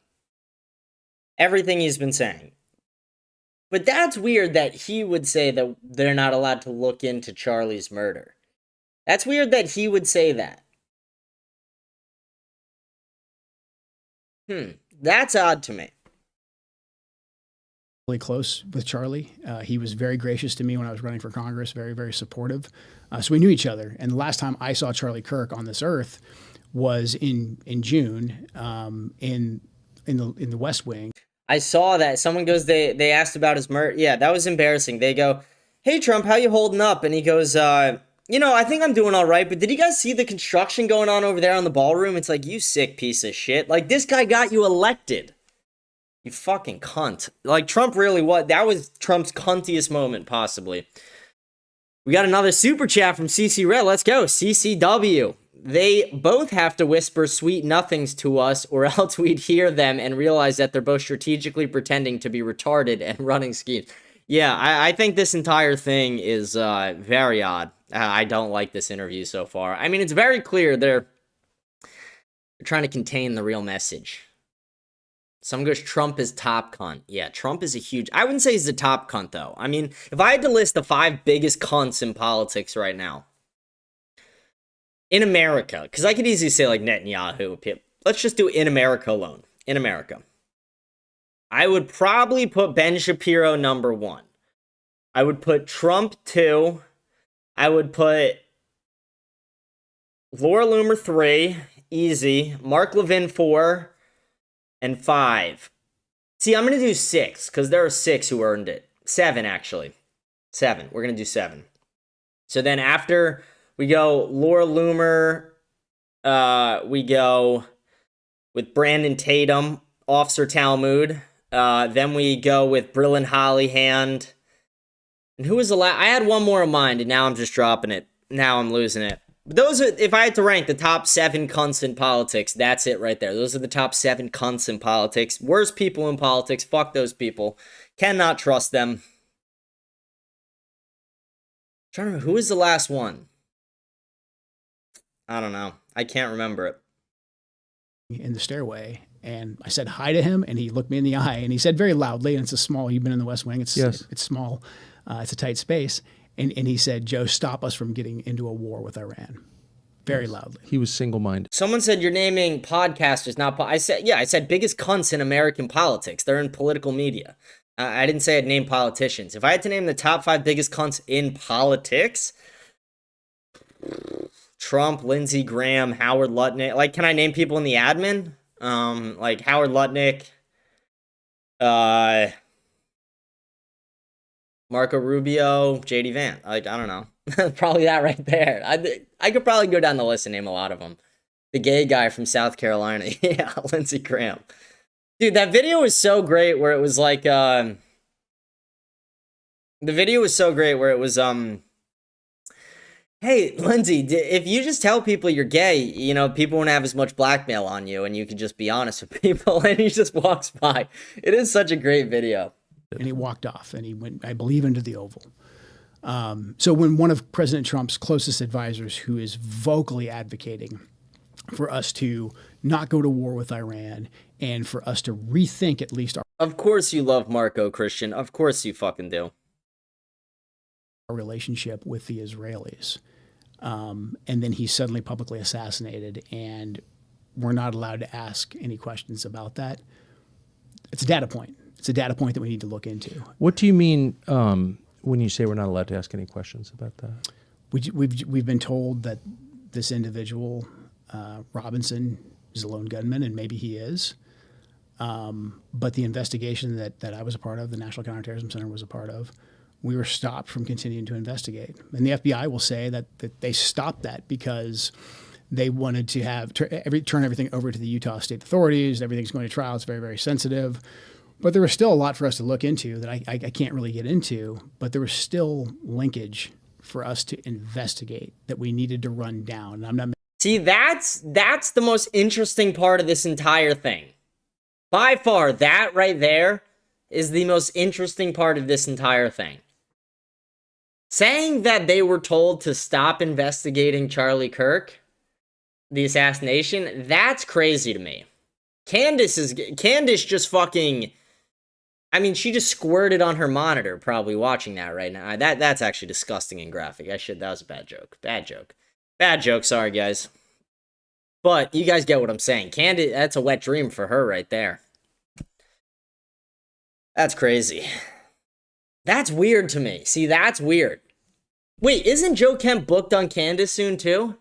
Everything he's been saying. But that's weird that he would say that they're not allowed to look into Charlie's murder. That's weird that he would say that. That's odd to me. Really close with Charlie. He was very gracious to me when I was running for Congress, very, very supportive. So we knew each other. And the last time I saw Charlie Kirk on this earth was in June in the West Wing. I saw that. Someone goes, they asked about his murder. Yeah, that was embarrassing. They go, "Hey, Trump, how you holding up?" And he goes, I think I'm doing all right, but did you guys see the construction going on over there on the ballroom? It's like, you sick piece of shit. Like, this guy got you elected. You fucking cunt. Like, Trump really was. That was Trump's cuntiest moment, possibly. We got another super chat from CC Red. Let's go. CCW. They both have to whisper sweet nothings to us, or else we'd hear them and realize that they're both strategically pretending to be retarded and running schemes. Yeah, I think this entire thing is very odd. I don't like this interview so far. I mean, it's very clear they're trying to contain the real message. Someone goes, Trump is top cunt. Yeah, Trump is a huge... I wouldn't say he's the top cunt, though. I mean, if I had to list the 5 biggest cunts in politics right now, in America, because I could easily say, like, Netanyahu. Let's just do in America alone. In America. I would probably put Ben Shapiro number 1. I would put Trump 2. I would put Laura Loomer 3. Easy. Mark Levin 4. And 5. See, I'm going to do 6, because there are 6 who earned it. 7, actually. 7. We're going to do 7. So then after we go Laura Loomer, we go with Brandon Tatum, Officer Talmud. Then we go with Brillin Hollyhand. And who was the last? I had one more in mind, and now I'm just dropping it. Now I'm losing it. Those are, if I had to rank the top 7 cunts in politics, that's it right there. Those are the top 7 cunts in politics. Worst people in politics. Fuck those people. Cannot trust them. I'm trying to remember, who was the last one? I don't know. I can't remember it. In the stairway, and I said hi to him, and he looked me in the eye, and he said very loudly, and it's a small, you've been in the West Wing, it's small, it's a tight space. And he said, "Joe, stop us from getting into a war with Iran." Very loudly. He was single-minded. Someone said you're naming podcasters, not... I said biggest cunts in American politics. They're in political media. I didn't say I'd name politicians. If I had to name the top 5 biggest cunts in politics, Trump, Lindsey Graham, Howard Lutnick. Like, can I name people in the admin? Like Howard Lutnick, Marco Rubio, JD Vance. Like, I don't know. Probably that right there. I could probably go down the list and name a lot of them. The gay guy from South Carolina. Yeah, Lindsey Graham. Dude, that video was so great where it was like, the video was so great where it was, hey, Lindsey, if you just tell people you're gay, you know, people won't have as much blackmail on you and you can just be honest with people, and he just walks by. It is such a great video. And he walked off, and he went, I believe, into the Oval. So when one of President Trump's closest advisors, who is vocally advocating for us to not go to war with Iran and for us to rethink at least our... Of course you love Marco, Christian. Of course you fucking do. ...our relationship with the Israelis. And then he's suddenly publicly assassinated, and we're not allowed to ask any questions about that. It's a data point. It's a data point that we need to look into. What do you mean when you say we're not allowed to ask any questions about that? We've been told that this individual, Robinson, is a lone gunman, and maybe he is. But the investigation that I was a part of, the National Counterterrorism Center was a part of, we were stopped from continuing to investigate. And the FBI will say that they stopped that because they wanted to have turn everything over to the Utah state authorities. Everything's going to trial. It's very, very sensitive. But there was still a lot for us to look into that I can't really get into. But there was still linkage for us to investigate that we needed to run down. And I'm not See, that's the most interesting part of this entire thing. By far, that right there is the most interesting part of this entire thing. Saying that they were told to stop investigating Charlie Kirk, the assassination, that's crazy to me. Candace just fucking, I mean, she just squirted on her monitor probably watching that right now. That's actually disgusting and graphic. That was a bad joke. Bad joke, sorry guys. But you guys get what I'm saying. Candace, that's a wet dream for her right there. That's crazy. That's weird to me. See, that's weird. Wait, isn't Joe Kemp booked on Candace soon too?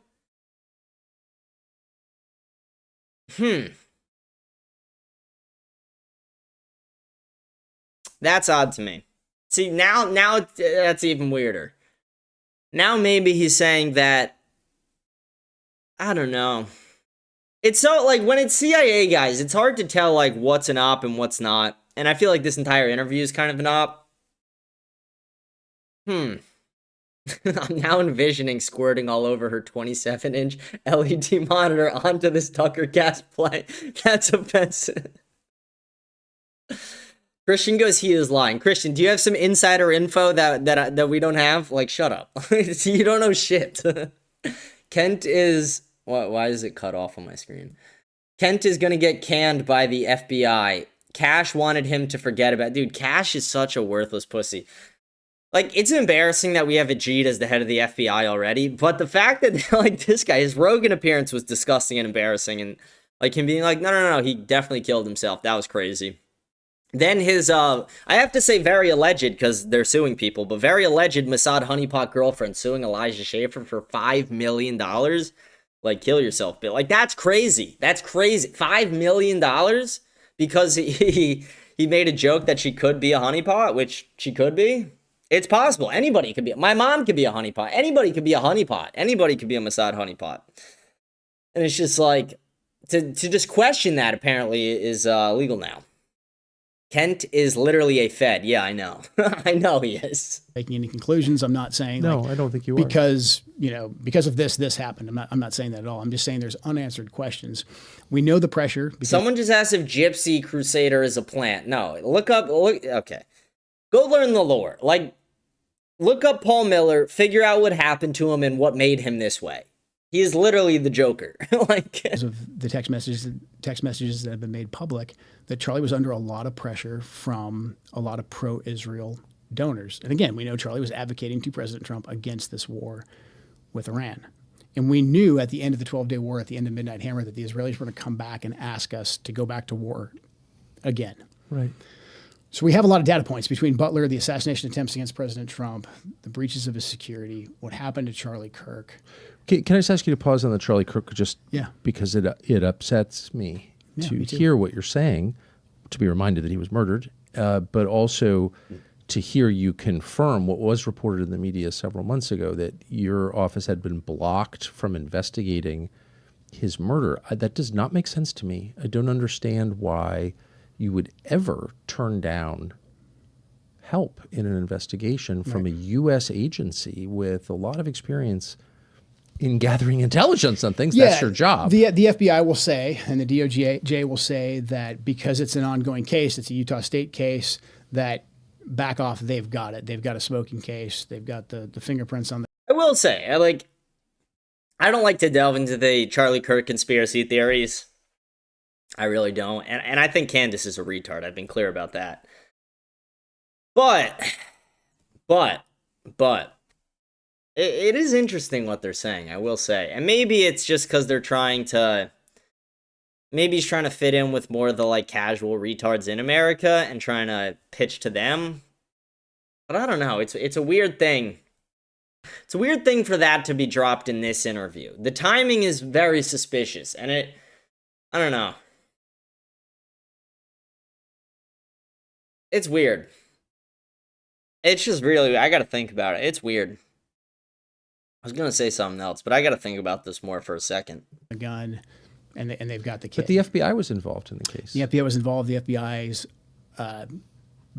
That's odd to me. See, now that's even weirder. Now maybe he's saying that, I don't know. It's so, like, when it's CIA guys, it's hard to tell, like, what's an op and what's not. And I feel like this entire interview is kind of an op. I'm now envisioning squirting all over her 27-inch LED monitor onto this Tucker Cast play. That's offensive. Christian goes, he is lying. Christian, do you have some insider info that we don't have? Like, shut up. You don't know shit. Kent is... Why is it cut off on my screen? Kent is going to get canned by the FBI. Cash wanted him to forget about... Dude, Cash is such a worthless pussy. Like, it's embarrassing that we have Ajit as the head of the FBI already, but the fact that, like, this guy, his Rogan appearance was disgusting and embarrassing, and, like, him being like, no, he definitely killed himself. That was crazy. Then his, I have to say very alleged, because they're suing people, but very alleged Mossad honeypot girlfriend suing Elijah Schaffer for $5 million. Like, kill yourself, Bill. Like, that's crazy. That's crazy. $5 million? Because he made a joke that she could be a honeypot, which she could be. It's possible. Anybody could be. My mom could be a honeypot. Anybody could be a honeypot. Anybody could be a Mossad honeypot. And it's just like, to just question that apparently is legal now. Kent is literally a Fed. Yeah, I know. I know he is. Making any conclusions. I'm not saying No, I don't think you are. because of this happened. I'm not saying that at all. I'm just saying there's unanswered questions. We know the pressure. Someone just asked if Gypsy Crusader is a plant. No, okay. Go learn the lore. Like, look up Paul Miller, figure out what happened to him and what made him this way. He is literally the Joker. Like, because of the text messages that have been made public, that Charlie was under a lot of pressure from a lot of pro-Israel donors. And again, we know Charlie was advocating to President Trump against this war with Iran. And we knew at the end of the 12-day war, at the end of Midnight Hammer, that the Israelis were going to come back and ask us to go back to war again. Right. So we have a lot of data points between Butler, the assassination attempts against President Trump, the breaches of his security, what happened to Charlie Kirk. Can I just ask you to pause on the Charlie Kirk because it upsets me me too. hear what you're saying, to be reminded that he was murdered, but also to hear you confirm what was reported in the media several months ago, that your office had been blocked from investigating his murder. That does not make sense to me. I don't understand why you would ever turn down help in an investigation from a U.S. agency with a lot of experience in gathering intelligence on things. That's your job. The FBI will say, and the DOJ will say, that because it's an ongoing case, it's a Utah State case, that back off, they've got it. They've got a smoking case. They've got the fingerprints on the... I will say, I don't like to delve into the Charlie Kirk conspiracy theories. I really don't. And I think Candace is a retard. I've been clear about that. But it is interesting what they're saying, I will say. And maybe it's just because they're maybe he's trying to fit in with more of the, like, casual retards in America and trying to pitch to them. But I don't know. It's a weird thing. It's a weird thing for that to be dropped in this interview. The timing is very suspicious, and I don't know. It's weird. It's just really, I gotta think about it. It's weird. I was gonna say something else, but I gotta think about this more for a second. A gun, and they've got the kit. But the FBI was involved in the case. The FBI was involved. The FBI's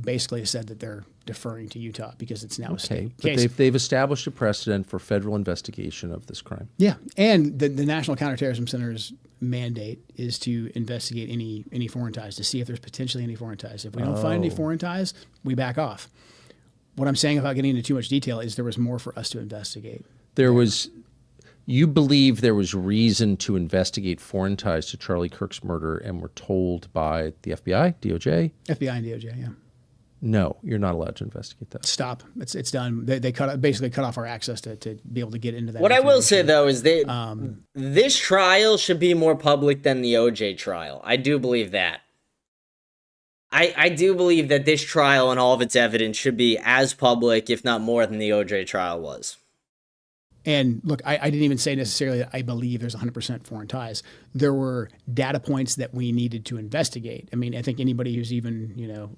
basically said that they're deferring to Utah because it's now a Okay, state but case. they've established a precedent for federal investigation of this crime. Yeah, and the National Counterterrorism Center's mandate is to investigate any foreign ties to see if there's potentially any foreign ties. If we don't find any foreign ties, we back off. What I'm saying, without getting into too much detail, is there was more for us to investigate. You believe there was reason to investigate foreign ties to Charlie Kirk's murder and were told by the FBI, DOJ? FBI and DOJ, yeah. No, you're not allowed to investigate that. Stop. It's done. They basically cut off our access to be able to get into that. What I will say, though, is that this trial should be more public than the OJ trial. I do believe that. I do believe that this trial and all of its evidence should be as public, if not more, than the OJ trial was. And look, I didn't even say necessarily that I believe there's 100% foreign ties. There were data points that we needed to investigate. I mean, I think anybody who's even,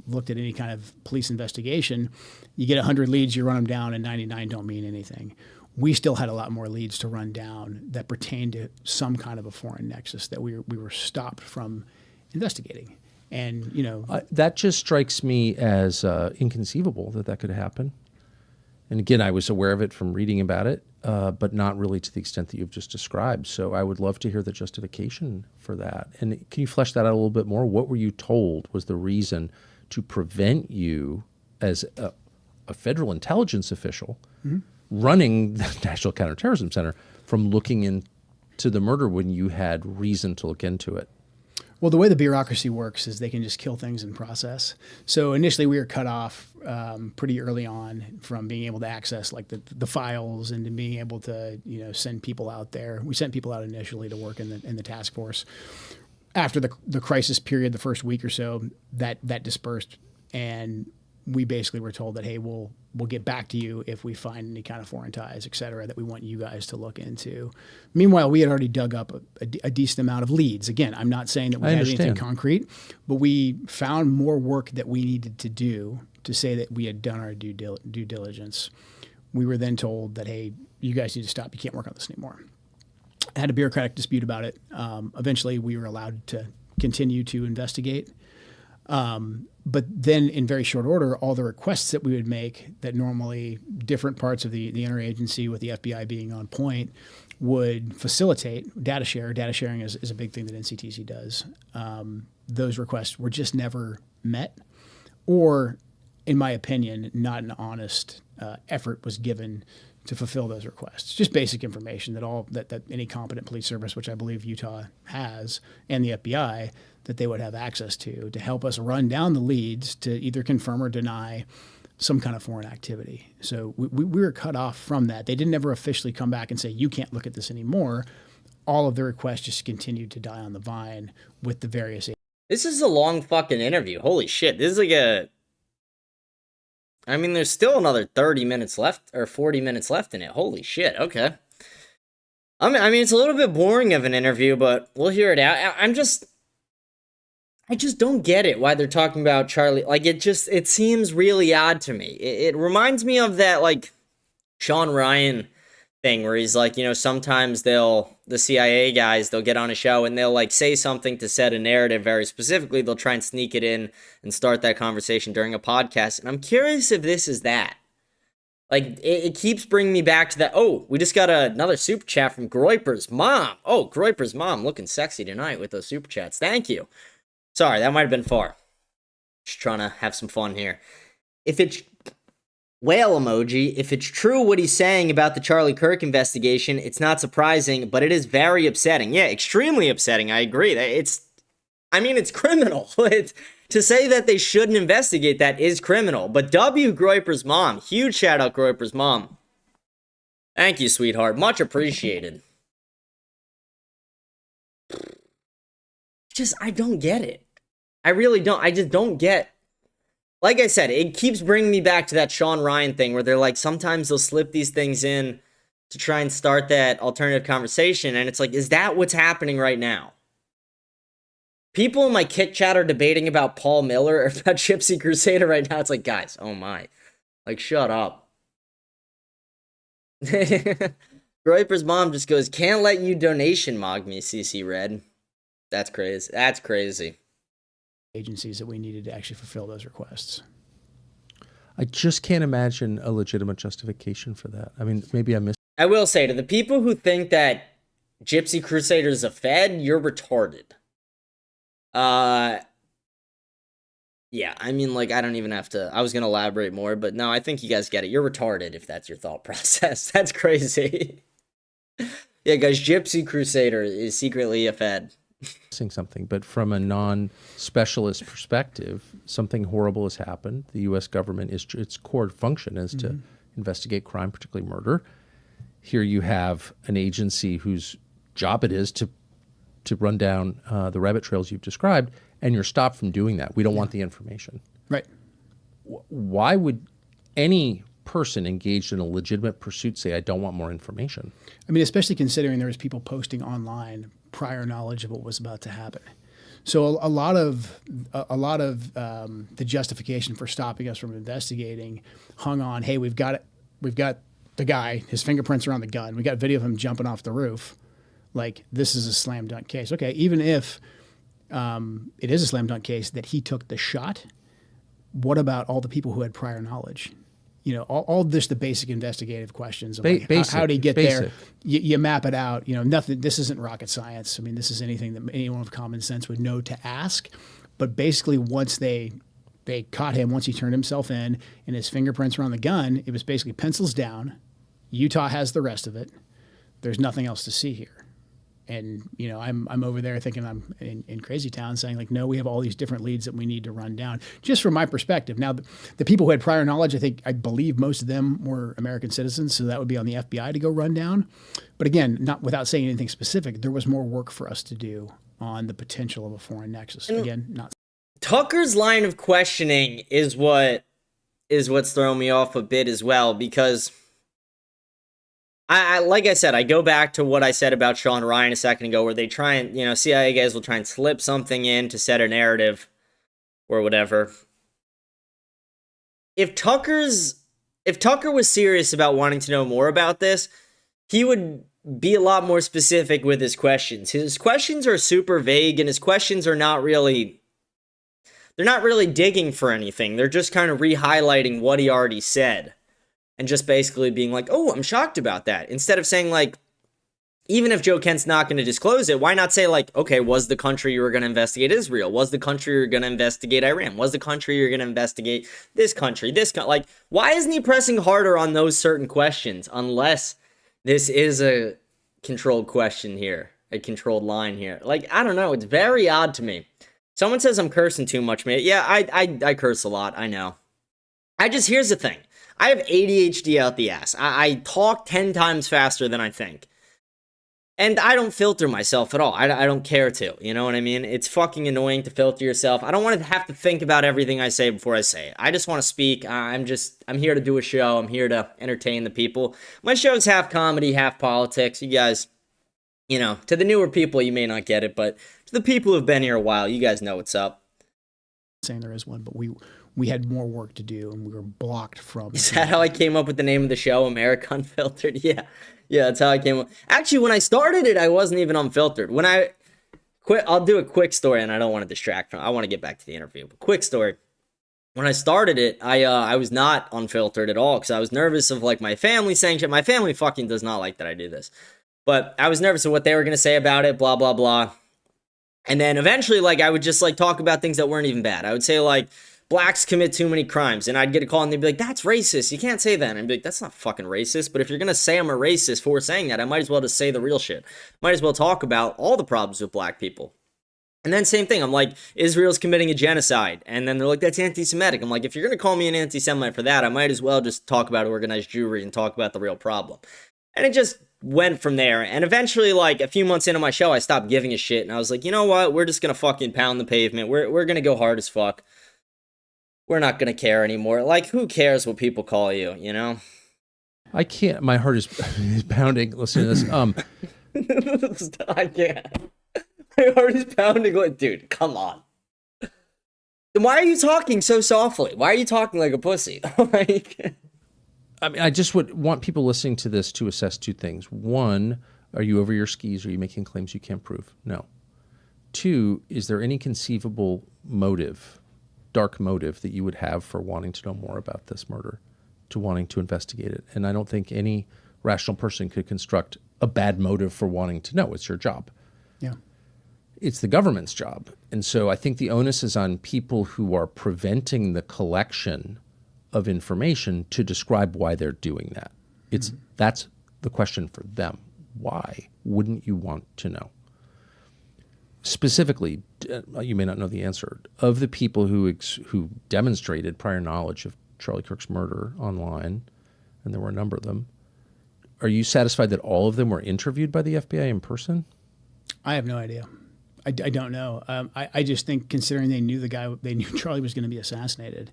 looked at any kind of police investigation, you get 100 leads, you run them down, and 99 don't mean anything. We still had a lot more leads to run down that pertained to some kind of a foreign nexus that we were stopped from investigating. And, that just strikes me as inconceivable that could happen. And again, I was aware of it from reading about it, but not really to the extent that you've just described. So I would love to hear the justification for that. And can you flesh that out a little bit more? What were you told was the reason to prevent you, as a federal intelligence official running the National Counterterrorism Center, from looking into the murder when you had reason to look into it? Well, the way the bureaucracy works is they can just kill things in process. So initially we were cut off pretty early on from being able to access like the files and being able to send people out there. We sent people out initially to work in the task force. After the crisis period, the first week or so, that dispersed, and we basically were told that, hey, we'll get back to you if we find any kind of foreign ties, et cetera, that we want you guys to look into. Meanwhile, we had already dug up a decent amount of leads. Again, I'm not saying that we had anything concrete, but we found more work that we needed to do to say that we had done our due diligence. We were then told that, hey, you guys need to stop. You can't work on this anymore. I had a bureaucratic dispute about it. Eventually, we were allowed to continue to investigate. But then in very short order, all the requests that we would make that normally different parts of the interagency, with the FBI being on point, would facilitate data share. Data sharing is a big thing that NCTC does. Those requests were just never met, or, in my opinion, not an honest effort was given to fulfill those requests. Just basic information that any competent police service, which I believe Utah has, and the FBI, that they would have access to help us run down the leads to either confirm or deny some kind of foreign activity. So we were cut off from that. They didn't ever officially come back and say, you can't look at this anymore. All of the requests just continued to die on the vine with the various. This is a long fucking interview. Holy shit. This is there's still another 30 minutes left, or 40 minutes left in it. Holy shit. Okay. I mean, it's a little bit boring of an interview, but we'll hear it out. I just don't get it, why they're talking about Charlie. Like, it seems really odd to me. It reminds me of that, like, Sean Ryan thing where he's like, sometimes the CIA guys, they'll get on a show and they'll, like, say something to set a narrative very specifically. They'll try and sneak it in and start that conversation during a podcast. And I'm curious if this is that. Like, it keeps bringing me back to that. Oh, we just got another super chat from Groiper's mom. Oh, Groiper's mom looking sexy tonight with those super chats. Thank you. Sorry, that might have been far. Just trying to have some fun here. If it's whale emoji, if it's true what he's saying about the Charlie Kirk investigation, it's not surprising, but it is very upsetting. Yeah, extremely upsetting. I agree. It's criminal. To say that they shouldn't investigate that is criminal. But W. Groiper's mom, huge shout out Groiper's mom. Thank you, sweetheart. Much appreciated. I don't get it. I really don't. I just don't get. Like I said, it keeps bringing me back to that Sean Ryan thing where they're like, sometimes they'll slip these things in to try and start that alternative conversation. And it's like, is that what's happening right now? People in my Kit Chat are debating about Paul Miller or about Gypsy Crusader right now. It's like, guys, oh my. Like, shut up. Groiper's mom just goes, can't let you donation mog me, CC Red. That's crazy. That's crazy. Agencies that we needed to actually fulfill those requests. I just can't imagine a legitimate justification for that. I mean, maybe I missed. I will say, to the people who think that Gypsy Crusader's a Fed, you're retarded. Yeah, I mean, like, I don't even have to, I was going to elaborate more, but no, I think you guys get it. You're retarded if that's your thought process. That's crazy. Yeah, guys, Gypsy Crusader is secretly a Fed. Something, but from a non-specialist perspective, something horrible has happened. The U.S. government, its core function is to investigate crime, particularly murder. Here you have an agency whose job it is to run down the rabbit trails you've described, and you're stopped from doing that. We don't want the information. Right. Why would any person engaged in a legitimate pursuit say, I don't want more information? I mean, especially considering there was people posting online prior knowledge of what was about to happen. So a lot of the justification for stopping us from investigating hung on, hey, we've got the guy, his fingerprints are on the gun. We got video of him jumping off the roof. Like, this is a slam dunk case. Okay, even if it is a slam dunk case that he took the shot, what about all the people who had prior knowledge? You know, all this, the basic investigative questions of like, how did he get there? You map it out. You know, nothing. This isn't rocket science. I mean, this is anything that anyone with common sense would know to ask. But basically, once they caught him, once he turned himself in, and his fingerprints were on the gun, it was basically pencils down. Utah has the rest of it. There's nothing else to see here. And, you know, I'm over there thinking I'm in Crazy Town saying, like, no, we have all these different leads that we need to run down. Just from my perspective. Now, the people who had prior knowledge, I believe most of them were American citizens, so that would be on the FBI to go run down. But again, not without saying anything specific, there was more work for us to do on the potential of a foreign nexus. Again, not. Tucker's line of questioning is what's throwing me off a bit as well, because I like I said, I go back to what I said about Sean Ryan a second ago, where they try and, you know, CIA guys will try and slip something in to set a narrative or whatever. If Tucker was serious about wanting to know more about this, he would be a lot more specific with his questions. His questions are super vague, and his questions are not really, they're not really digging for anything. They're just kind of re-highlighting what he already said. And just basically being like, oh, I'm shocked about that. Instead of saying, like, even if Joe Kent's not going to disclose it, why not say, like, okay, was the country you were going to investigate Israel? Was the country you were going to investigate Iran? Was the country you're going to investigate this country? Like, why isn't he pressing harder on those certain questions? Unless this is a controlled question here, a controlled line here. Like, I don't know. It's very odd to me. Someone says I'm cursing too much, man. Yeah, I curse a lot. I know. Here's the thing. I have ADHD out the ass. I talk 10 times faster than I think. And I don't filter myself at all. I don't care to. You know what I mean? It's fucking annoying to filter yourself. I don't want to have to think about everything I say before I say it. I just want to speak. I'm here to do a show. I'm here to entertain the people. My show's half comedy, half politics. You guys, you know, to the newer people, you may not get it, but to the people who've been here a while, you guys know what's up. Saying there is one, but we had more work to do, and we were blocked from. Is that how I came up with the name of the show, America Unfiltered? Yeah, that's how I came up. Actually, when I started it, I wasn't even unfiltered. When I quit, I'll do a quick story, and I don't want to distract from. I want to get back to the interview. But quick story. When I started it, I was not unfiltered at all, because I was nervous of, like, my family saying shit. My family fucking does not like that I do this, but I was nervous of what they were gonna say about it. Blah blah blah. And then eventually, like, I would just, like, talk about things that weren't even bad. I would say, like, blacks commit too many crimes, and I'd get a call and they'd be like, that's racist, you can't say that. And I'd be like, that's not fucking racist. But if you're gonna say I'm a racist for saying that, I might as well just say the real shit. Might as well talk about all the problems with black people. And then same thing, I'm like, Israel's committing a genocide, and then they're like, that's anti-Semitic. I'm like, if you're gonna call me an anti-Semite for that, I might as well just talk about organized Jewry and talk about the real problem. And it just went from there. And eventually, like, a few months into my show, I stopped giving a shit, and I was like, you know what, we're just gonna fucking pound the pavement. We're gonna go hard as fuck. We're not going to care anymore. Like, who cares what people call you, you know? I can't. My heart is pounding. Listen to this. I can't. My heart is pounding. Like, dude, come on. Then why are you talking so softly? Why are you talking like a pussy? Like, I mean, I just would want people listening to this to assess two things. One, are you over your skis? Are you making claims you can't prove? No. Two, is there any conceivable motive dark motive that you would have for wanting to know more about this murder, to wanting to investigate it. And I don't think any rational person could construct a bad motive for wanting to know. It's your job. Yeah. It's the government's job. And so I think the onus is on people who are preventing the collection of information to describe why they're doing that. That's the question for them. Why wouldn't you want to know? Specifically, you may not know the answer, of the people who demonstrated prior knowledge of Charlie Kirk's murder online, and there were a number of them, are you satisfied that all of them were interviewed by the FBI in person? I have no idea. I don't know. I just think, considering they knew Charlie was going to be assassinated,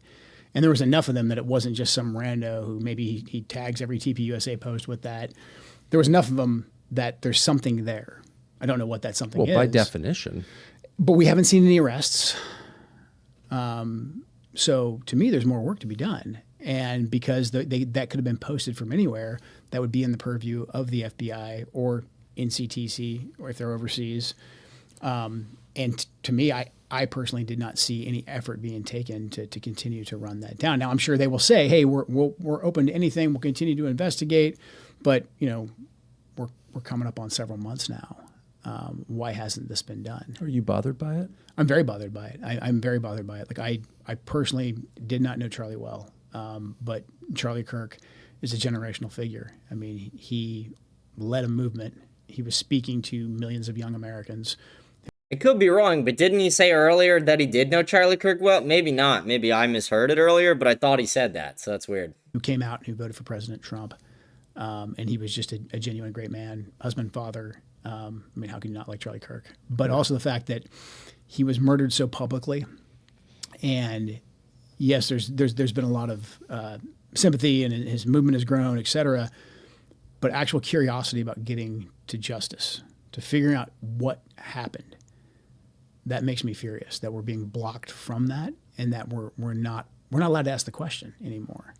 and there was enough of them that it wasn't just some rando who maybe he tags every TPUSA post with that. There was enough of them that there's something there. I don't know what that something is. Well, by definition. But we haven't seen any arrests. So to me, there's more work to be done. And because that could have been posted from anywhere, that would be in the purview of the FBI or NCTC, or if they're overseas. And to me, I personally did not see any effort being taken to continue to run that down. Now, I'm sure they will say, hey, we're open to anything. We'll continue to investigate. But, we're coming up on several months now. Why hasn't this been done? Are you bothered by it? I'm very bothered by it. I'm very bothered by it. Like I personally did not know Charlie well, but Charlie Kirk is a generational figure. I mean, he led a movement. He was speaking to millions of young Americans. I could be wrong, but didn't he say earlier that he did know Charlie Kirk well? Maybe not. Maybe I misheard it earlier, but I thought he said that, so that's weird. Who came out and who voted for President Trump. And he was just a genuine great man, husband, father. I mean, how can you not like Charlie Kirk? But also the fact that he was murdered so publicly. And yes, there's been a lot of sympathy, and his movement has grown, et cetera. But actual curiosity about getting to justice, to figuring out what happened, that makes me furious that we're being blocked from that, and that we're not allowed to ask the question anymore.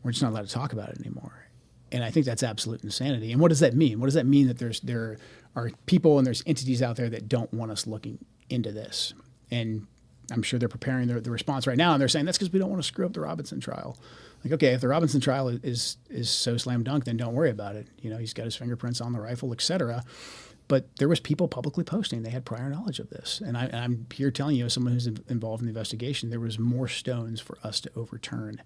We're just not allowed to talk about it anymore. And I think that's absolute insanity. And what does that mean? What does that mean that there are people and there's entities out there that don't want us looking into this? And I'm sure they're preparing the response right now, and they're saying that's because we don't want to screw up the Robinson trial. Like, okay, if the Robinson trial is so slam dunk, then don't worry about it. He's got his fingerprints on the rifle, et cetera. But there was people publicly posting they had prior knowledge of this. And I'm here telling you, as someone who's involved in the investigation, there was more stones for us to overturn.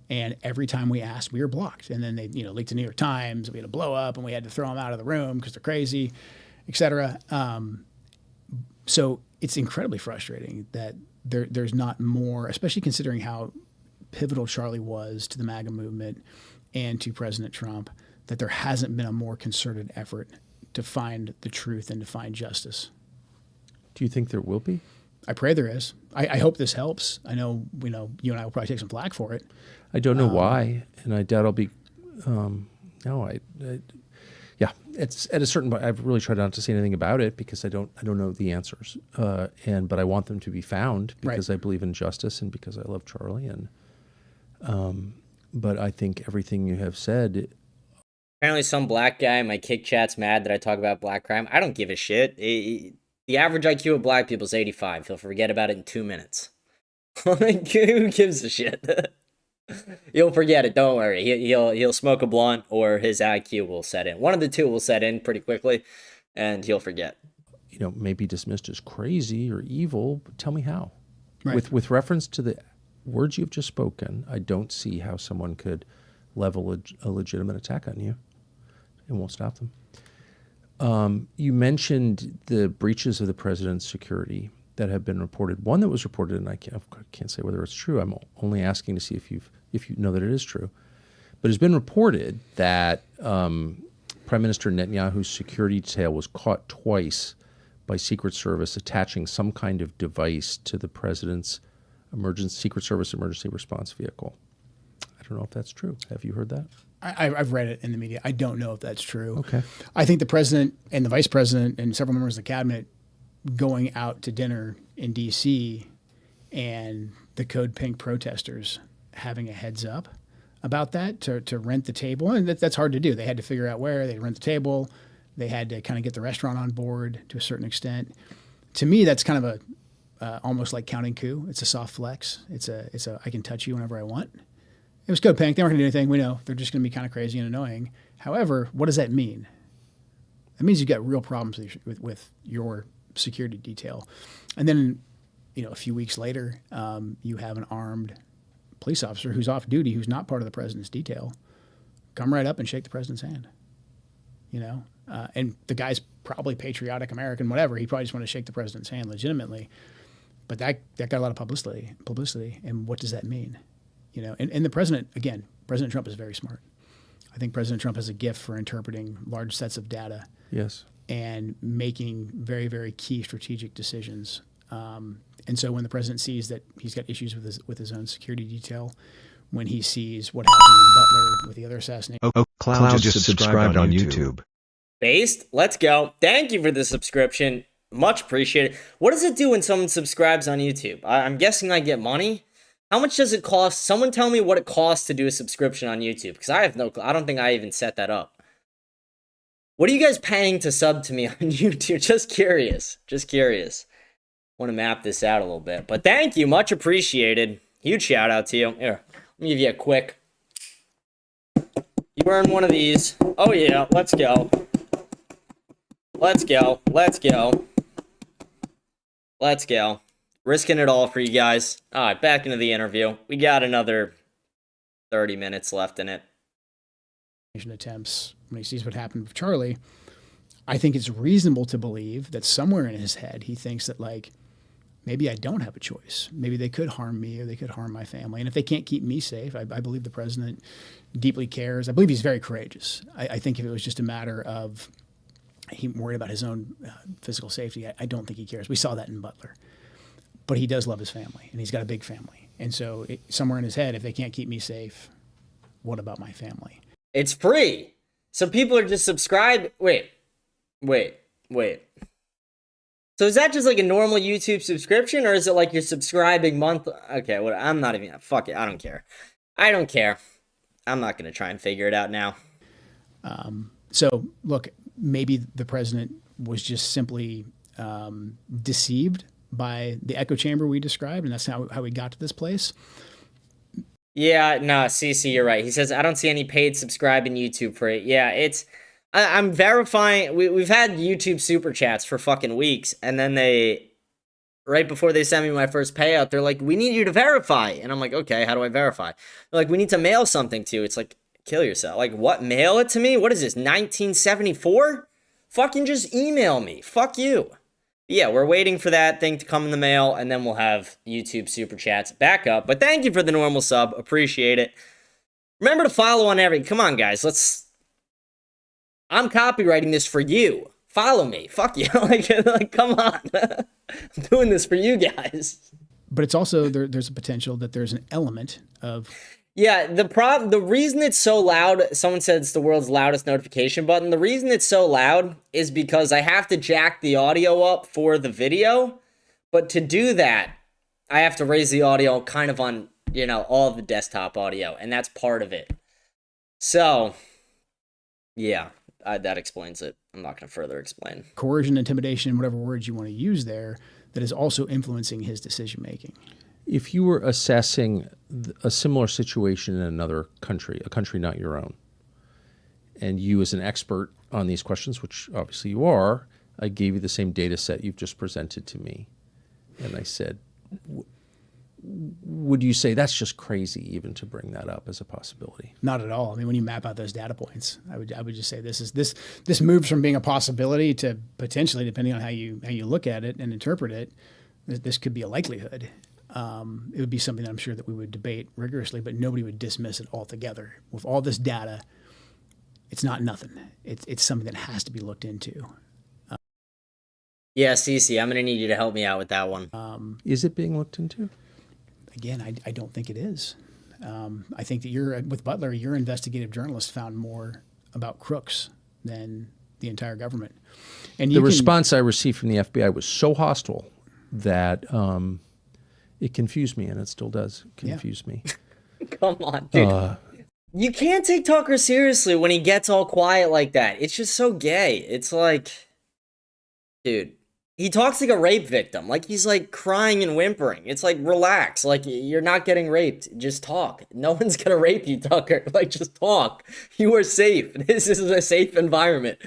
And every time we asked, we were blocked. And then they, leaked to New York Times. We had a blow up, and we had to throw them out of the room because they're crazy, et cetera. So it's incredibly frustrating that there's not more, especially considering how pivotal Charlie was to the MAGA movement and to President Trump, that there hasn't been a more concerted effort to find the truth and to find justice. Do you think there will be? I pray there is. I hope this helps. I know, you and I will probably take some flack for it. I don't know why, and I doubt I'll be. Yeah, it's at a certain point. I've really tried not to say anything about it because I don't know the answers, but I want them to be found because I believe in justice and because I love Charlie. And but I think everything you have said. Apparently, some black guy in my kick chat's mad that I talk about black crime. I don't give a shit. The average IQ of black people is 85. He'll forget about it in 2 minutes. Who gives a shit? He'll forget it. Don't worry. He'll smoke a blunt, or his IQ will set in. One of the two will set in pretty quickly, and he'll forget. Maybe dismissed as crazy or evil. But tell me how. Right. With reference to the words you've just spoken, I don't see how someone could level a legitimate attack on you. It won't stop them. You mentioned the breaches of the president's security that have been reported. One that was reported, and I can't say whether it's true. I'm only asking to see if you know that it is true. But it's been reported that Prime Minister Netanyahu's security detail was caught twice by Secret Service attaching some kind of device to the president's Secret Service emergency response vehicle. I don't know if that's true. Have you heard that? I've read it in the media. I don't know if that's true. Okay. I think the president and the vice president and several members of the cabinet going out to dinner in D.C. and the Code Pink protesters having a heads up about that to rent the table. And that's hard to do. They had to figure out where they'd rent the table. They had to kind of get the restaurant on board to a certain extent. To me, that's kind of almost like counting coup. It's a soft flex. It's a I can touch you whenever I want. It was code pink. They weren't going to do anything. We know they're just going to be kind of crazy and annoying. However, what does that mean? That means you've got real problems with your security detail. And then, a few weeks later, you have an armed police officer who's off duty, who's not part of the president's detail, come right up and shake the president's hand. And the guy's probably patriotic American, whatever. He probably just wanted to shake the president's hand legitimately. But that got a lot of publicity. And what does that mean? And the president, again, President Trump is very smart. I think President Trump has a gift for interpreting large sets of data. Yes. And making very, very key strategic decisions. And so when the president sees that he's got issues with his own security detail, when he sees what happened in Butler with the other assassination. Cloud just subscribed on YouTube. Based, let's go. Thank you for the subscription. Much appreciated. What does it do when someone subscribes on YouTube? I'm guessing I get money. How much does it cost? Someone tell me what it costs to do a subscription on YouTube, because I don't think I even set that up. What are you guys paying to sub to me on YouTube? Just curious. Want to map this out a little bit. But thank you. Much appreciated. Huge shout out to you. Here, let me give you a quick. You earn one of these. Oh, yeah. Let's go. Risking it all for you guys. All right, back into the interview. We got another 30 minutes left in it. Attempts, when he sees what happened with Charlie, I think it's reasonable to believe that somewhere in his head he thinks that, like, maybe I don't have a choice. Maybe they could harm me or they could harm my family. And if they can't keep me safe, I believe the president deeply cares. I believe he's very courageous. I think if it was just a matter of he worried about his own physical safety, I don't think he cares. We saw that in Butler. But he does love his family, and he's got a big family. And so somewhere in his head, if they can't keep me safe, what about my family? It's free. So people are just subscribed. Wait. So is that just like a normal YouTube subscription, or is it like you're subscribing monthly? Okay, well, I'm not even, fuck it, I don't care. I'm not going to try and figure it out now. So, look, maybe the president was just simply deceived by the echo chamber we described, and that's how we got to this place. Yeah, no, CC, you're right. He says, I don't see any paid subscribing YouTube for it. Yeah, I'm verifying. We've had YouTube super chats for fucking weeks, and then right before they sent me my first payout, they're like, we need you to verify. And I'm like, okay, how do I verify? They're like, we need to mail something to you. It's like, kill yourself. Like, what? Mail it to me? What is this, 1974? Fucking just email me. Fuck you. Yeah, we're waiting for that thing to come in the mail, and then we'll have YouTube super chats back up. But thank you for the normal sub. Appreciate it. Remember to follow on come on, guys. I'm copywriting this for you. Follow me. Fuck you. like, come on. I'm doing this for you guys. But it's also, there's a potential that there's an element of... Yeah, the reason it's so loud, someone said it's the world's loudest notification button. The reason it's so loud is because I have to jack the audio up for the video. But to do that, I have to raise the audio kind of on, all of the desktop audio. And that's part of it. So, yeah, that explains it. I'm not going to further explain. Coercion, intimidation, whatever words you want to use there, that is also influencing his decision-making. If you were assessing a similar situation in another country, a country not your own, and you as an expert on these questions, which obviously you are, I gave you the same data set you've just presented to me. And I said, would you say that's just crazy even to bring that up as a possibility? Not at all. I mean, when you map out those data points, I would just say this moves from being a possibility to potentially, depending on how you look at it and interpret it, this could be a likelihood. It would be something that I'm sure that we would debate rigorously, but nobody would dismiss it altogether. With all this data, it's not nothing. It's something that has to be looked into. Yeah, Cece, I'm going to need you to help me out with that one. Is it being looked into? Again, I don't think it is. I think that with Butler, your investigative journalist found more about crooks than the entire government. And the response I received from the FBI was so hostile that it confused me, and it still does confuse me. Come on, dude. You can't take Tucker seriously when he gets all quiet like that. It's just so gay. It's like, dude, He talks like a rape victim. Like he's like crying and whimpering. It's like, relax. Like you're not getting raped. Just talk. No one's gonna rape you, Tucker. Like just talk. You are safe. This is a safe environment.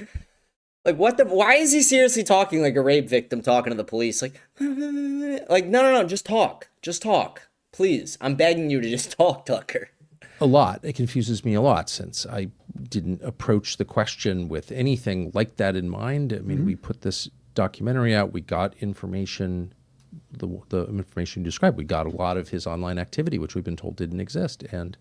Like what the? Why is he seriously talking like a rape victim talking to the police? Like no. Just talk. Just talk. Please. I'm begging you to just talk, Tucker. A lot. It confuses me a lot since I didn't approach the question with anything like that in mind. I mean, we put this documentary out. We got information, the information you described. We got a lot of his online activity, which we've been told didn't exist. And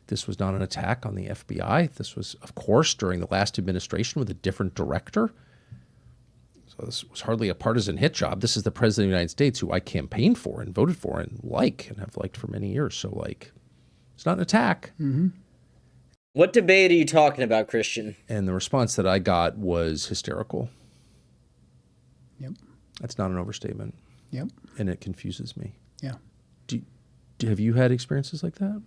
this was not an attack on the FBI. This was, of course, during the last administration with a different director. So this was hardly a partisan hit job. This is the president of the United States who I campaigned for and voted for and have liked for many years. So, like, it's not an attack. What debate are you talking about, Christian? And the response that I got was hysterical. Yep. That's not an overstatement. Yep. And it confuses me. Yeah. Have you had experiences like that?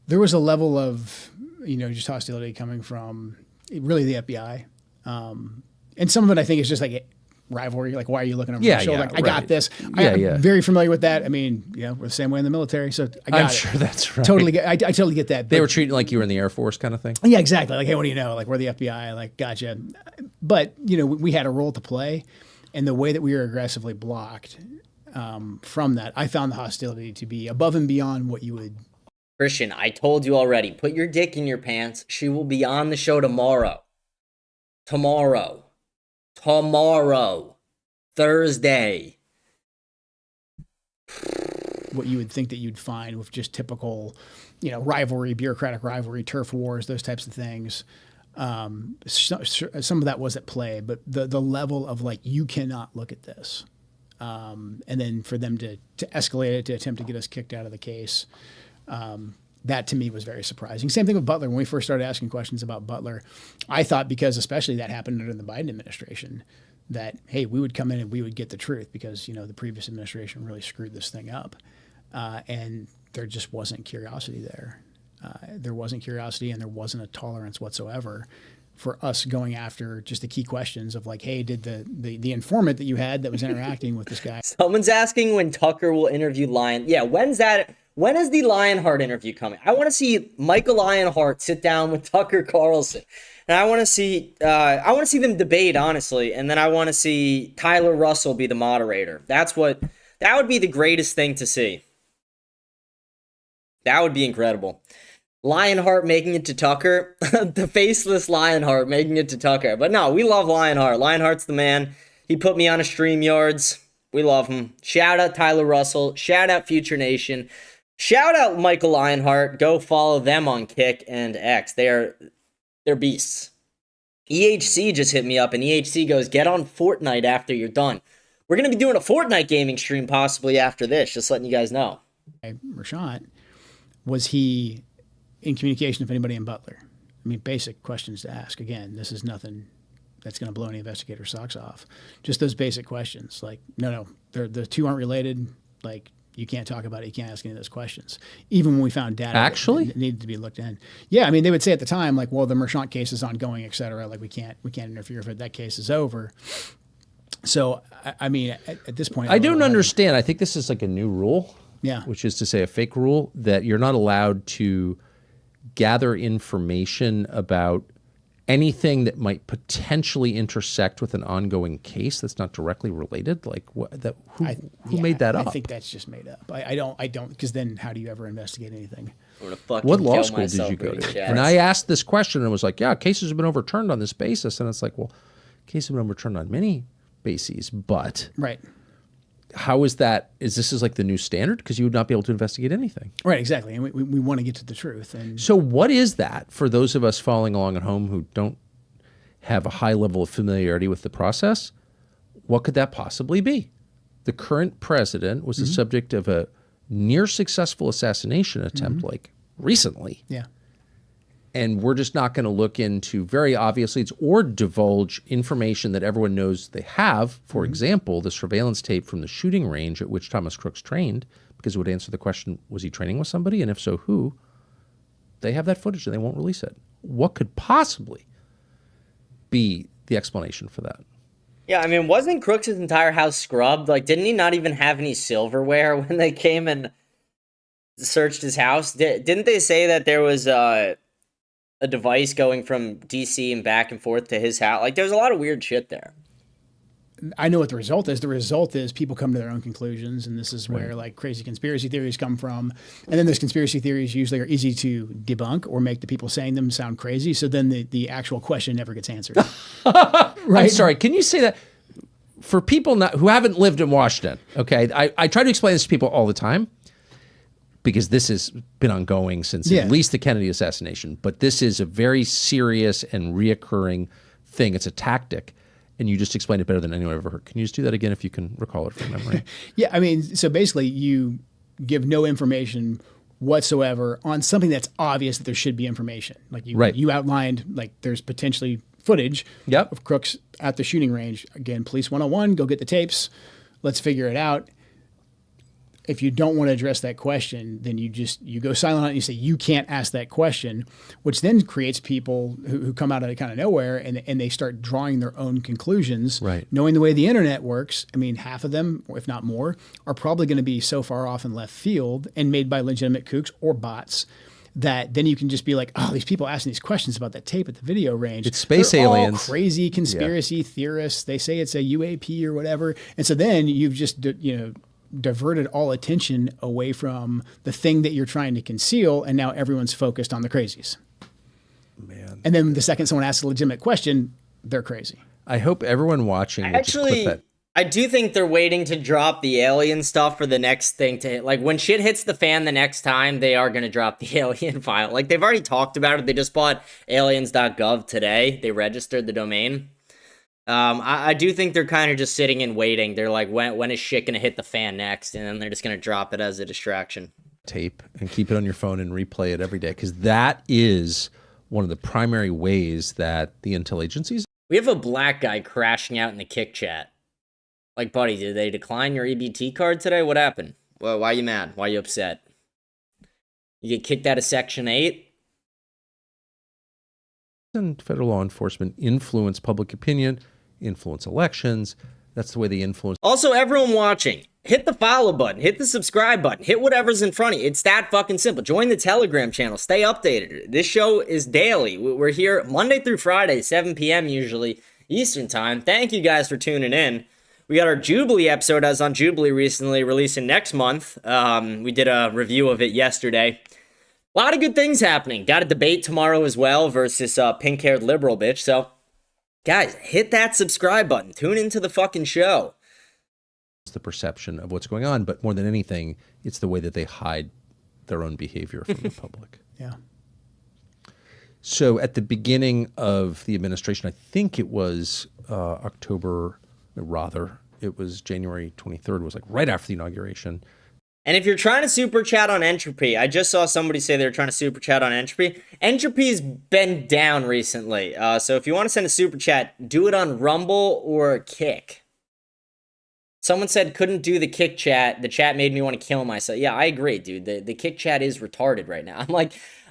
There was a level of, just hostility coming from really the FBI. And some of it, I think, is just like rivalry. Like, why are you looking over my shoulder? Like, I got this. I'm very familiar with that. I mean, we're the same way in the military, so I got it. I'm sure that's right. Totally I totally get that. They were treating like you were in the Air Force kind of thing? Yeah, exactly. Like, hey, what do you know? Like, we're the FBI. Like, gotcha. But, we had a role to play. And the way that we were aggressively blocked from that, I found the hostility to be above and beyond what you would. Christian, I told you already. Put your dick in your pants. She will be on the show tomorrow. Thursday. What you would think that you'd find with just typical, rivalry, bureaucratic rivalry, turf wars, those types of things. Some of that was at play, but the level of like, you cannot look at this. And then for them to escalate it, to attempt to get us kicked out of the case. That to me was very surprising. Same thing with Butler. When we first started asking questions about Butler, I thought, because especially that happened under the Biden administration, that, hey, we would come in and we would get the truth because, the previous administration really screwed this thing up. And there just wasn't curiosity there. There wasn't curiosity and there wasn't a tolerance whatsoever for us going after just the key questions of like, hey, did the informant that you had that was interacting with this guy. Someone's asking when Tucker will interview Lion. Yeah, when is the Lionheart interview coming? I want to see Michael Lionheart sit down with Tucker Carlson. And I want to see them debate, honestly, and then I want to see Tyler Russell be the moderator. That would be the greatest thing to see. That would be incredible. Lionheart making it to Tucker, the faceless Lionheart making it to Tucker. But no, we love Lionheart. Lionheart's the man. He put me on a StreamYards. We love him. Shout out Tyler Russell. Shout out Future Nation. Shout out Michael Lionheart. Go follow them on Kick and X. They're beasts. EHC just hit me up, and EHC goes, get on Fortnite after you're done. We're going to be doing a Fortnite gaming stream possibly after this, just letting you guys know. Rashad, was he in communication with anybody in Butler? I mean, basic questions to ask. Again, this is nothing that's going to blow any investigator's socks off. Just those basic questions. Like, no, the two aren't related. Like, you can't talk about it. You can't ask any of those questions. Even when we found data that needed to be looked in. Yeah, I mean, they would say at the time, like, well, the Merchant case is ongoing, et cetera. Like, we can't interfere if that case is over. So, I mean, at this point, I don't understand. I think this is like a new rule. Yeah. Which is to say a fake rule that you're not allowed to gather information about anything that might potentially intersect with an ongoing case that's not directly related. Like who made that up? I think that's just made up. I don't, because then how do you ever investigate anything? What law school did you go to? And I asked this question and was like, yeah, cases have been overturned on this basis. And it's like, well, cases have been overturned on many bases, but right. How is that? Is this like the new standard? Because you would not be able to investigate anything. Right, exactly. And we want to get to the truth. And so what is that for those of us following along at home who don't have a high level of familiarity with the process? What could that possibly be? The current president was the subject of a near successful assassination attempt like recently. Yeah. And we're just not going to look into, very obviously, or divulge information that everyone knows they have. For example, the surveillance tape from the shooting range at which Thomas Crooks trained, because it would answer the question, was he training with somebody? And if so, who? They have that footage and they won't release it. What could possibly be the explanation for that? Yeah, I mean, wasn't Crooks' entire house scrubbed? Like, didn't he not even have any silverware when they came and searched his house? Didn't they say that there was a device going from DC and back and forth to his house? Like, there's a lot of weird shit there. I know what the result is. The result is people come to their own conclusions, and this is where like crazy conspiracy theories come from. And then those conspiracy theories usually are easy to debunk or make the people saying them sound crazy. So then the actual question never gets answered. Right? I'm sorry. Can you say that for people who haven't lived in Washington? Okay, I try to explain this to people all the time because this has been ongoing since at least the Kennedy assassination. But this is a very serious and reoccurring thing. It's a tactic. And you just explained it better than anyone I've ever heard. Can you just do that again if you can recall it from memory? Yeah, I mean, so basically you give no information whatsoever on something that's obvious that there should be information. Like you outlined, like there's potentially footage of Crooks at the shooting range. Again, Police 101, go get the tapes. Let's figure it out. If you don't want to address that question, then you go silent on it and you say, you can't ask that question, which then creates people who come out of kind of nowhere and they start drawing their own conclusions. Right. Knowing the way the internet works, I mean, half of them, if not more, are probably going to be so far off in left field and made by legitimate kooks or bots that then you can just be like, oh, these people asking these questions about that tape at the video range. It's space They're aliens. All crazy conspiracy theorists. They say it's a UAP or whatever. And so then you've just, diverted all attention away from the thing that you're trying to conceal, and now everyone's focused on the crazies. Man. And then the second someone asks a legitimate question, they're crazy. I hope everyone watching will just clip that. I do think they're waiting to drop the alien stuff for the next thing to hit. Like, when shit hits the fan the next time, they are going to drop the alien file. Like, they've already talked about it. They just bought aliens.gov today. They registered the domain. I do think they're kind of just sitting and waiting. They're like, when is shit going to hit the fan next? And then they're just going to drop it as a distraction. Tape and keep it on your phone and replay it every day, because that is one of the primary ways that the intel agencies... We have a black guy crashing out in the kick chat. Like, buddy, did they decline your EBT card today? What happened? Well, why are you mad? Why are you upset? You get kicked out of Section 8? And federal law enforcement influence public opinion, influence elections. That's the way they influence. Also, everyone watching, hit the follow button, hit the subscribe button, hit whatever's in front of you. It's that fucking simple. Join the Telegram channel. Stay updated. This show is daily. We're here Monday through Friday, 7 p.m. usually, Eastern time. Thank you guys for tuning in. We got our Jubilee episode, as on Jubilee recently, releasing next month. We did a review of it yesterday. A lot of good things happening. Got a debate tomorrow as well versus pink-haired liberal bitch. So, guys, hit that subscribe button. Tune into the fucking show. It's the perception of what's going on, but more than anything, it's the way that they hide their own behavior from the public. Yeah. So at the beginning of the administration, I think it was it was January 23rd, was like right after the inauguration. And if you're trying to super chat on Entropy, I just saw somebody say they were trying to super chat on Entropy. Entropy's been down recently. So if you want to send a super chat, do it on Rumble or Kick. Someone said couldn't do the Kick chat. The chat made me want to kill myself. Yeah, I agree, dude. The Kick chat is retarded right now.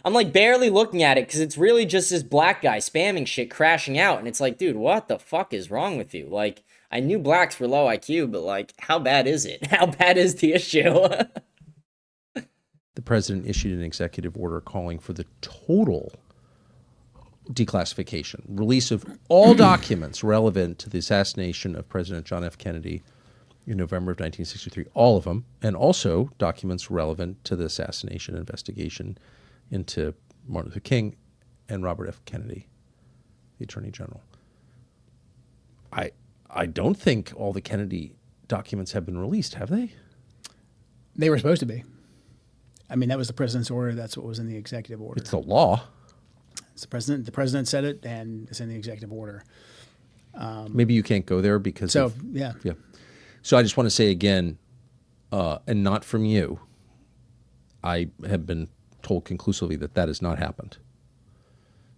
I'm like barely looking at it because it's really just this black guy spamming shit, crashing out. And it's like, dude, what the fuck is wrong with you? Like, I knew blacks were low IQ, but like, how bad is it? How bad is the issue? The president issued an executive order calling for the total declassification, release of all documents relevant to the assassination of President John F. Kennedy in November of 1963, all of them, and also documents relevant to the assassination investigation into Martin Luther King and Robert F. Kennedy, the Attorney General. I don't think all the Kennedy documents have been released, have they? They were supposed to be. I mean, that was the president's order. That's what was in the executive order. It's the law. It's the president. The president said it, and it's in the executive order. Maybe you can't go there because yeah. So I just want to say again, and not from you, I have been told conclusively that that has not happened.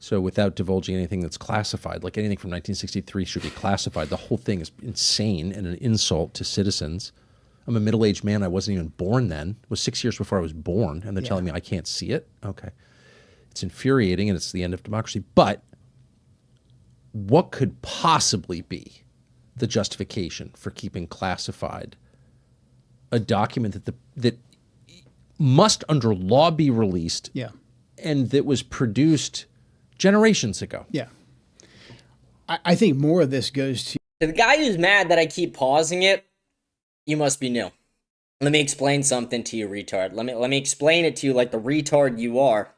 So without divulging anything that's classified, like anything from 1963 should be classified, the whole thing is insane and an insult to citizens. I'm a middle-aged man. I wasn't even born then. It was 6 years before I was born, and they're telling me I can't see it? Okay. It's infuriating, and it's the end of democracy. But what could possibly be the justification for keeping classified a document that must under law be released, and that was produced generations ago. Yeah. I think more of this goes to the guy who's mad that I keep pausing it. You must be new. Let me explain something to you, retard. Let me explain it to you like the retard you are.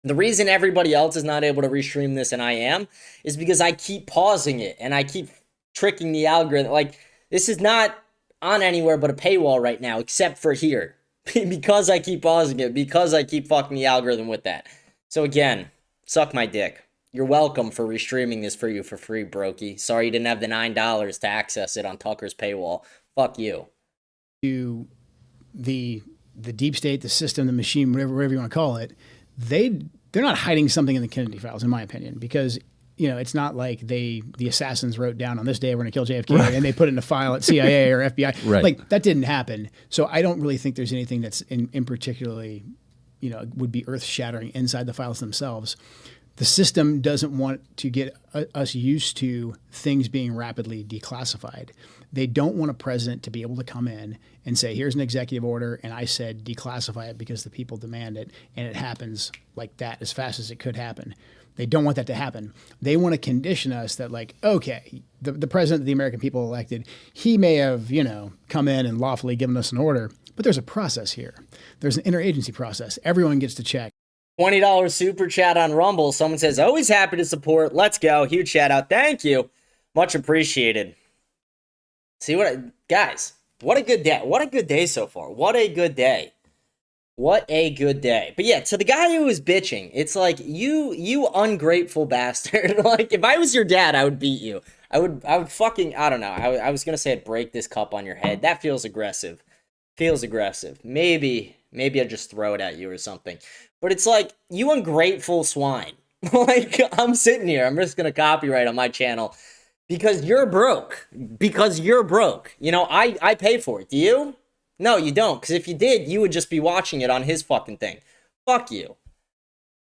The reason everybody else is not able to restream this and I am is because I keep pausing it and I keep tricking the algorithm. Like, this is not on anywhere but a paywall right now, except for here. Because I keep pausing it, because I keep fucking the algorithm with that. So again, suck my dick. You're welcome for restreaming this for you for free, brokey. Sorry you didn't have the $9 to access it on Tucker's paywall. Fuck you. To the deep state, the system, the machine, whatever you want to call it, they're not hiding something in the Kennedy files, in my opinion, because it's not like the assassins wrote down on this day we're going to kill JFK and they put it in a file at CIA or FBI. Right. Like, that didn't happen. So I don't really think there's anything that's in particularly, would be earth shattering inside the files themselves. The system doesn't want to get us used to things being rapidly declassified. They don't want a president to be able to come in and say, here's an executive order, and I said declassify it because the people demand it, and it happens like that as fast as it could happen. They don't want that to happen. They want to condition us that, like, okay, the president that the American people elected, he may have, come in and lawfully given us an order, but there's a process here. There's an interagency process. Everyone gets to check. $20 super chat on Rumble. Someone says, always happy to support. Let's go. Huge shout out. Thank you. Much appreciated. See guys, what a good day. What a good day so far. What a good day. What a good day. But yeah, to the guy who was bitching, it's like, you ungrateful bastard. Like, if I was your dad, I would beat you. I would fucking, I don't know. I was going to say I'd break this cup on your head. That feels aggressive. Maybe I'd just throw it at you or something. But it's like, you ungrateful swine. Like, I'm sitting here. I'm just going to copyright on my channel because you're broke. I pay for it. Do you? No, you don't. Because if you did, you would just be watching it on his fucking thing. Fuck you.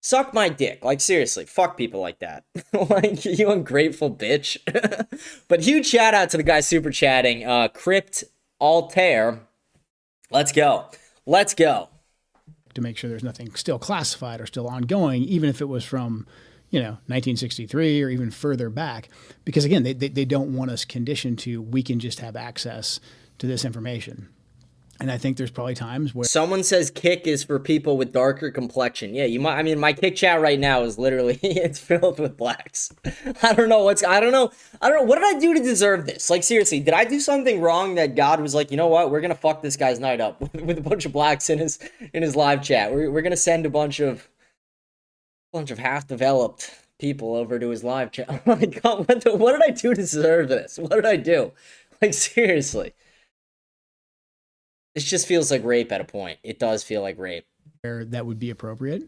Suck my dick. Like, seriously. Fuck people like that. Like, you ungrateful bitch. But huge shout out to the guy super chatting. Crypt Altair. Let's go. To make sure there's nothing still classified or still ongoing, even if it was from, 1963 or even further back. Because again, they don't want us conditioned to, we can just have access to this information. And I think there's probably times where someone says kick is for people with darker complexion. Yeah, my kick chat right now is literally, it's filled with blacks. I don't know. What did I do to deserve this? Like, seriously, did I do something wrong that God was like, you know what? We're going to fuck this guy's night up with a bunch of blacks in his live chat. We're going to send a bunch of half-developed people over to his live chat. Oh my God, what did I do to deserve this? What did I do? Like, seriously. This just feels like rape at a point. It does feel like rape. That would be appropriate,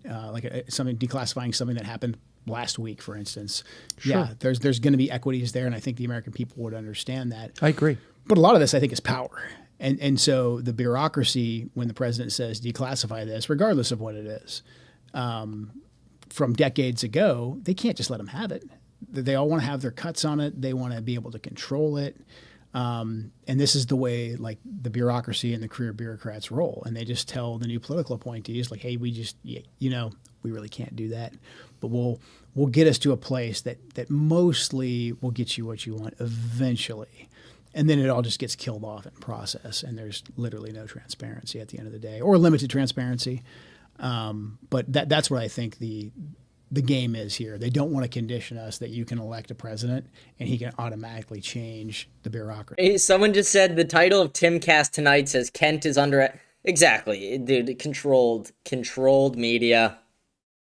something declassifying something that happened last week, for instance. Sure. Yeah, there's going to be equities there, and I think the American people would understand that. I agree. But a lot of this, I think, is power. And so the bureaucracy, when the president says declassify this, regardless of what it is, from decades ago, they can't just let them have it. They all want to have their cuts on it. They want to be able to control it. And this is the way, like, the bureaucracy and the career bureaucrats roll. And they just tell the new political appointees, like, hey, we really can't do that. But we'll get us to a place that mostly will get you what you want eventually. And then it all just gets killed off in process. And there's literally no transparency at the end of the day, or limited transparency. But that's what I think the game is here. They don't want to condition us that you can elect a president and he can automatically change the bureaucracy. Hey, someone just said the title of Timcast tonight says Kent is under... Exactly, dude. Controlled media.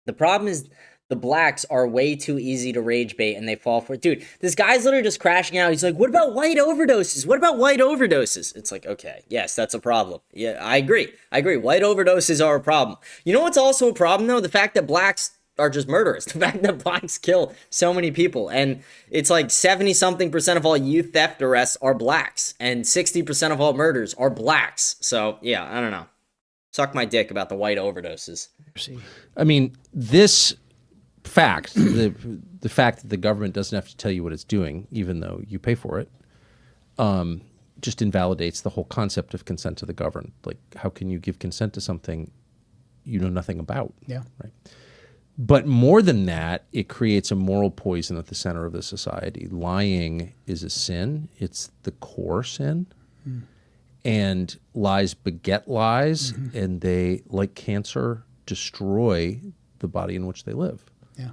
The problem is the blacks are way too easy to rage bait and they fall for it. Dude, this guy's literally just crashing out. He's like, what about white overdoses? It's like, okay, yes, that's a problem. Yeah, I agree. White overdoses are a problem. You know what's also a problem, though? The fact that blacks are just murderous. The fact that blacks kill so many people. And it's like 70-something% of all youth theft arrests are blacks. And 60% of all murders are blacks. So, yeah, I don't know. Suck my dick about the white overdoses. I mean, this fact, the fact that the government doesn't have to tell you what it's doing, even though you pay for it, just invalidates the whole concept of consent to the governed. Like, how can you give consent to something you know nothing about? Yeah. Right. But more than that, it creates a moral poison at the center of the society. Lying is a sin. It's the core sin. And lies beget lies, and they, like cancer, destroy the body in which they live. Yeah.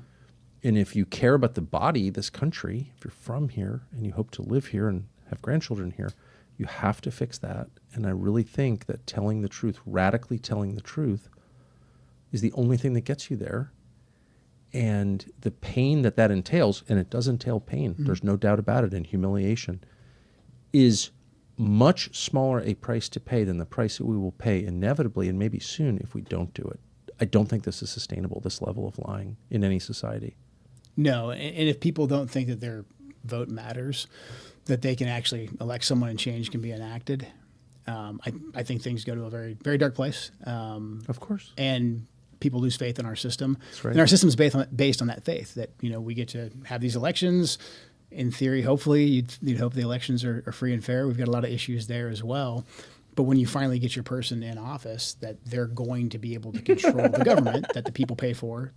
And if you care about the body, this country, if you're from here and you hope to live here and have grandchildren here, you have to fix that. And I really think that telling the truth, radically telling the truth, is the only thing that gets you there. And the pain that that entails, and it does entail pain, there's no doubt about it, and humiliation, is much smaller a price to pay than the price that we will pay inevitably and maybe soon if we don't do it. I don't think this is sustainable, this level of lying in any society. No, and if people don't think that their vote matters, that they can actually elect someone and change can be enacted, I think things go to a very, very dark place. Of course. And people lose faith in our system. That's right. And our system is based on that faith that, we get to have these elections. In theory, hopefully, you'd hope the elections are free and fair. We've got a lot of issues there as well. But when you finally get your person in office, that they're going to be able to control the government that the people pay for,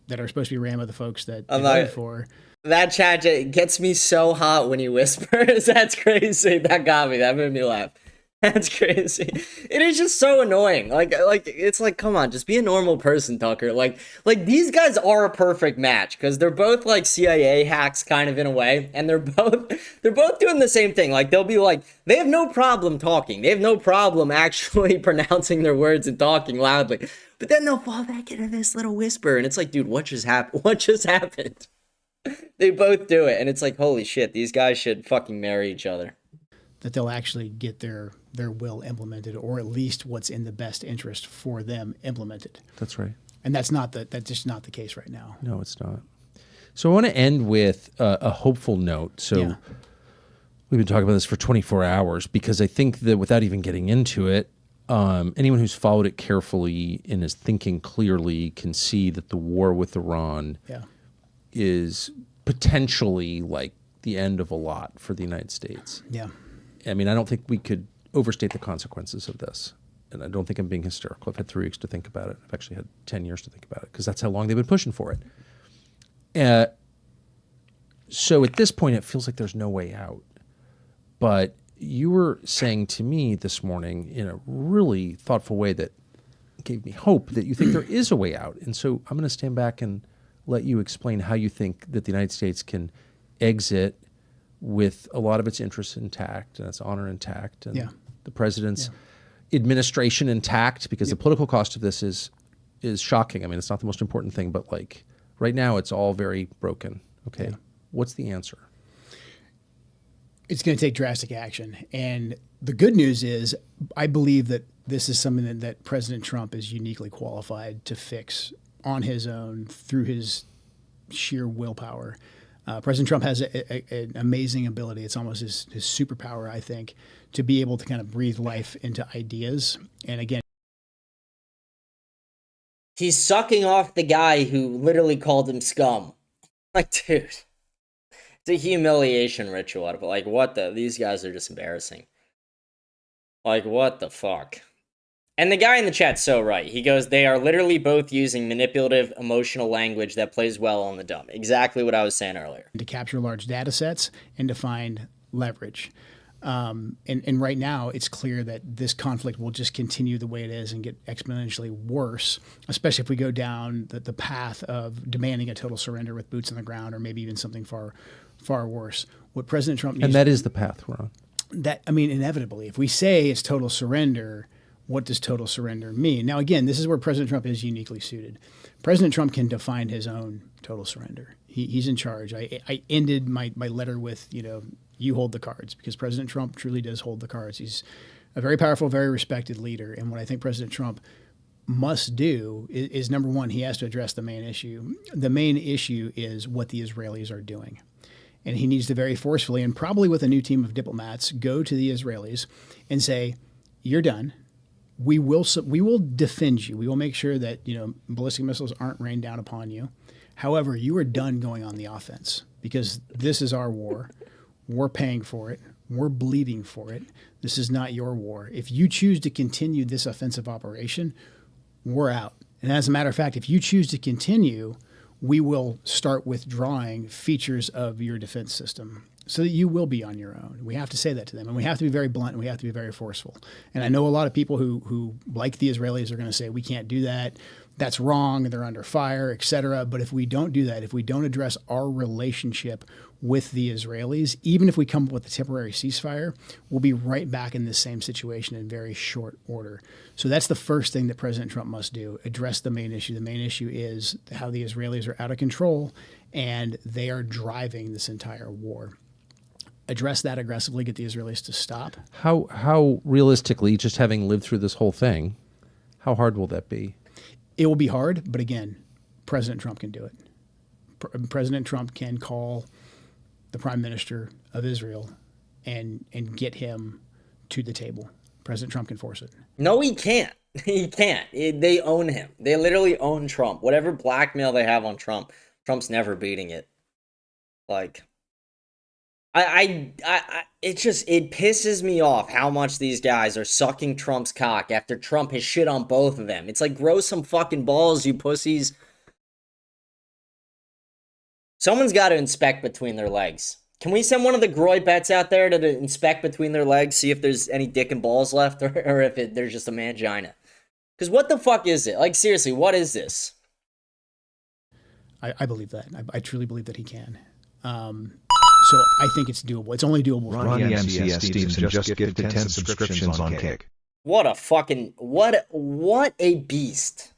that are supposed to be ran by the folks that they voted for. That chat gets me so hot when he whispers. That's crazy. That got me. That made me laugh. That's crazy. It is just so annoying. Like it's like, come on, just be a normal person, Tucker. Like these guys are a perfect match because they're both like CIA hacks kind of in a way, and they're both doing the same thing. Like they'll be like, they have no problem talking. They have no problem actually pronouncing their words and talking loudly. But then they'll fall back into this little whisper, and it's like, dude, what just happened? What just happened? They both do it, and it's like, holy shit, these guys should fucking marry each other. That they'll actually get their will implemented, or at least what's in the best interest for them implemented. That's right. And that's just not the case right now. No, it's not. So I want to end with a hopeful note. So we've been talking about this for 24 hours because I think that without even getting into it, anyone who's followed it carefully and is thinking clearly can see that the war with Iran is potentially like the end of a lot for the United States. Yeah. I mean, I don't think we could overstate the consequences of this. And I don't think I'm being hysterical. I've had 3 weeks to think about it. I've actually had 10 years to think about it because that's how long they've been pushing for it. So at this point, it feels like there's no way out. But you were saying to me this morning in a really thoughtful way that gave me hope that you think there is a way out. And so I'm going to stand back and let you explain how you think that the United States can exit with a lot of its interests intact and its honor intact and the president's administration intact, because the political cost of this is shocking. I mean, it's not the most important thing, but like right now it's all very broken. Okay. Yeah. What's the answer? It's going to take drastic action. And the good news is I believe that this is something that President Trump is uniquely qualified to fix on his own through his sheer willpower. President Trump has an amazing ability. It's almost his superpower, I think, to be able to kind of breathe life into ideas. And again, he's sucking off the guy who literally called him scum. Like, dude, it's a humiliation ritual. Like, what these guys are just embarrassing. Like, what the fuck? And the guy in the chat's so right. He goes, they are literally both using manipulative, emotional language that plays well on the dumb. Exactly what I was saying earlier. To capture large data sets and to find leverage. And right now, it's clear that this conflict will just continue the way it is and get exponentially worse, especially if we go down the path of demanding a total surrender with boots on the ground, or maybe even something far, far worse. What President Trump needs... And that is the path we're on. Inevitably, if we say it's total surrender... What does total surrender mean? Now, again, this is where President Trump is uniquely suited. President Trump can define his own total surrender. He's in charge. I ended my letter with, you hold the cards, because President Trump truly does hold the cards. He's a very powerful, very respected leader. And what I think President Trump must do is number one, he has to address the main issue. The main issue is what the Israelis are doing. And he needs to very forcefully, and probably with a new team of diplomats, go to the Israelis and say, you're done. We will defend you. We will make sure that ballistic missiles aren't rained down upon you. However, you are done going on the offense, because this is our war. We're paying for it. We're bleeding for it. This is not your war. If you choose to continue this offensive operation, we're out. And as a matter of fact, if you choose to continue, we will start withdrawing features of your defense system so that you will be on your own. We have to say that to them, and we have to be very blunt, and we have to be very forceful. And I know a lot of people who like the Israelis are going to say, we can't do that. That's wrong. They're under fire, et cetera. But if we don't do that, if we don't address our relationship with the Israelis, even if we come up with a temporary ceasefire, we'll be right back in this same situation in very short order. So that's the first thing that President Trump must do, address the main issue. The main issue is how the Israelis are out of control and they are driving this entire war. Address that aggressively, get the Israelis to stop. How realistically, just having lived through this whole thing, how hard will that be? It will be hard, but again, President Trump can do it. President Trump can call the Prime Minister of Israel and get him to the table. President Trump can force it. No, he can't. He can't. They own him. They literally own Trump. Whatever blackmail they have on Trump, Trump's never beating it. Like, it pisses me off how much these guys are sucking Trump's cock after Trump has shit on both of them. It's like, grow some fucking balls, you pussies. Someone's got to inspect between their legs. Can we send one of the Groy bets out there to inspect between their legs, see if there's any dick and balls left, or if there's just a mangina? Because what the fuck is it? Like, seriously, what is this? I believe that. I truly believe that he can. So I think it's doable. It's only doable. Ronnie MCS Stevenson just gifted 10 subscriptions on Kick. What a fucking, what a beast.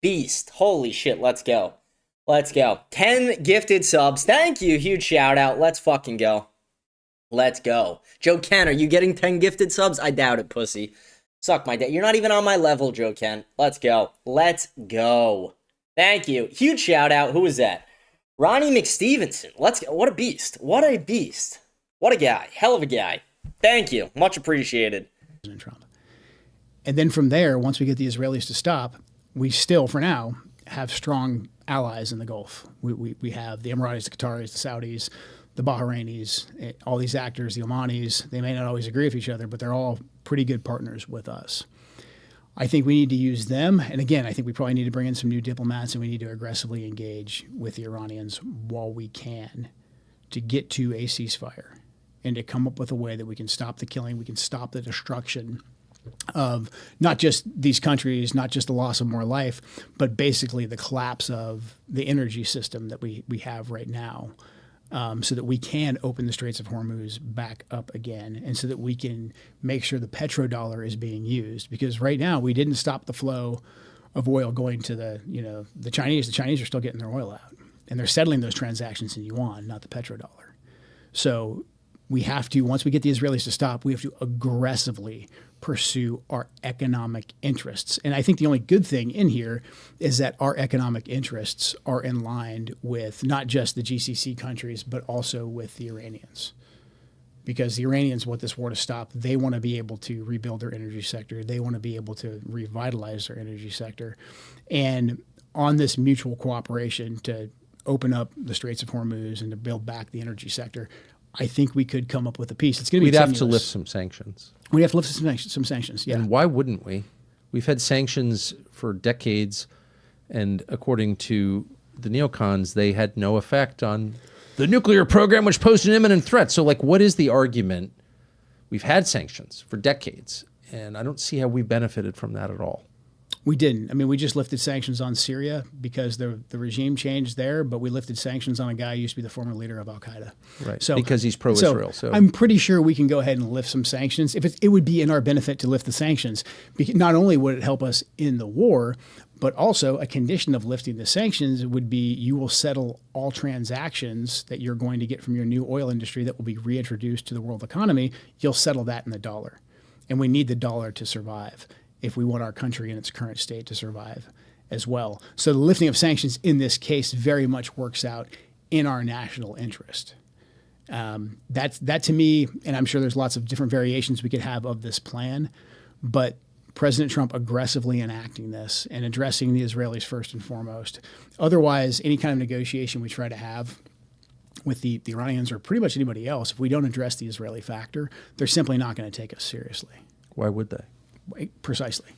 Beast. Holy shit, let's go. Let's go. 10 gifted subs. Thank you. Huge shout out. Let's fucking go. Let's go. Joe Ken, are you getting 10 gifted subs? I doubt it, pussy. Suck my dick. You're not even on my level, Joe Ken. Let's go. Let's go. Thank you. Huge shout out. Who is that? Ronnie McStevenson. Let's go. What a beast. What a beast. What a guy. Hell of a guy. Thank you. Much appreciated. Trump. And then from there, once we get the Israelis to stop, we still, for now, have strong allies in the Gulf. We have the Emiratis, the Qataris, the Saudis, the Bahrainis, all these actors, the Omanis. They may not always agree with each other, but they're all pretty good partners with us. I think we need to use them. And again, I think we probably need to bring in some new diplomats, and we need to aggressively engage with the Iranians while we can to get to a ceasefire and to come up with a way that we can stop the killing, we can stop the destruction of not just these countries, not just the loss of more life, but basically the collapse of the energy system that we have right now, so that we can open the Straits of Hormuz back up again, and so that we can make sure the petrodollar is being used. Because right now we didn't stop the flow of oil going to the Chinese. The Chinese are still getting their oil out, and they're settling those transactions in yuan, not the petrodollar. So we have to, once we get the Israelis to stop, we have to aggressively pursue our economic interests. And I think the only good thing in here is that our economic interests are in line with not just the GCC countries, but also with the Iranians. Because the Iranians want this war to stop. They want to be able to rebuild their energy sector. They want to be able to revitalize their energy sector. And on this mutual cooperation to open up the Straits of Hormuz and to build back the energy sector, I think we could come up with a peace. It's going to be We'd have to lift some sanctions. We'd have to lift some sanctions, yeah. And why wouldn't we? We've had sanctions for decades, and according to the neocons, they had no effect on the nuclear program, which posed an imminent threat. So, like, what is the argument? We've had sanctions for decades, and I don't see how we benefited from that at all. We didn't. I mean, we just lifted sanctions on Syria because the regime changed there, but we lifted sanctions on a guy who used to be the former leader of Al-Qaeda. Right, so, because he's pro-Israel. So I'm pretty sure we can go ahead and lift some sanctions. It would be in our benefit to lift the sanctions. Because not only would it help us in the war, but also a condition of lifting the sanctions would be you will settle all transactions that you're going to get from your new oil industry that will be reintroduced to the world economy. You'll settle that in the dollar. And we need the dollar to survive if we want our country in its current state to survive as well. So the lifting of sanctions in this case very much works out in our national interest. That to me, and I'm sure there's lots of different variations we could have of this plan, but President Trump aggressively enacting this and addressing the Israelis first and foremost. Otherwise, any kind of negotiation we try to have with the Iranians or pretty much anybody else, if we don't address the Israeli factor, they're simply not going to take us seriously. Why would they? Precisely.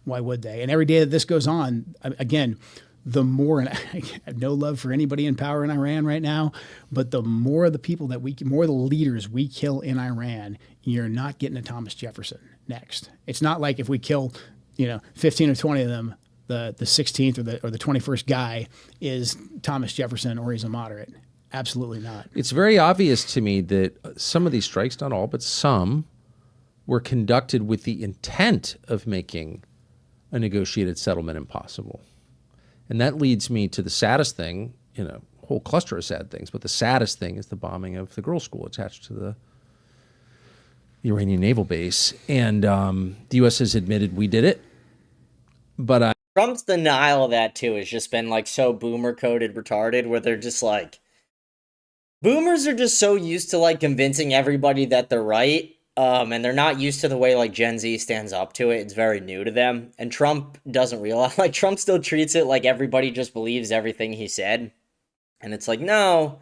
Why would they? And every day that this goes on, again, the more, and I have no love for anybody in power in Iran right now, but the more of the people that more of the leaders we kill in Iran, you're not getting a Thomas Jefferson next. It's not like if we kill, 15 or 20 of them, the 16th or the 21st guy is Thomas Jefferson or he's a moderate. Absolutely not. It's very obvious to me that some of these strikes, not all, but some, were conducted with the intent of making a negotiated settlement impossible. And that leads me to the saddest thing, a whole cluster of sad things, but the saddest thing is the bombing of the girls' school attached to the Iranian naval base. And the U.S. has admitted we did it, but Trump's denial of that, too, has just been, so boomer-coded retarded, where they're just boomers are just so used to, convincing everybody that they're right, and they're not used to the way, Gen Z stands up to it. It's very new to them, and Trump doesn't realize, Trump still treats it like everybody just believes everything he said, and it's no,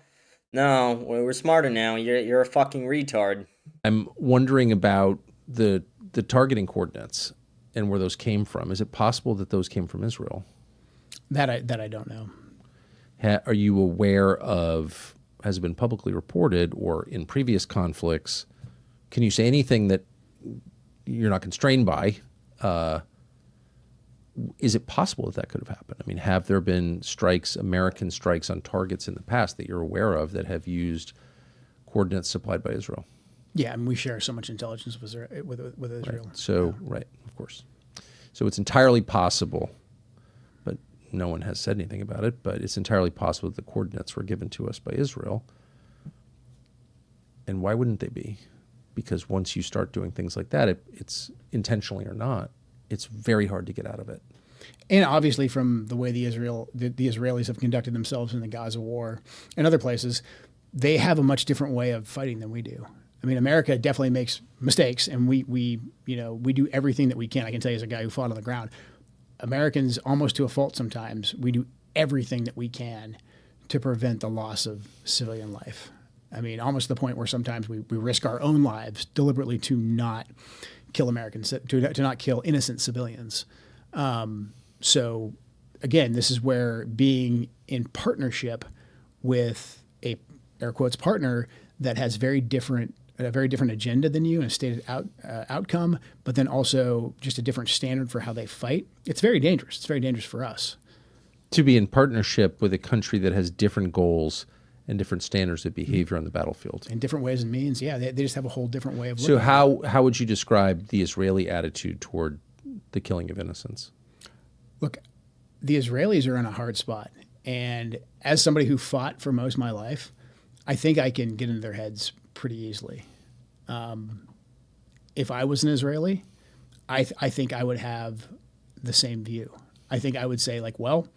we're smarter now. You're a fucking retard. I'm wondering about the targeting coordinates and where those came from. Is it possible that those came from Israel? That I don't know. Are you aware of, has it been publicly reported or in previous conflicts, can you say anything that you're not constrained by? Is it possible that could have happened? I mean, have there been strikes, American strikes on targets in the past that you're aware of that have used coordinates supplied by Israel? Yeah, we share so much intelligence with Israel. Right. So, right, of course. So it's entirely possible, but no one has said anything about it, but it's entirely possible that the coordinates were given to us by Israel. And why wouldn't they be? Because once you start doing things like that, it's intentionally or not, it's very hard to get out of it. And obviously from the way the Israelis have conducted themselves in the Gaza war and other places, they have a much different way of fighting than we do. I mean, America definitely makes mistakes, and we do everything that we can. I can tell you as a guy who fought on the ground, Americans, almost to a fault sometimes, we do everything that we can to prevent the loss of civilian life. I mean, almost to the point where sometimes we risk our own lives deliberately to not kill Americans, to not kill innocent civilians. So, again, this is where being in partnership with a air quotes partner that has a very different agenda than you and a stated outcome, but then also just a different standard for how they fight. It's very dangerous. It's very dangerous for us. To be in partnership with a country that has different goals and different standards of behavior on the battlefield. In different ways and means, yeah. They just have a whole different way of looking. So how would you describe the Israeli attitude toward the killing of innocents? Look, the Israelis are in a hard spot. And as somebody who fought for most of my life, I think I can get into their heads pretty easily. If I was an Israeli, I think I would have the same view. I think I would say, well,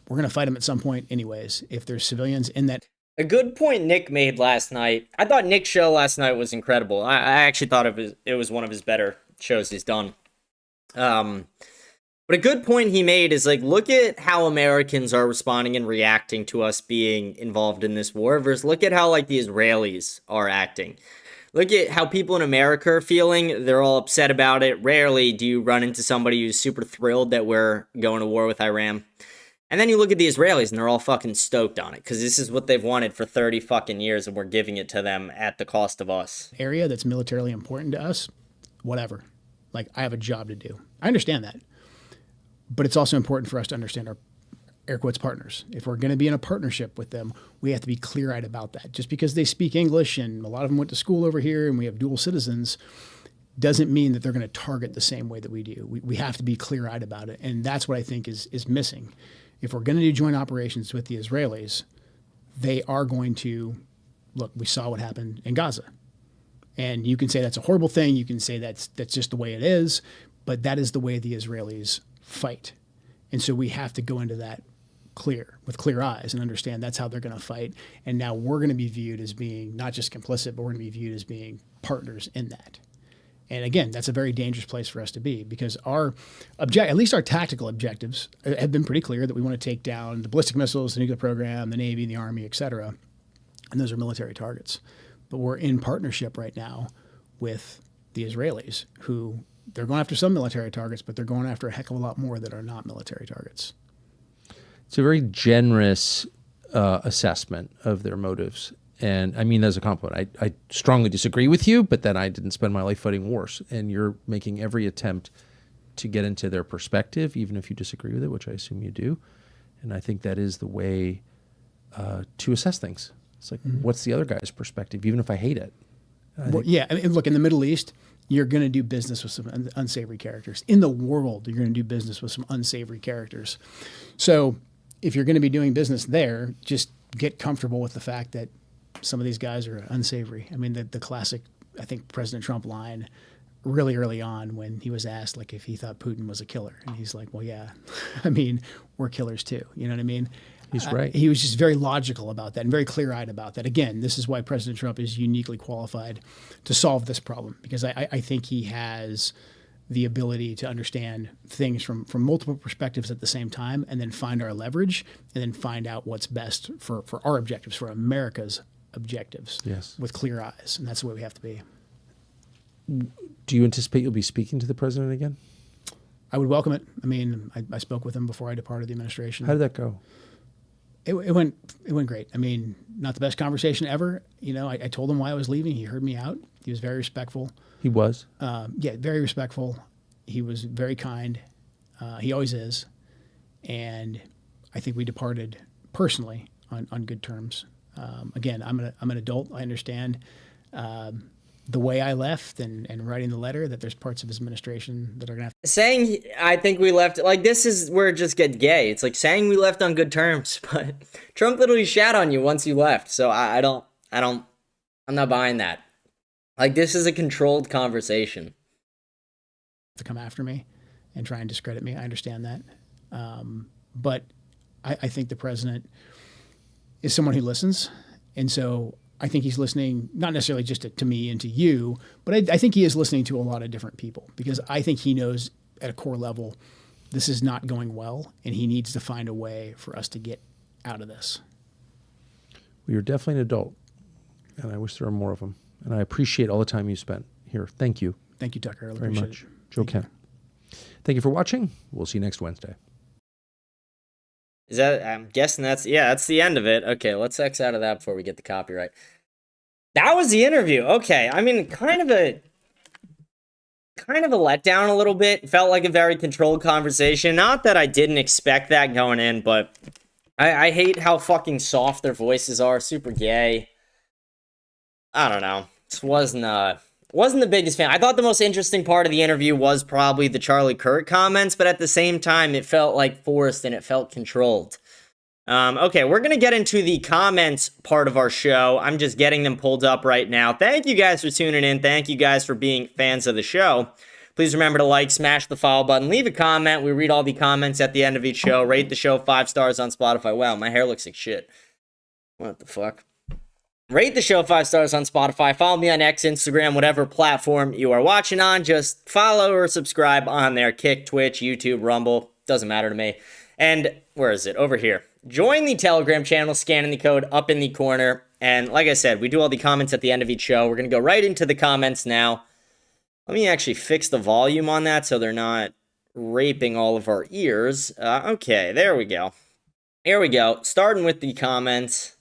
we're going to fight them at some point anyways. If there's civilians in that. A good point Nick made last night. I thought Nick's show last night was incredible. I actually thought it was one of his better shows he's done. But a good point he made is look at how Americans are responding and reacting to us being involved in this war versus look at how the Israelis are acting. Look at how people in America are feeling. They're all upset about it. Rarely do you run into somebody who's super thrilled that we're going to war with Iran. And then you look at the Israelis and they're all fucking stoked on it because this is what they've wanted for 30 fucking years and we're giving it to them at the cost of us. Area that's militarily important to us, whatever. I have a job to do. I understand that. But it's also important for us to understand our air quotes partners. If we're going to be in a partnership with them, we have to be clear-eyed about that. Just because they speak English and a lot of them went to school over here and we have dual citizens doesn't mean that they're going to target the same way that we do. We have to be clear-eyed about it. And that's what I think is missing. If we're going to do joint operations with the Israelis, they are going to, look, we saw what happened in Gaza. And you can say that's a horrible thing. You can say that's just the way it is. But that is the way the Israelis fight. And so we have to go into that with clear eyes and understand that's how they're going to fight. And now we're going to be viewed as being not just complicit, but we're going to be viewed as being partners in that. And again, that's a very dangerous place for us to be because at least our tactical objectives have been pretty clear that we want to take down the ballistic missiles, the nuclear program, the Navy, the Army, et cetera. and those are military targets. But we're in partnership right now with the Israelis, who they're going after some military targets, but they're going after a heck of a lot more that are not military targets. It's a very generous assessment of their motives. And I mean, as a compliment, I strongly disagree with you, but then I didn't spend my life fighting wars. And you're making every attempt to get into their perspective, even if you disagree with it, which I assume you do. And I think that is the way to assess things. It's like, what's the other guy's perspective, even if I hate it? Well, yeah, I mean, look, in the Middle East, you're going to do business with some unsavory characters. In the world, you're going to do business with some unsavory characters. So if you're going to be doing business there, just get comfortable with the fact that some of these guys are unsavory. I mean, the classic, I think, President Trump line really early on when he was asked, like, if he thought Putin was a killer. And he's like, well, yeah, I mean, we're killers too. You know what I mean? He's right. He was just very logical about that and very clear-eyed about that. Again, this is why President Trump is uniquely qualified to solve this problem, because I think he has the ability to understand things from multiple perspectives at the same time, and then find our leverage, and then find out what's best for our objectives, for America's objectives, Yes. with clear eyes. And that's the way we have to be. Do you anticipate you'll be speaking to the president again? I would welcome it. I mean, I spoke with him before I departed the administration. How did that go? It went great. I mean, not the best conversation ever. You know, I told him why I was leaving. He heard me out. He was very respectful. He was? Yeah, very respectful. He was very kind. He always is. And I think we departed personally on good terms. Again, I'm an adult. I understand the way I left and writing the letter, that there's parts of his administration that are going to have to. Saying I think we left, like, this is where it just gets gay. It's like saying we left on good terms, but Trump literally shat on you once you left. So I'm not buying that. Like, this is a controlled conversation. To come after me and try and discredit me. I understand that. But I think the president is someone who listens. And so I think he's listening, not necessarily just to me and to you, but I think he is listening to a lot of different people, because I think he knows at a core level this is not going well, and he needs to find a way for us to get out of this. Well, you're definitely an adult, and I wish there were more of them. And I appreciate all the time you spent here. Thank you. Thank you, Tucker. I really Very appreciate much. it. Joe Kent. Thank you for watching. We'll see you next Wednesday. Is that, I'm guessing that's the end of it. Okay, let's X out of that before we get the copyright. That was the interview. Okay, I mean, kind of a letdown a little bit. It felt like a very controlled conversation. Not that I didn't expect that going in, but I hate how fucking soft their voices are. Super gay. I don't know. This wasn't the biggest fan. I thought the most interesting part of the interview was probably the Charlie Kirk comments, but at the same time, it felt like forced and it felt controlled. Okay, we're going to get into the comments part of our show. I'm just getting them pulled up right now. Thank you guys for tuning in. Thank you guys for being fans of the show. Please remember to like, smash the follow button, leave a comment. We read all the comments at the end of each show. Rate the show 5 stars on Spotify. Wow, my hair looks like shit. What the fuck? Rate the show 5 stars on Spotify. Follow me on X, Instagram, whatever platform you are watching on. Just follow or subscribe on there. Kick, Twitch, YouTube, Rumble. Doesn't matter to me. And where is it? Over here. Join the Telegram channel, scanning the code up in the corner. And like I said, we do all the comments at the end of each show. We're going to go right into the comments now. Let me actually fix the volume on that so they're not raping all of our ears. Okay, there we go. Here we go. Starting with the comments.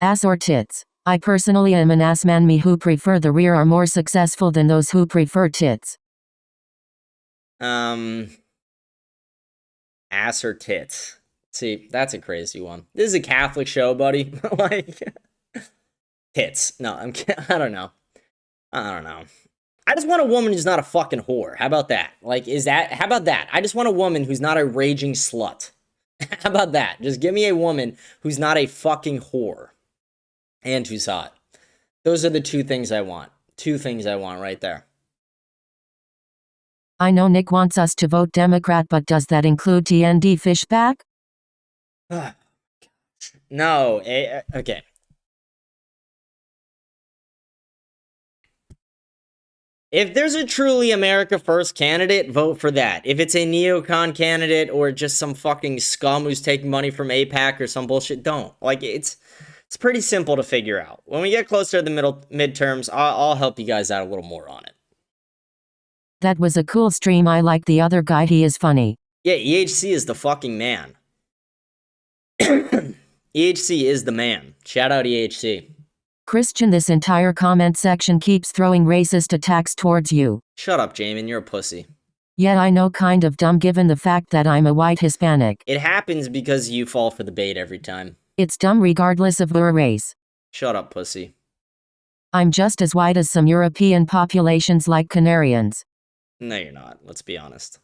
Ass or tits. I personally am an ass man. Me who prefer the rear are more successful than those who prefer tits. Ass or tits. See, that's a crazy one. This is a Catholic show, buddy. Like, tits. No, I don't know. I just want a woman who's not a fucking whore. How about that? Like, how about that? I just want a woman who's not a raging slut. How about that? Just give me a woman who's not a fucking whore. And who's hot. Those are the 2 things I want. 2 things I want right there. I know Nick wants us to vote Democrat, but does that include TND Fishback? No. Okay. If there's a truly America First candidate, vote for that. If it's a neocon candidate or just some fucking scum who's taking money from AIPAC or some bullshit, don't. Like, it's pretty simple to figure out. When we get closer to the midterms, I'll help you guys out a little more on it. That was a cool stream. I like the other guy. He is funny. Yeah, EHC is the fucking man. EHC is the man. Shout out EHC. Christian, this entire comment section keeps throwing racist attacks towards you. Shut up, Jamin. You're a pussy. Yeah, I know, kind of dumb given the fact that I'm a white Hispanic. It happens because you fall for the bait every time. It's dumb regardless of your race. Shut up, pussy. I'm just as white as some European populations like Canarians. No, you're not. Let's be honest.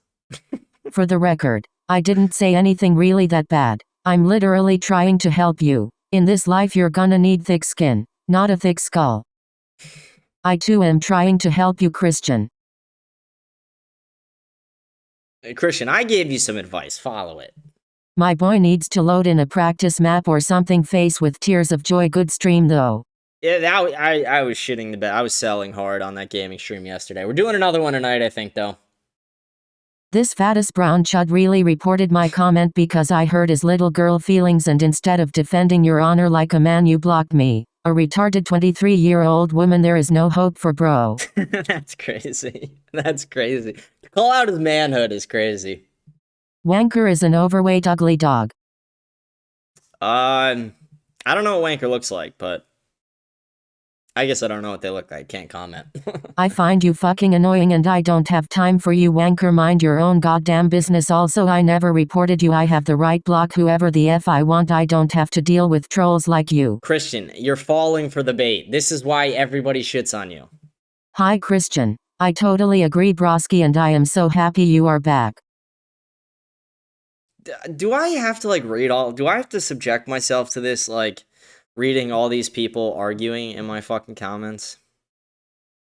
For the record, I didn't say anything really that bad. I'm literally trying to help you. In this life you're gonna need thick skin, not a thick skull. I too am trying to help you, Christian. Hey, Christian, I gave you some advice. Follow it. My boy needs to load in a practice map or something. Face with tears of joy. Good stream though. Yeah, I was shitting the bed. I was selling hard on that gaming stream yesterday. We're doing another one tonight, I think, though. This fattest brown chud really reported my comment because I hurt his little girl feelings, and instead of defending your honor like a man, you blocked me. A retarded 23-year-old woman. There is no hope for bro. That's crazy. That's crazy. To call out his manhood is crazy. Wanker is an overweight, ugly dog. I don't know what Wanker looks like, but I guess I don't know what they look like. Can't comment. I find you fucking annoying and I don't have time for you, Wanker. Mind your own goddamn business. Also, I never reported you. I have the right block whoever the F I want. I don't have to deal with trolls like you. Christian, you're falling for the bait. This is why everybody shits on you. Hi, Christian. I totally agree, Broski, and I am so happy you are back. Do I have to, do I have to subject myself to this, reading all these people arguing in my fucking comments?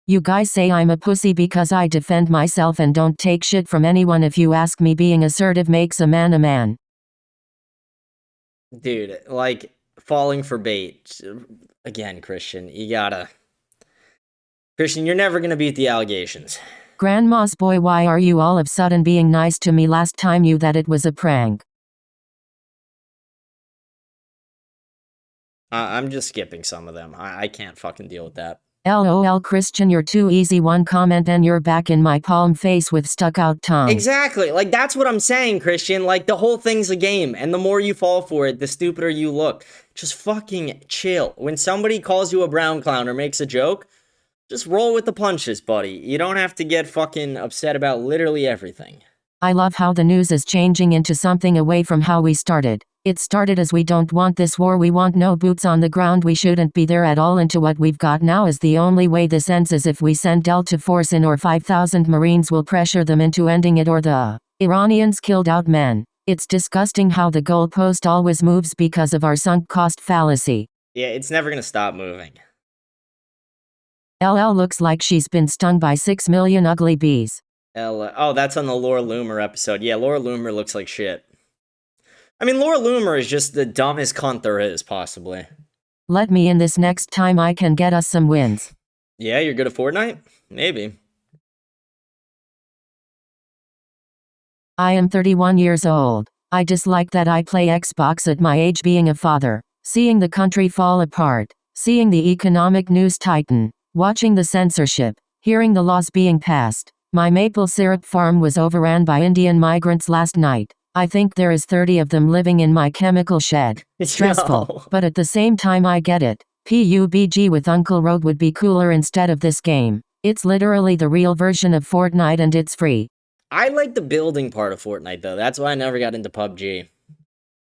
You guys say I'm a pussy because I defend myself and don't take shit from anyone. If you ask me, being assertive makes a man a man. Dude, falling for bait. Again, Christian, you gotta... Christian, you're never gonna beat the allegations. Grandma's boy, why are you all of a sudden being nice to me? Last time you that it was a prank. I'm just skipping some of them. I can't fucking deal with that. LOL, Christian, you're too easy. One comment and you're back in my palm face with stuck out tongue. Exactly. That's what I'm saying, Christian. The whole thing's a game, and the more you fall for it, the stupider you look. Just fucking chill. When somebody calls you a brown clown or makes a joke, just roll with the punches, buddy. You don't have to get fucking upset about literally everything. I love how the news is changing into something away from how we started. It started as we don't want this war, we want no boots on the ground, we shouldn't be there at all, into what we've got now is the only way this ends is if we send Delta Force in, or 5,000 Marines will pressure them into ending it, or the Iranians killed out men. It's disgusting how the goalpost always moves because of our sunk cost fallacy. Yeah, it's never gonna stop moving. LL looks like she's been stung by 6 million ugly bees. Oh, that's on the Laura Loomer episode. Yeah, Laura Loomer looks like shit. I mean, Laura Loomer is just the dumbest cunt there is, possibly. Let me in this next time I can get us some wins. Yeah, you're good at Fortnite? Maybe. I am 31 years old. I dislike that I play Xbox at my age, being a father. Seeing the country fall apart. Seeing the economic news tighten. Watching the censorship. Hearing the laws being passed. My maple syrup farm was overran by Indian migrants last night. I think there is 30 of them living in my chemical shed. Stressful, No. but at the same time I get it. PUBG with Uncle Rogue would be cooler instead of this game. It's literally the real version of Fortnite and it's free. I like the building part of Fortnite, though. That's why I never got into PUBG.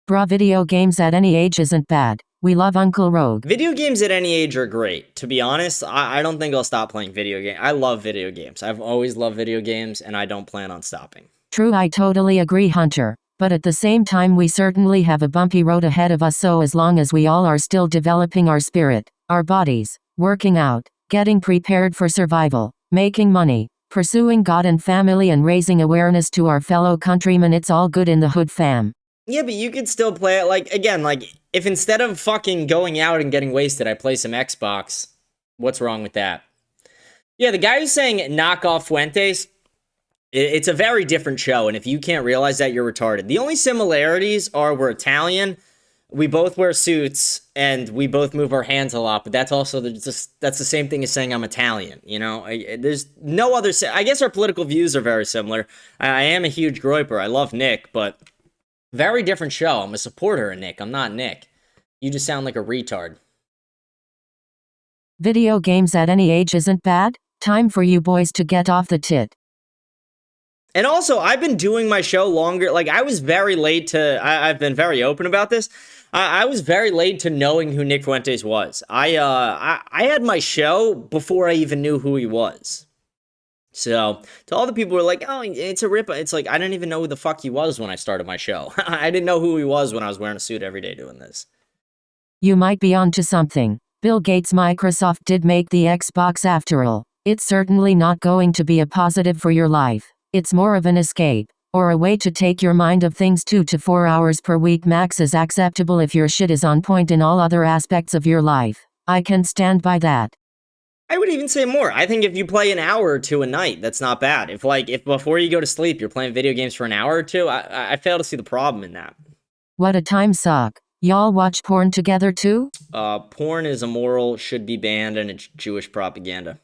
Bruh, video games at any age isn't bad. We love Uncle Rogue. Video games at any age are great. To be honest, I don't think I'll stop playing video games. I love video games. I've always loved video games, and I don't plan on stopping. True, I totally agree, Hunter. But at the same time, we certainly have a bumpy road ahead of us, so as long as we all are still developing our spirit, our bodies, working out, getting prepared for survival, making money, pursuing God and family, and raising awareness to our fellow countrymen, it's all good in the hood, fam. Yeah, but you could still play it, if instead of fucking going out and getting wasted, I play some Xbox, what's wrong with that? Yeah, the guy who's saying knock off Fuentes, it's a very different show, and if you can't realize that, you're retarded. The only similarities are we're Italian, we both wear suits, and we both move our hands a lot, but that's also that's the same thing as saying I'm Italian, you know? There's no other... I guess our political views are very similar. I am a huge groiper. I love Nick, but very different show. I'm a supporter of Nick. I'm not Nick. You just sound like a retard. Video games at any age isn't bad. Time for you boys to get off the tit. And also, I've been doing my show longer. Like, I was very late to... I've been very open about this. I was very late to knowing who Nick Fuentes was. I had my show before I even knew who he was. So, to all the people who are like, oh, it's a rip. It's like, I didn't even know who the fuck he was when I started my show. I didn't know who he was when I was wearing a suit every day doing this. You might be onto something. Bill Gates' Microsoft did make the Xbox after all. It's certainly not going to be a positive for your life. It's more of an escape, or a way to take your mind off things. 2 to 4 hours per week max is acceptable if your shit is on point in all other aspects of your life. I can stand by that. I would even say more. I think if you play an hour or two a night, that's not bad. If before you go to sleep, you're playing video games for an hour or two, I fail to see the problem in that. What a time suck. Y'all watch porn together too? Porn is immoral, should be banned, and it's Jewish propaganda.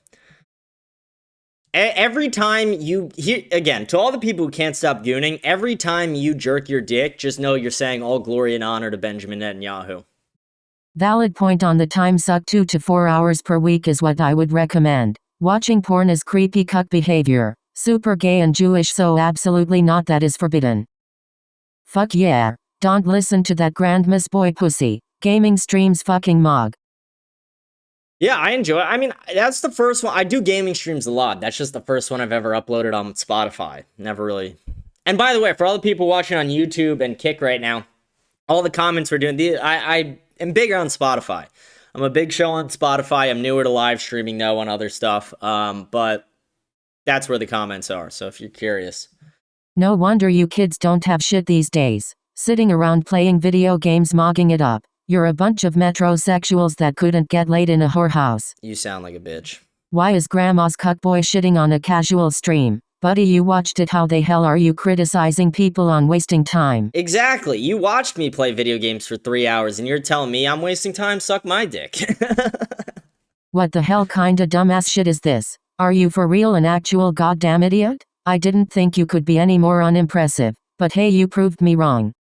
Every time you hear, again, to all the people who can't stop gooning, every time you jerk your dick, just know you're saying all glory and honor to Benjamin Netanyahu. Valid point on the time suck. 2 to 4 hours per week is what I would recommend. Watching porn is creepy cuck behavior. Super gay and Jewish, so absolutely not, that is forbidden. Fuck yeah. Don't listen to that grandma's boy pussy. Gaming streams fucking mog. Yeah, I enjoy it. I mean, that's the first one. I do gaming streams a lot. That's just the first one I've ever uploaded on Spotify. Never really. And by the way, for all the people watching on YouTube and Kick right now, all the comments we're doing, I am bigger on Spotify. I'm a big show on Spotify. I'm newer to live streaming, though, on other stuff. But that's where the comments are, so if you're curious. No wonder you kids don't have shit these days. Sitting around playing video games, mogging it up. You're a bunch of metrosexuals that couldn't get laid in a whorehouse. You sound like a bitch. Why is grandma's cuckboy shitting on a casual stream? Buddy, you watched it. How the hell are you criticizing people on wasting time? Exactly. You watched me play video games for 3 hours and you're telling me I'm wasting time? Suck my dick. What the hell kinda dumbass shit is this? Are you for real an actual goddamn idiot? I didn't think you could be any more unimpressive, but hey, you proved me wrong.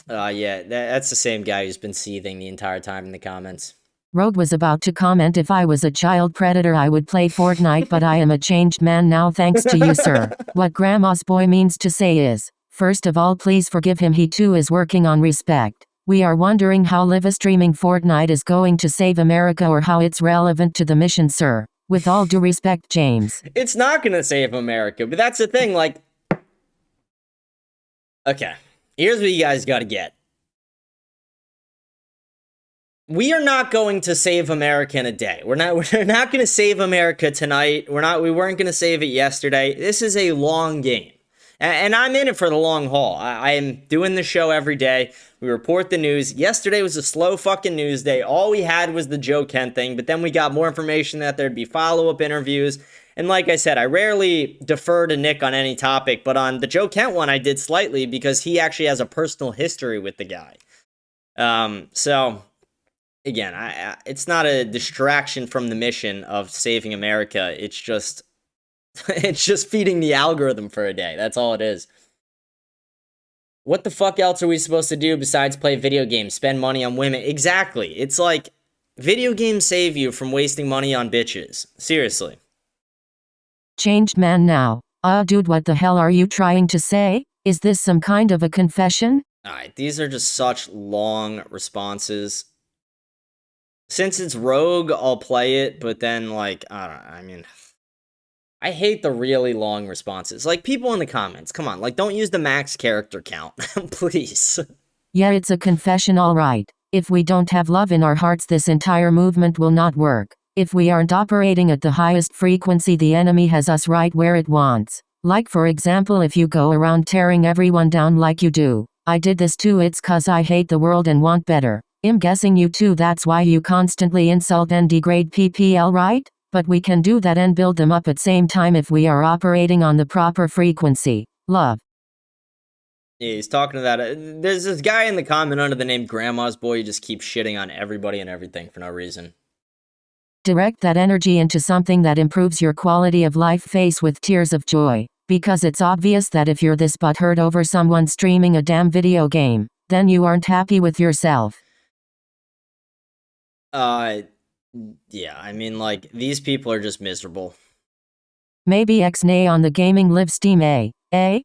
Yeah, that's the same guy who's been seething the entire time in the comments. Rogue was about to comment, if I was a child predator I would play Fortnite, but I am a changed man now thanks to you, sir. What grandma's boy means to say is, first of all, please forgive him, he too is working on respect. We are wondering how live streaming Fortnite is going to save America or how it's relevant to the mission, sir. With all due respect, James. It's not gonna save America, but that's the thing, like... Okay, here's what you guys gotta get. We are not going to save America in a day. We're not going to save America tonight. We weren't going to save it yesterday. This is a long game. And I'm in it for the long haul. I am doing the show every day. We report the news. Yesterday was a slow fucking news day. All we had was the Joe Kent thing, but then we got more information that there'd be follow-up interviews. And like I said, I rarely defer to Nick on any topic, but on the Joe Kent one, I did slightly because he actually has a personal history with the guy. So... Again, it's not a distraction from the mission of saving America. It's just feeding the algorithm for a day. That's all it is. What the fuck else are we supposed to do besides play video games? Spend money on women? Exactly. It's like, video games save you from wasting money on bitches. Seriously. Changed man now. Dude, what the hell are you trying to say? Is this some kind of a confession? Alright, these are just such long responses. Since it's Rogue, I'll play it, but then, like, I hate the really long responses. Like, people in the comments, come on, like, don't use the max character count, please. Yeah, it's a confession, alright. If we don't have love in our hearts, this entire movement will not work. If we aren't operating at the highest frequency, the enemy has us right where it wants. Like, for example, if you go around tearing everyone down like you do. I did this too, it's 'cause I hate the world and want better. I'm guessing you too, that's why you constantly insult and degrade PPL, right? But we can do that and build them up at same time if we are operating on the proper frequency. Love. Yeah, he's talking to that. There's this guy in the comment under the name Grandma's Boy. He just keeps shitting on everybody and everything for no reason. Direct that energy into something that improves your quality of life. Face with tears of joy. Because it's obvious that if you're this butthurt over someone streaming a damn video game, then you aren't happy with yourself. Yeah, I mean, like, these people are just miserable. Maybe X-nay on the gaming live Steam, eh? I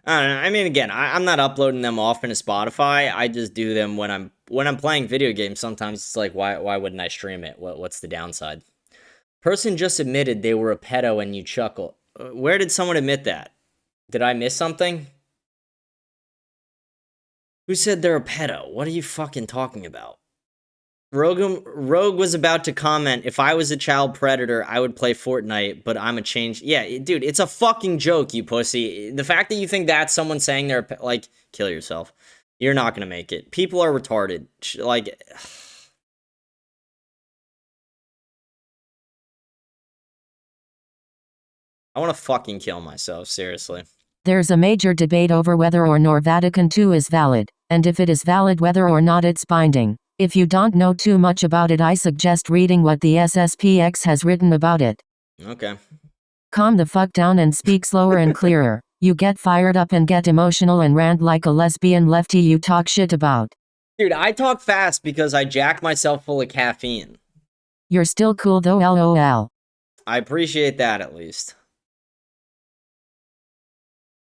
don't know. I mean, again, I'm not uploading them often to Spotify. I just do them when I'm playing video games. Sometimes it's like, why wouldn't I stream it? What's the downside? Person just admitted they were a pedo and you chuckle. Where did someone admit that? Did I miss something? Who said they're a pedo? What are you fucking talking about? Rogue was about to comment, if I was a child predator, I would play Fortnite, but I'm a change. Yeah, dude, it's a fucking joke, you pussy. The fact that you think that's someone saying they're, like, kill yourself. You're not gonna make it. People are retarded. Like, I want to fucking kill myself, seriously. There's a major debate over whether or not Vatican II is valid, and if it is valid whether or not it's binding. If you don't know too much about it, I suggest reading what the SSPX has written about it. Okay. Calm the fuck down and speak slower and clearer. You get fired up and get emotional and rant like a lesbian lefty you talk shit about. Dude, I talk fast because I jack myself full of caffeine. You're still cool though, lol. I appreciate that at least.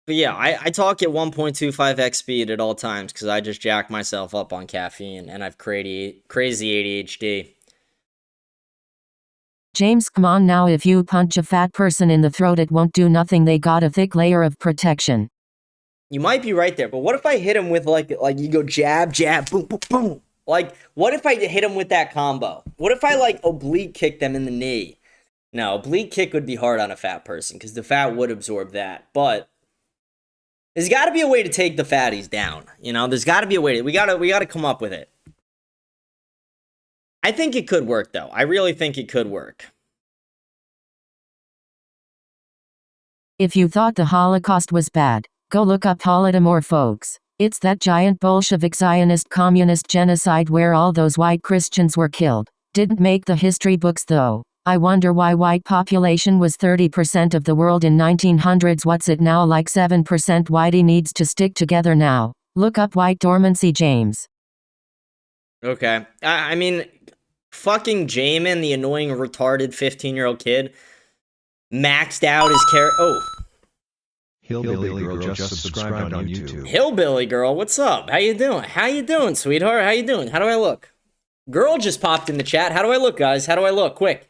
But yeah, I talk at 1.25x speed at all times because I just jack myself up on caffeine and I've crazy ADHD. James, come on now, if you punch a fat person in the throat it won't do nothing, they got a thick layer of protection. You might be right there, but what if I hit him with like you go jab, jab, boom, boom, boom? Like, what if I hit him with that combo? What if I like oblique kick them in the knee? No, oblique kick would be hard on a fat person because the fat would absorb that, but there's got to be a way to take the fatties down. You know, there's got to be a way. We got to come up with it. I think it could work, though. I really think it could work. If you thought the Holocaust was bad, go look up Holodomor, folks. It's that giant Bolshevik Zionist communist genocide where all those white Christians were killed. Didn't make the history books, though. I wonder why white population was 30% of the world in 1900s. What's it now, like 7%? Whitey needs to stick together now. Look up white dormancy, James. Okay. I mean, fucking Jamin, the annoying, retarded 15-year-old kid, maxed out his character. Oh. Hillbilly Girl just subscribed on YouTube. Hillbilly Girl, what's up? How you doing? How you doing, sweetheart? How you doing? How do I look? Girl just popped in the chat. How do I look, guys? How do I look? Quick.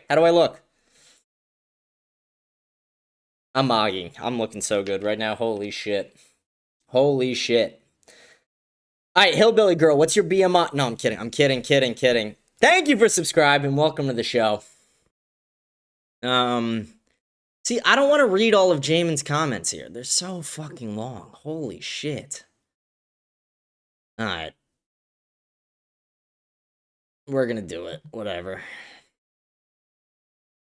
How do I look? I'm mogging. I'm looking so good right now. Holy shit. All right, Hillbilly Girl, what's your BMI? No, I'm kidding. Thank you for subscribing. Welcome to the show. See, I don't want to read all of Jamin's comments here. They're so fucking long. Holy shit. All right. We're gonna do it. Whatever.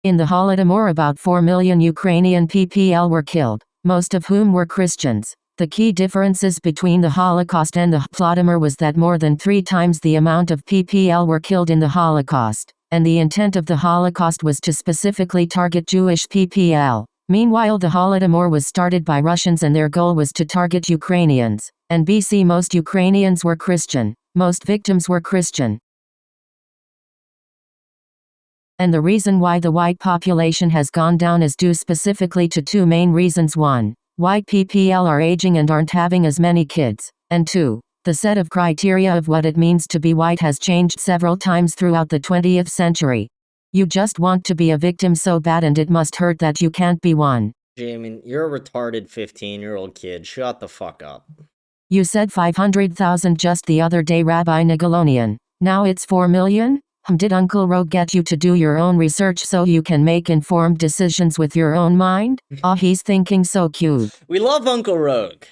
In the Holodomor, about 4 million Ukrainian PPL were killed, most of whom were Christians. The key differences between the Holocaust and the Holodomor was that more than 3 times the amount of PPL were killed in the Holocaust, and the intent of the Holocaust was to specifically target Jewish PPL. Meanwhile, the Holodomor was started by Russians and their goal was to target Ukrainians. And BC, most Ukrainians were Christian. Most victims were Christian. And the reason why the white population has gone down is due specifically to 2 main reasons. 1. White PPL are aging and aren't having as many kids. And 2. The set of criteria of what it means to be white has changed several times throughout the 20th century. You just want to be a victim so bad and it must hurt that you can't be one. Jamin, you're a retarded 15-year-old kid. Shut the fuck up. You said 500,000 just the other day, Rabbi Nigalonian. Now it's 4 million? Did Uncle Rogue get you to do your own research so you can make informed decisions with your own mind? He's thinking so cute. We love Uncle Rogue.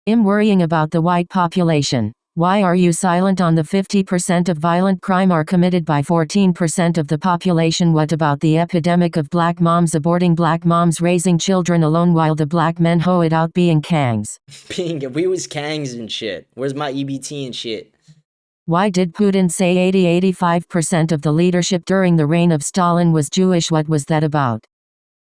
I'm worrying about the white population. Why are you silent on the 50% of violent crime are committed by 14% of the population? What about the epidemic of black moms aborting, black moms raising children alone while the black men hoe it out being kangs? We was kangs and shit. Where's my EBT and shit? Why did Putin say 85% of the leadership during the reign of Stalin was Jewish? What was that about?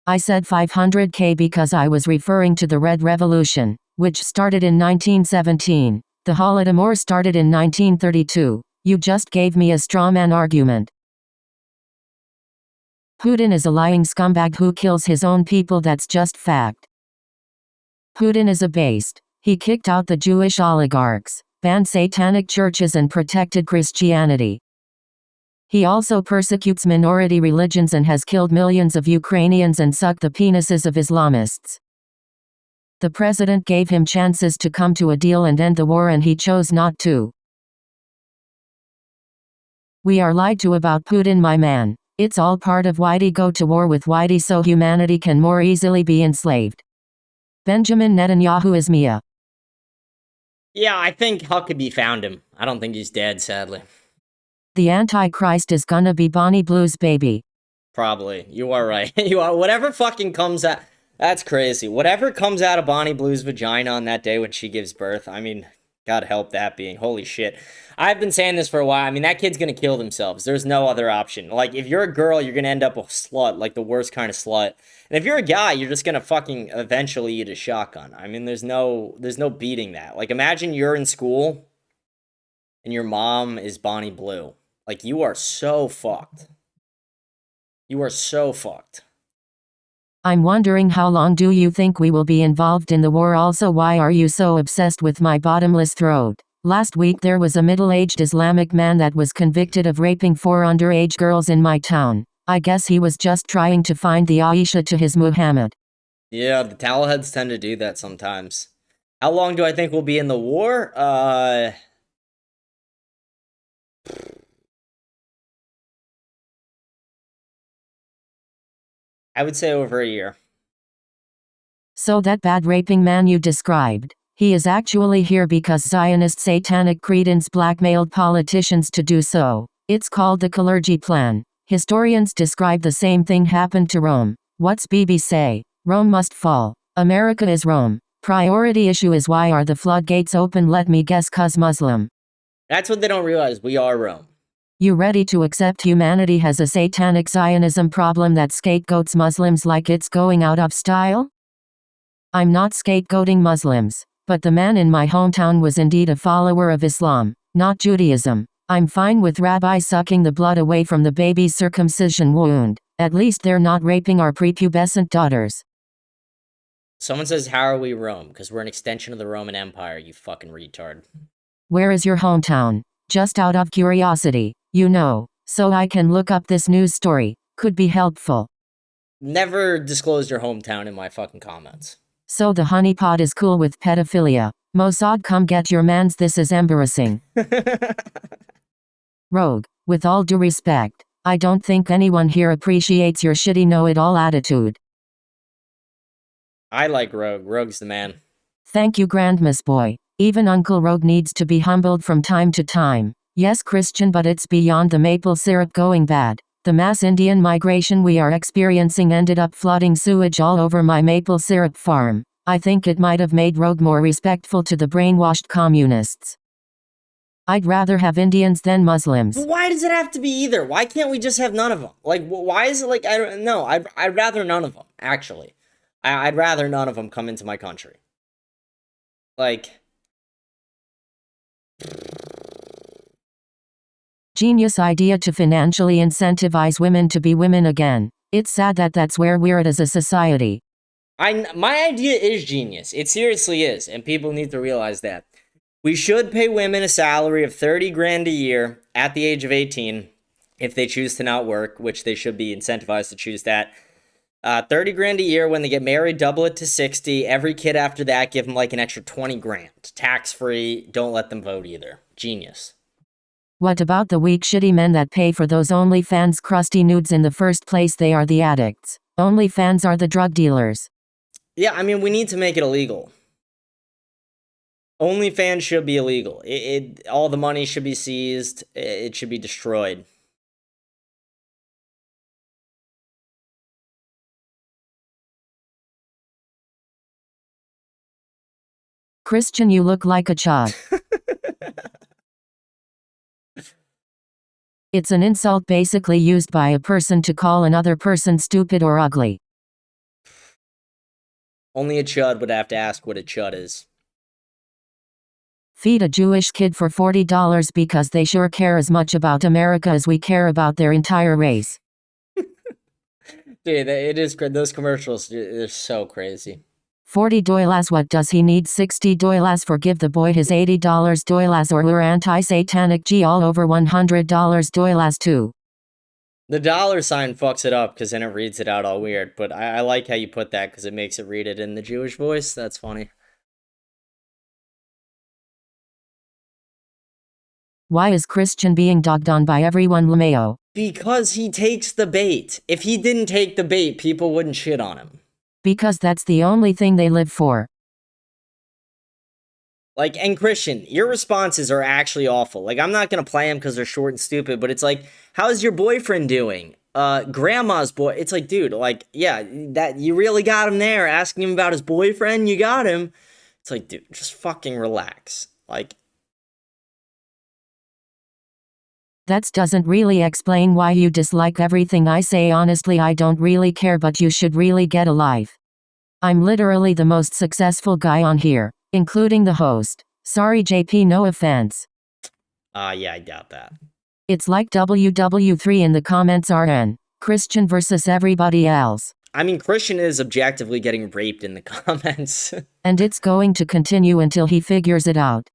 I said 500K because I was referring to the Red Revolution, which started in 1917. The Holodomor started in 1932. You just gave me a straw man argument. Putin is a lying scumbag who kills his own people. That's just fact. Putin is a beast. He kicked out the Jewish oligarchs, banned satanic churches and protected Christianity. He also persecutes minority religions and has killed millions of Ukrainians and sucked the penises of Islamists. The president gave him chances to come to a deal and end the war and he chose not to. We are lied to about Putin, my man. It's all part of Whitey. Go to war with Whitey so humanity can more easily be enslaved. Benjamin Netanyahu is Mia. Yeah, I think Huckabee found him. I don't think he's dead, sadly. The Antichrist is gonna be Bonnie Blue's baby. Probably. You are right. You are. Whatever fucking comes out. That's crazy. Whatever comes out of Bonnie Blue's vagina on that day when she gives birth, I mean, God help that being. Holy shit. I've been saying this for a while. I mean, that kid's gonna kill themselves. There's no other option. Like, if you're a girl, you're gonna end up a slut, like the worst kind of slut. And if you're a guy, you're just gonna fucking eventually eat a shotgun. I mean, there's no beating that. Like, imagine you're in school and your mom is Bonnie Blue. Like, you are so fucked. You are so fucked. I'm wondering how long do you think we will be involved in the war? Also, why are you so obsessed with my bottomless throat? Last week there was a middle-aged Islamic man that was convicted of raping 4 underage girls in my town. I guess he was just trying to find the Aisha to his Muhammad. Yeah, the towelheads tend to do that sometimes. How long do I think we'll be in the war? I would say over a year. So that bad raping man you described, he is actually here because Zionist satanic credence blackmailed politicians to do so. It's called the Kalergi Plan. Historians describe the same thing happened to Rome. What's Bibi say? Rome must fall. America is Rome. Priority issue is why are the floodgates open? Let me guess, 'cause Muslim. That's what they don't realize. We are Rome. You ready to accept humanity has a satanic Zionism problem that scapegoats Muslims like it's going out of style? I'm not scapegoating Muslims, but the man in my hometown was indeed a follower of Islam, not Judaism. I'm fine with rabbis sucking the blood away from the baby's circumcision wound. At least they're not raping our prepubescent daughters. Someone says, how are we Rome? Because we're an extension of the Roman Empire, you fucking retard. Where is your hometown? Just out of curiosity, you know, so I can look up this news story. Could be helpful. Never disclosed your hometown in my fucking comments. So the honeypot is cool with pedophilia. Mossad, come get your mans, this is embarrassing. Rogue, with all due respect, I don't think anyone here appreciates your shitty know-it-all attitude. I like Rogue. Rogue's the man. Thank you, Grandmas boy. Even Uncle Rogue needs to be humbled from time to time. Yes, Christian, but it's beyond the maple syrup going bad. The mass Indian migration we are experiencing ended up flooding sewage all over my maple syrup farm. I think it might have made Rogue more respectful to the brainwashed communists. I'd rather have Indians than Muslims. Why does it have to be either? Why can't we just have none of them? Like, why is it like, I don't know. I'd rather none of them, actually. I'd rather none of them come into my country. Like... Genius idea to financially incentivize women to be women again. It's sad that that's where we're at as a society. My idea is genius. It seriously is, and people need to realize that. We should pay women a salary of 30 grand a year at the age of 18 if they choose to not work, which they should be incentivized to choose that. 30 grand a year. When they get married, double it to 60. Every kid after that, give them like an extra 20 grand. Tax-free. Don't let them vote either. Genius. What about the weak shitty men that pay for those OnlyFans crusty nudes in the first place? They are the addicts. OnlyFans are the drug dealers. Yeah, I mean, we need to make it illegal. OnlyFans should be illegal. All the money should be seized. It should be destroyed. Christian, you look like a chud. It's an insult basically used by a person to call another person stupid or ugly. Only a chud would have to ask what a chud is. Feed a Jewish kid for $40 because they sure care as much about America as we care about their entire race. Dude, it is, those commercials, they're so crazy. $40, what does he need? $60 for give the boy his $80 or we're anti-satanic G all over $100 too. The dollar sign fucks it up because then it reads it out all weird, but I like how you put that because it makes it read it in the Jewish voice. That's funny. Why is Christian being dogged on by everyone, LeMayo? Because he takes the bait. If he didn't take the bait, people wouldn't shit on him. Because that's the only thing they live for. Like, and Christian, your responses are actually awful. Like, I'm not going to play them because they're short and stupid, but it's like, how's your boyfriend doing? Grandma's boy. It's like, dude, like, yeah, that you really got him there, asking him about his boyfriend, you got him. It's like, dude, just fucking relax. Like, that doesn't really explain why you dislike everything I say. Honestly, I don't really care, but you should really get a life. I'm literally the most successful guy on here, including the host. Sorry, JP, no offense. yeah, I doubt that. It's like WW3 in the comments RN. Christian versus everybody else. I mean, Christian is objectively getting raped in the comments. And it's going to continue until he figures it out.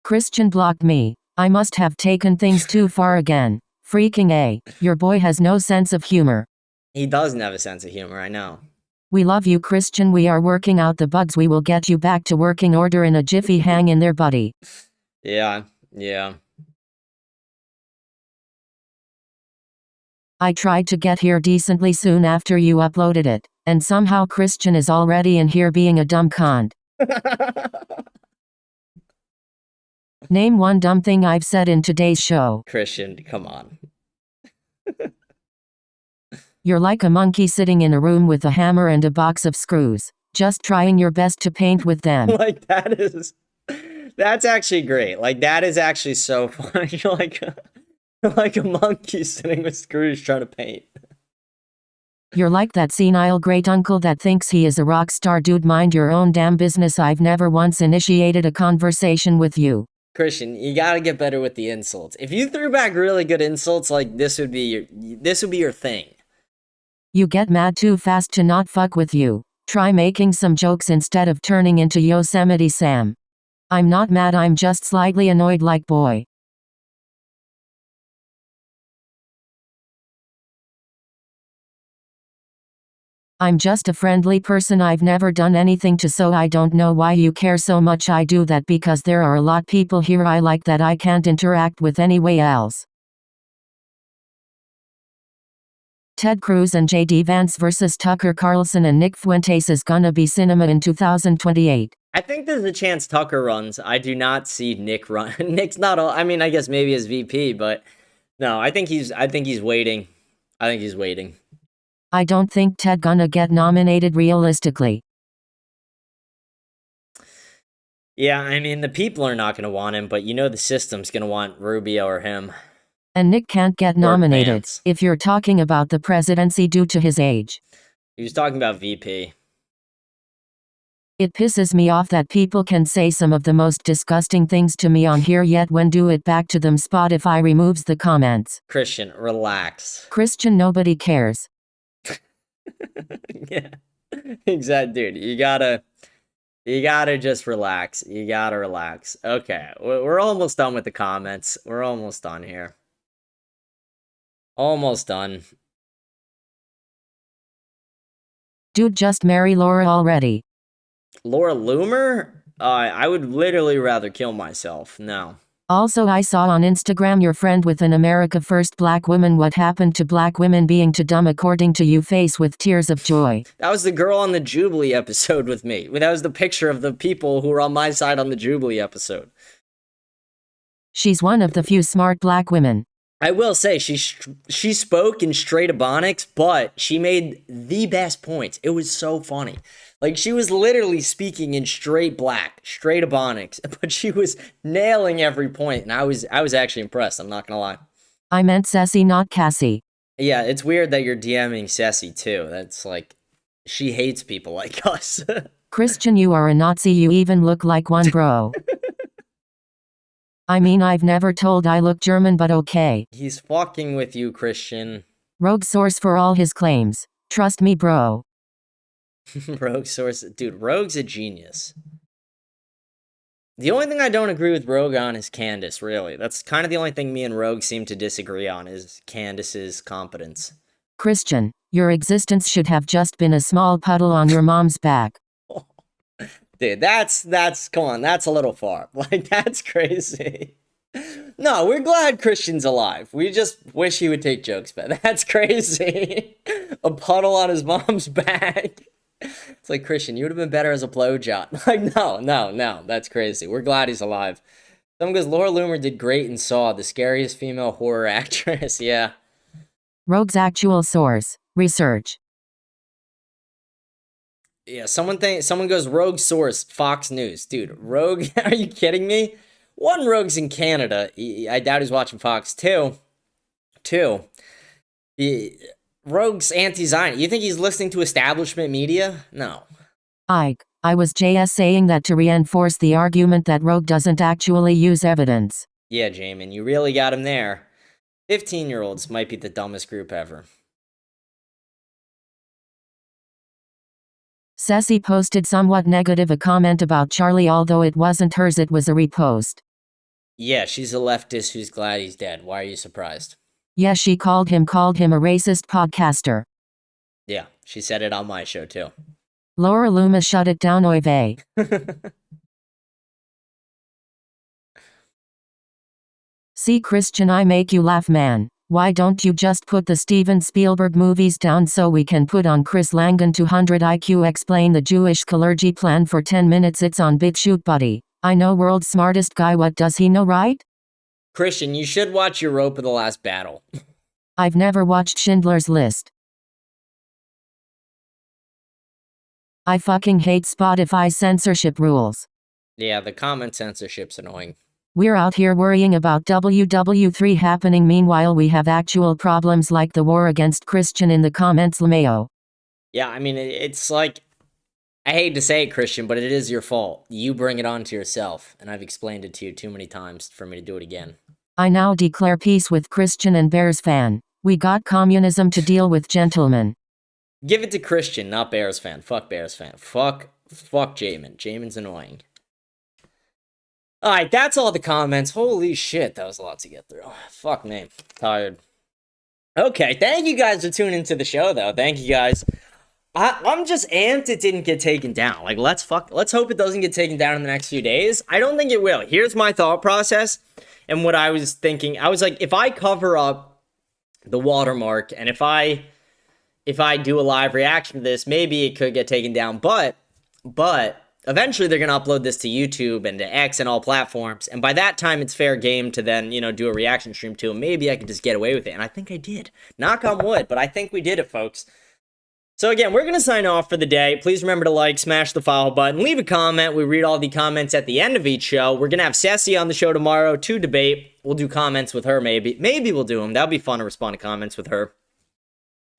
Christian blocked me. I must have taken things too far again. Freaking A. Your boy has no sense of humor. He doesn't have a sense of humor, I know. We love you, Christian. We are working out the bugs. We will get you back to working order in a jiffy. Hang in there, buddy. Yeah. I tried to get here decently soon after you uploaded it, and somehow Christian is already in here being a dumb cunt. Name one dumb thing I've said in today's show. Christian, come on. You're like a monkey sitting in a room with a hammer and a box of screws, just trying your best to paint with them. Like, that's actually great. Like, that is actually so funny. like a monkey sitting with screws trying to paint. You're like that senile great uncle that thinks he is a rock star. Dude, mind your own damn business. I've never once initiated a conversation with you. Christian, you gotta get better with the insults. If you threw back really good insults, like, this would be your thing. You get mad too fast to not fuck with you. Try making some jokes instead of turning into Yosemite Sam. I'm not mad, I'm just slightly annoyed. Like, boy. I'm just a friendly person. I've never done anything to, so I don't know why you care so much. I do that because there are a lot people here I like that I can't interact with anyway else. Ted Cruz and J.D. Vance versus Tucker Carlson and Nick Fuentes is gonna be cinema in 2028. I think there's a chance Tucker runs. I do not see Nick run. Nick's not all, I mean, I guess maybe as VP, but no, I think he's waiting. I don't think Ted gonna get nominated realistically. Yeah, I mean, the people are not gonna want him, but you know the system's gonna want Rubio or him. And Nick can't get nominated if you're talking about the presidency due to his age. He was talking about VP. It pisses me off that people can say some of the most disgusting things to me on here, yet when do it back to them. Spotify removes the comments. Christian, relax. Christian, nobody cares. Yeah, exactly, dude. You gotta just relax. You gotta relax. Okay, we're almost done with the comments. We're almost done here. Almost done. Dude, just marry Laura already. Laura Loomer? I would literally rather kill myself. No. Also, I saw on Instagram your friend with an America First black woman. What happened to black women being too dumb according to you? Face with tears of joy. That was the girl on the Jubilee episode with me. That was the picture of the people who were on my side on the Jubilee episode. She's one of the few smart black women. I will say, she spoke in straight Ebonics, but she made the best points. It was so funny. Like, she was literally speaking in straight black, straight Ebonics, but she was nailing every point, and I was actually impressed, I'm not gonna lie. I meant Ceci, not Cassie. Yeah, it's weird that you're DMing Ceci, too. That's like, she hates people like us. Christian, you are a Nazi. You even look like one, bro. I mean, I've never told I look German, but okay. He's fucking with you, Christian. Rogue source for all his claims. Trust me, bro. Rogue source. Dude, Rogue's a genius. The only thing I don't agree with Rogue on is Candace, really. That's kind of the only thing me and Rogue seem to disagree on is Candace's competence. Christian, your existence should have just been a small puddle on your mom's back. Dude, that's, come on, that's a little far. Like, that's crazy. No, we're glad Christian's alive. We just wish he would take jokes, but that's crazy. A puddle on his mom's back. It's like, Christian, you would have been better as a blowjob. Like, no, that's crazy. We're glad he's alive. Someone goes, Laura Loomer did great in Saw, the scariest female horror actress. Yeah. Rogue's actual source. Research. Yeah, someone goes, Rogue source, Fox News. Dude, Rogue, are you kidding me? One, Rogue's in Canada. I doubt he's watching Fox. Two, Rogue's anti-Zionist. You think he's listening to establishment media? No. I was just saying that to reinforce the argument that Rogue doesn't actually use evidence. Yeah, Jamin, you really got him there. 15-year-olds might be the dumbest group ever. Ceci posted somewhat negative a comment about Charlie, although it wasn't hers, it was a repost. Yeah, she's a leftist who's glad he's dead. Why are you surprised? Yeah, she called him a racist podcaster. Yeah, she said it on my show too. Laura Loomer, shut it down, oy vey. See, Christian, I make you laugh, man. Why don't you just put the Steven Spielberg movies down so we can put on Chris Langan 200 IQ explain the Jewish clergy plan for 10 minutes? It's on Big Shoot, buddy. I know, world's smartest guy. What does he know, right? Christian, you should watch Europa: The Last Battle. I've never watched Schindler's List. I fucking hate Spotify's censorship rules. Yeah, the comment censorship's annoying. We're out here worrying about WW3 happening. Meanwhile, we have actual problems like the war against Christian in the comments, LeMayo. Yeah, I mean, it's like, I hate to say it, Christian, but it is your fault. You bring it on to yourself, and I've explained it to you too many times for me to do it again. I now declare peace with Christian and Bears fan. We got communism to deal with, gentlemen. Give it to Christian, not Bears fan. Fuck Bears fan. Fuck Jamin. Jamin's annoying. Alright, that's all the comments. Holy shit, that was a lot to get through. Fuck me. Tired. Okay, thank you guys for tuning into the show, though. Thank you guys. I'm just amped it didn't get taken down. Like, let's hope it doesn't get taken down in the next few days. I don't think it will. Here's my thought process and what I was thinking. I was like, if I cover up the watermark and if I do a live reaction to this, maybe it could get taken down. But eventually they're going to upload this to YouTube and to X and all platforms. And by that time, it's fair game to then, do a reaction stream to it. Maybe I could just get away with it. And I think I did. Knock on wood. But I think we did it, folks. So again, we're going to sign off for the day. Please remember to like, smash the follow button, leave a comment. We read all the comments at the end of each show. We're going to have Ceci on the show tomorrow to debate. We'll do comments with her, maybe. Maybe we'll do them. That'll be fun to respond to comments with her.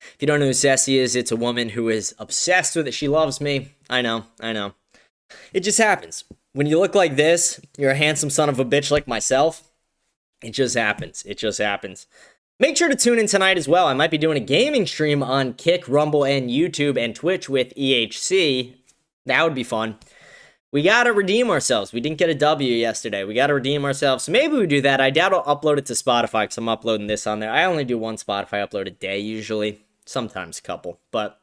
If you don't know who Ceci is, it's a woman who is obsessed with it. She loves me. I know. It just happens. When you look like this, you're a handsome son of a bitch like myself. It just happens. Make sure to tune in tonight as well. I might be doing a gaming stream on Kick, Rumble, and YouTube and Twitch with EHC. That would be fun. We gotta redeem ourselves. We didn't get a W yesterday. We gotta redeem ourselves. So maybe we do that. I doubt I'll upload it to Spotify because I'm uploading this on there. I only do one Spotify upload a day usually. Sometimes a couple. But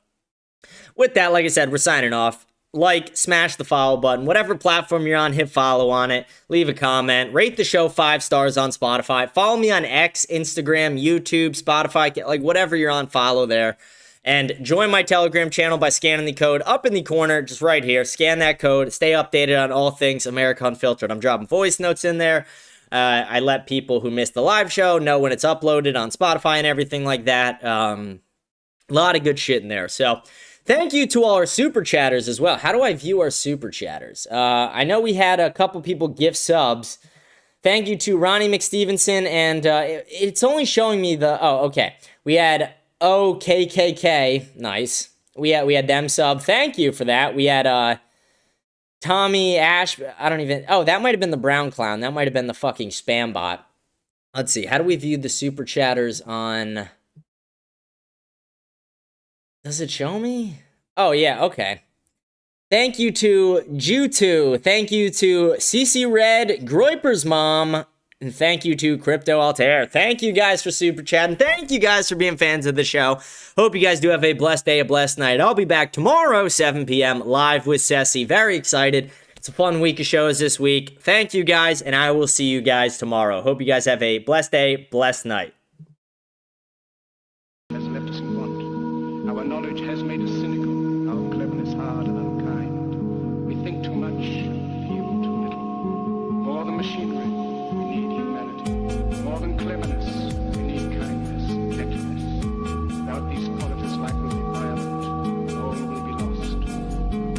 with that, like I said, we're signing off. like, smash the follow button. Whatever platform you're on, hit follow on it. Leave a comment. Rate the show 5 stars on Spotify. Follow me on X, Instagram, YouTube, Spotify, like whatever you're on, follow there. And join my Telegram channel by scanning the code up in the corner, just right here. Scan that code. Stay updated on all things America Unfiltered. I'm dropping voice notes in there. I let people who missed the live show know when it's uploaded on Spotify and everything like that. A lot of good shit in there. So thank you to all our super chatters as well. How do I view our super chatters? I know we had a couple people gift subs. Thank you to Ronnie McStevenson, and it's only showing me the... Oh, okay. We had OKKK. Nice. We had them sub. Thank you for that. We had Tommy Ash. I don't even... Oh, that might have been the Brown Clown. That might have been the fucking spam bot. Let's see. How do we view the super chatters on... Does it show me? Oh, yeah, okay. Thank you to Jutu. Thank you to CC Red, Groiper's mom, and thank you to Crypto Altair. Thank you guys for super chatting. Thank you guys for being fans of the show. Hope you guys do have a blessed day, a blessed night. I'll be back tomorrow, 7 p.m., live with Ceci. Very excited. It's a fun week of shows this week. Thank you guys, and I will see you guys tomorrow. Hope you guys have a blessed day, blessed night. Has left us in want. Our knowledge has made us cynical, our cleverness hard and unkind. We think too much, feel too little. More than machinery, we need humanity. More than cleverness, we need kindness, gentleness. Without these qualities, life will be violent, all will be lost.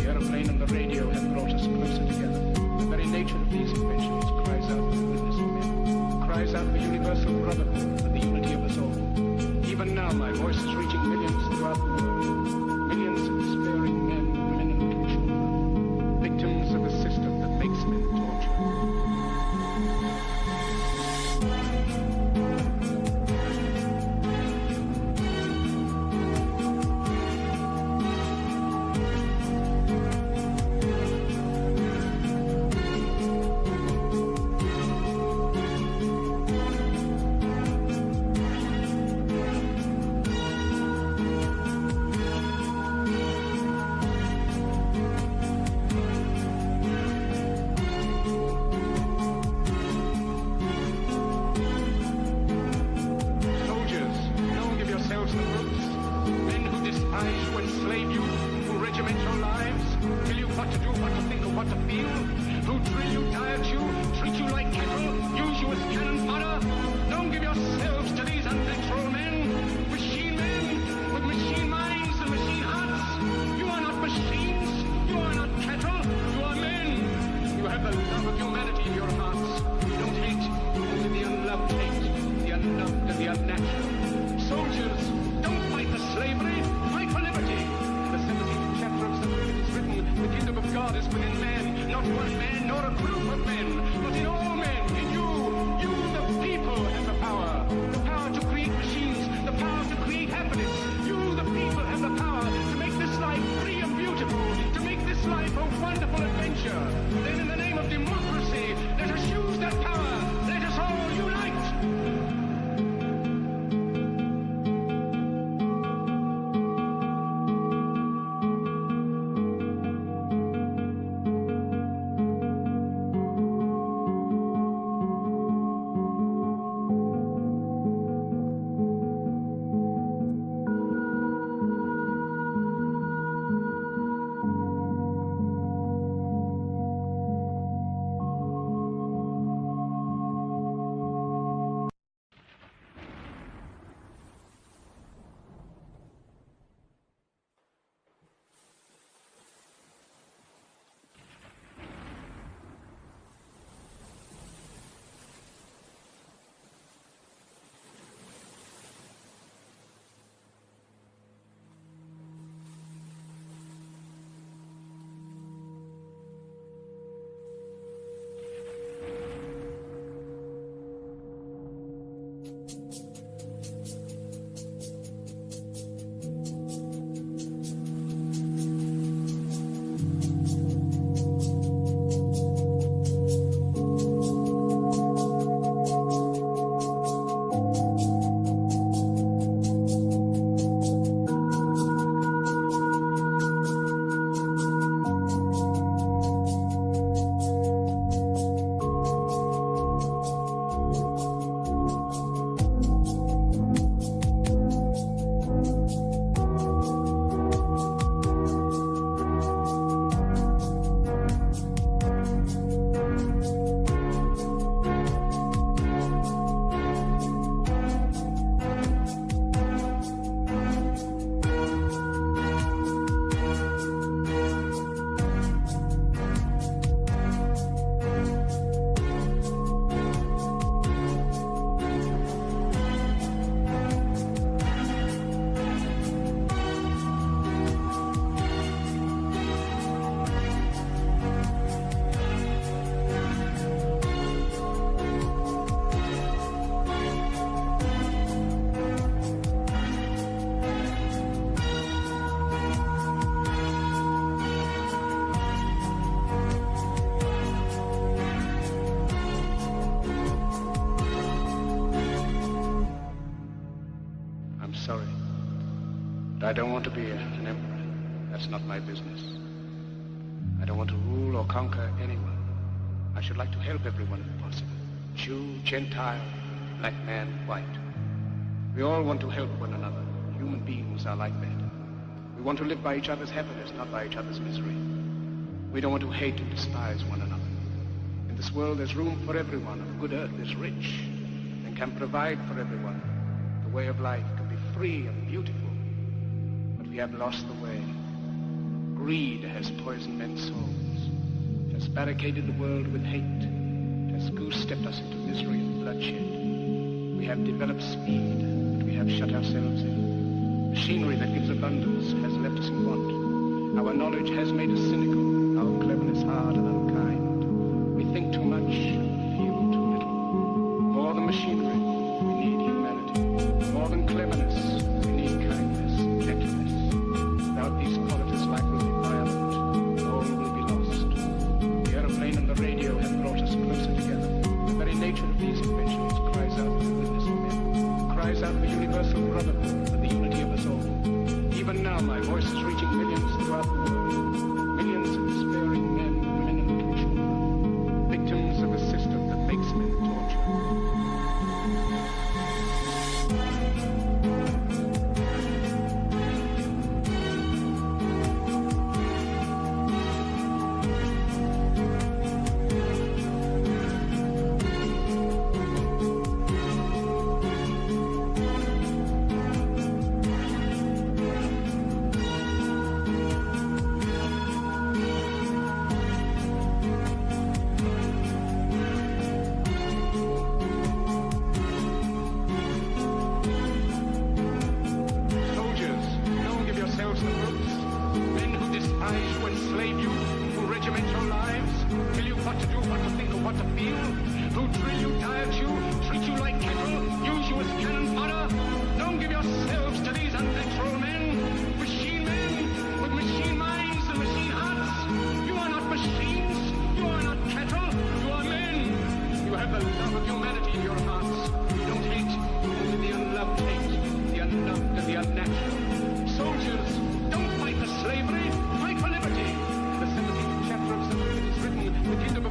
The aeroplane and the radio have brought us closer together. The very nature of these inventions cries out for the goodness of men, cries out for universal brotherhood, for the unity of us all. Even now, my voice is reaching millions throughout the world. Millions of despairing men, women, and children. Victims of a system that makes men torture. Soldiers, don't give yourselves the ropes. Men who despise you, enslave you, who regiment your lives, tell you what to do, what to think, or what to feel, who drill you, diet you, treat you like cattle, use you as cannon fodder. Don't give yourselves to these unnatural men, machine men with machine minds and machine hearts. You are not machines, you are not cattle, you are men. You have the love of humanity in your hearts. You don't hate, only the unloved hate, the unloved and the unnatural. Soldiers, don't fight for slavery, fight for liberty. In the 17th chapter of Psalm it is written, the kingdom of God is within man, not one man nor a group of men, but in all men, in you. You, the people, have the power to create machines, the power to create happiness. You, the people, have the power to make this life free and beautiful, to make this life a wonderful adventure. Then in the name of democracy, let us use that power. Let us all unite. I don't want to be an emperor. That's not my business. I don't want to rule or conquer anyone. I should like to help everyone if possible. Jew, Gentile, black man, white. We all want to help one another. Human beings are like that. We want to live by each other's happiness, not by each other's misery. We don't want to hate and despise one another. In this world there's room for everyone, and the good earth is rich and can provide for everyone. The way of life can be free and beautiful, but we have lost the way. Greed has poisoned men's souls, has barricaded the world with hate, has goose-stepped us into misery and bloodshed. We have developed speed, but we have shut ourselves in. Machinery that gives abundance has left us in want. Our knowledge has made us cynical, our cleverness hard and unkind. We think too much, feel too little. More than machinery, we need humanity. More than cleverness, we need kindness, gentleness. Without these qualities, life will be violent. All will be lost. The airplane and the radio have brought us closer together. The very nature of these inventions cries out for the goodness of men, cries out for universal brotherhood, for the unity of us all. Even now, my voice is reaching millions throughout the world. Millions of despairing men, women, and children, victims of a system that makes men torture.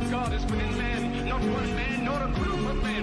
God is within man, not one man nor a group of men.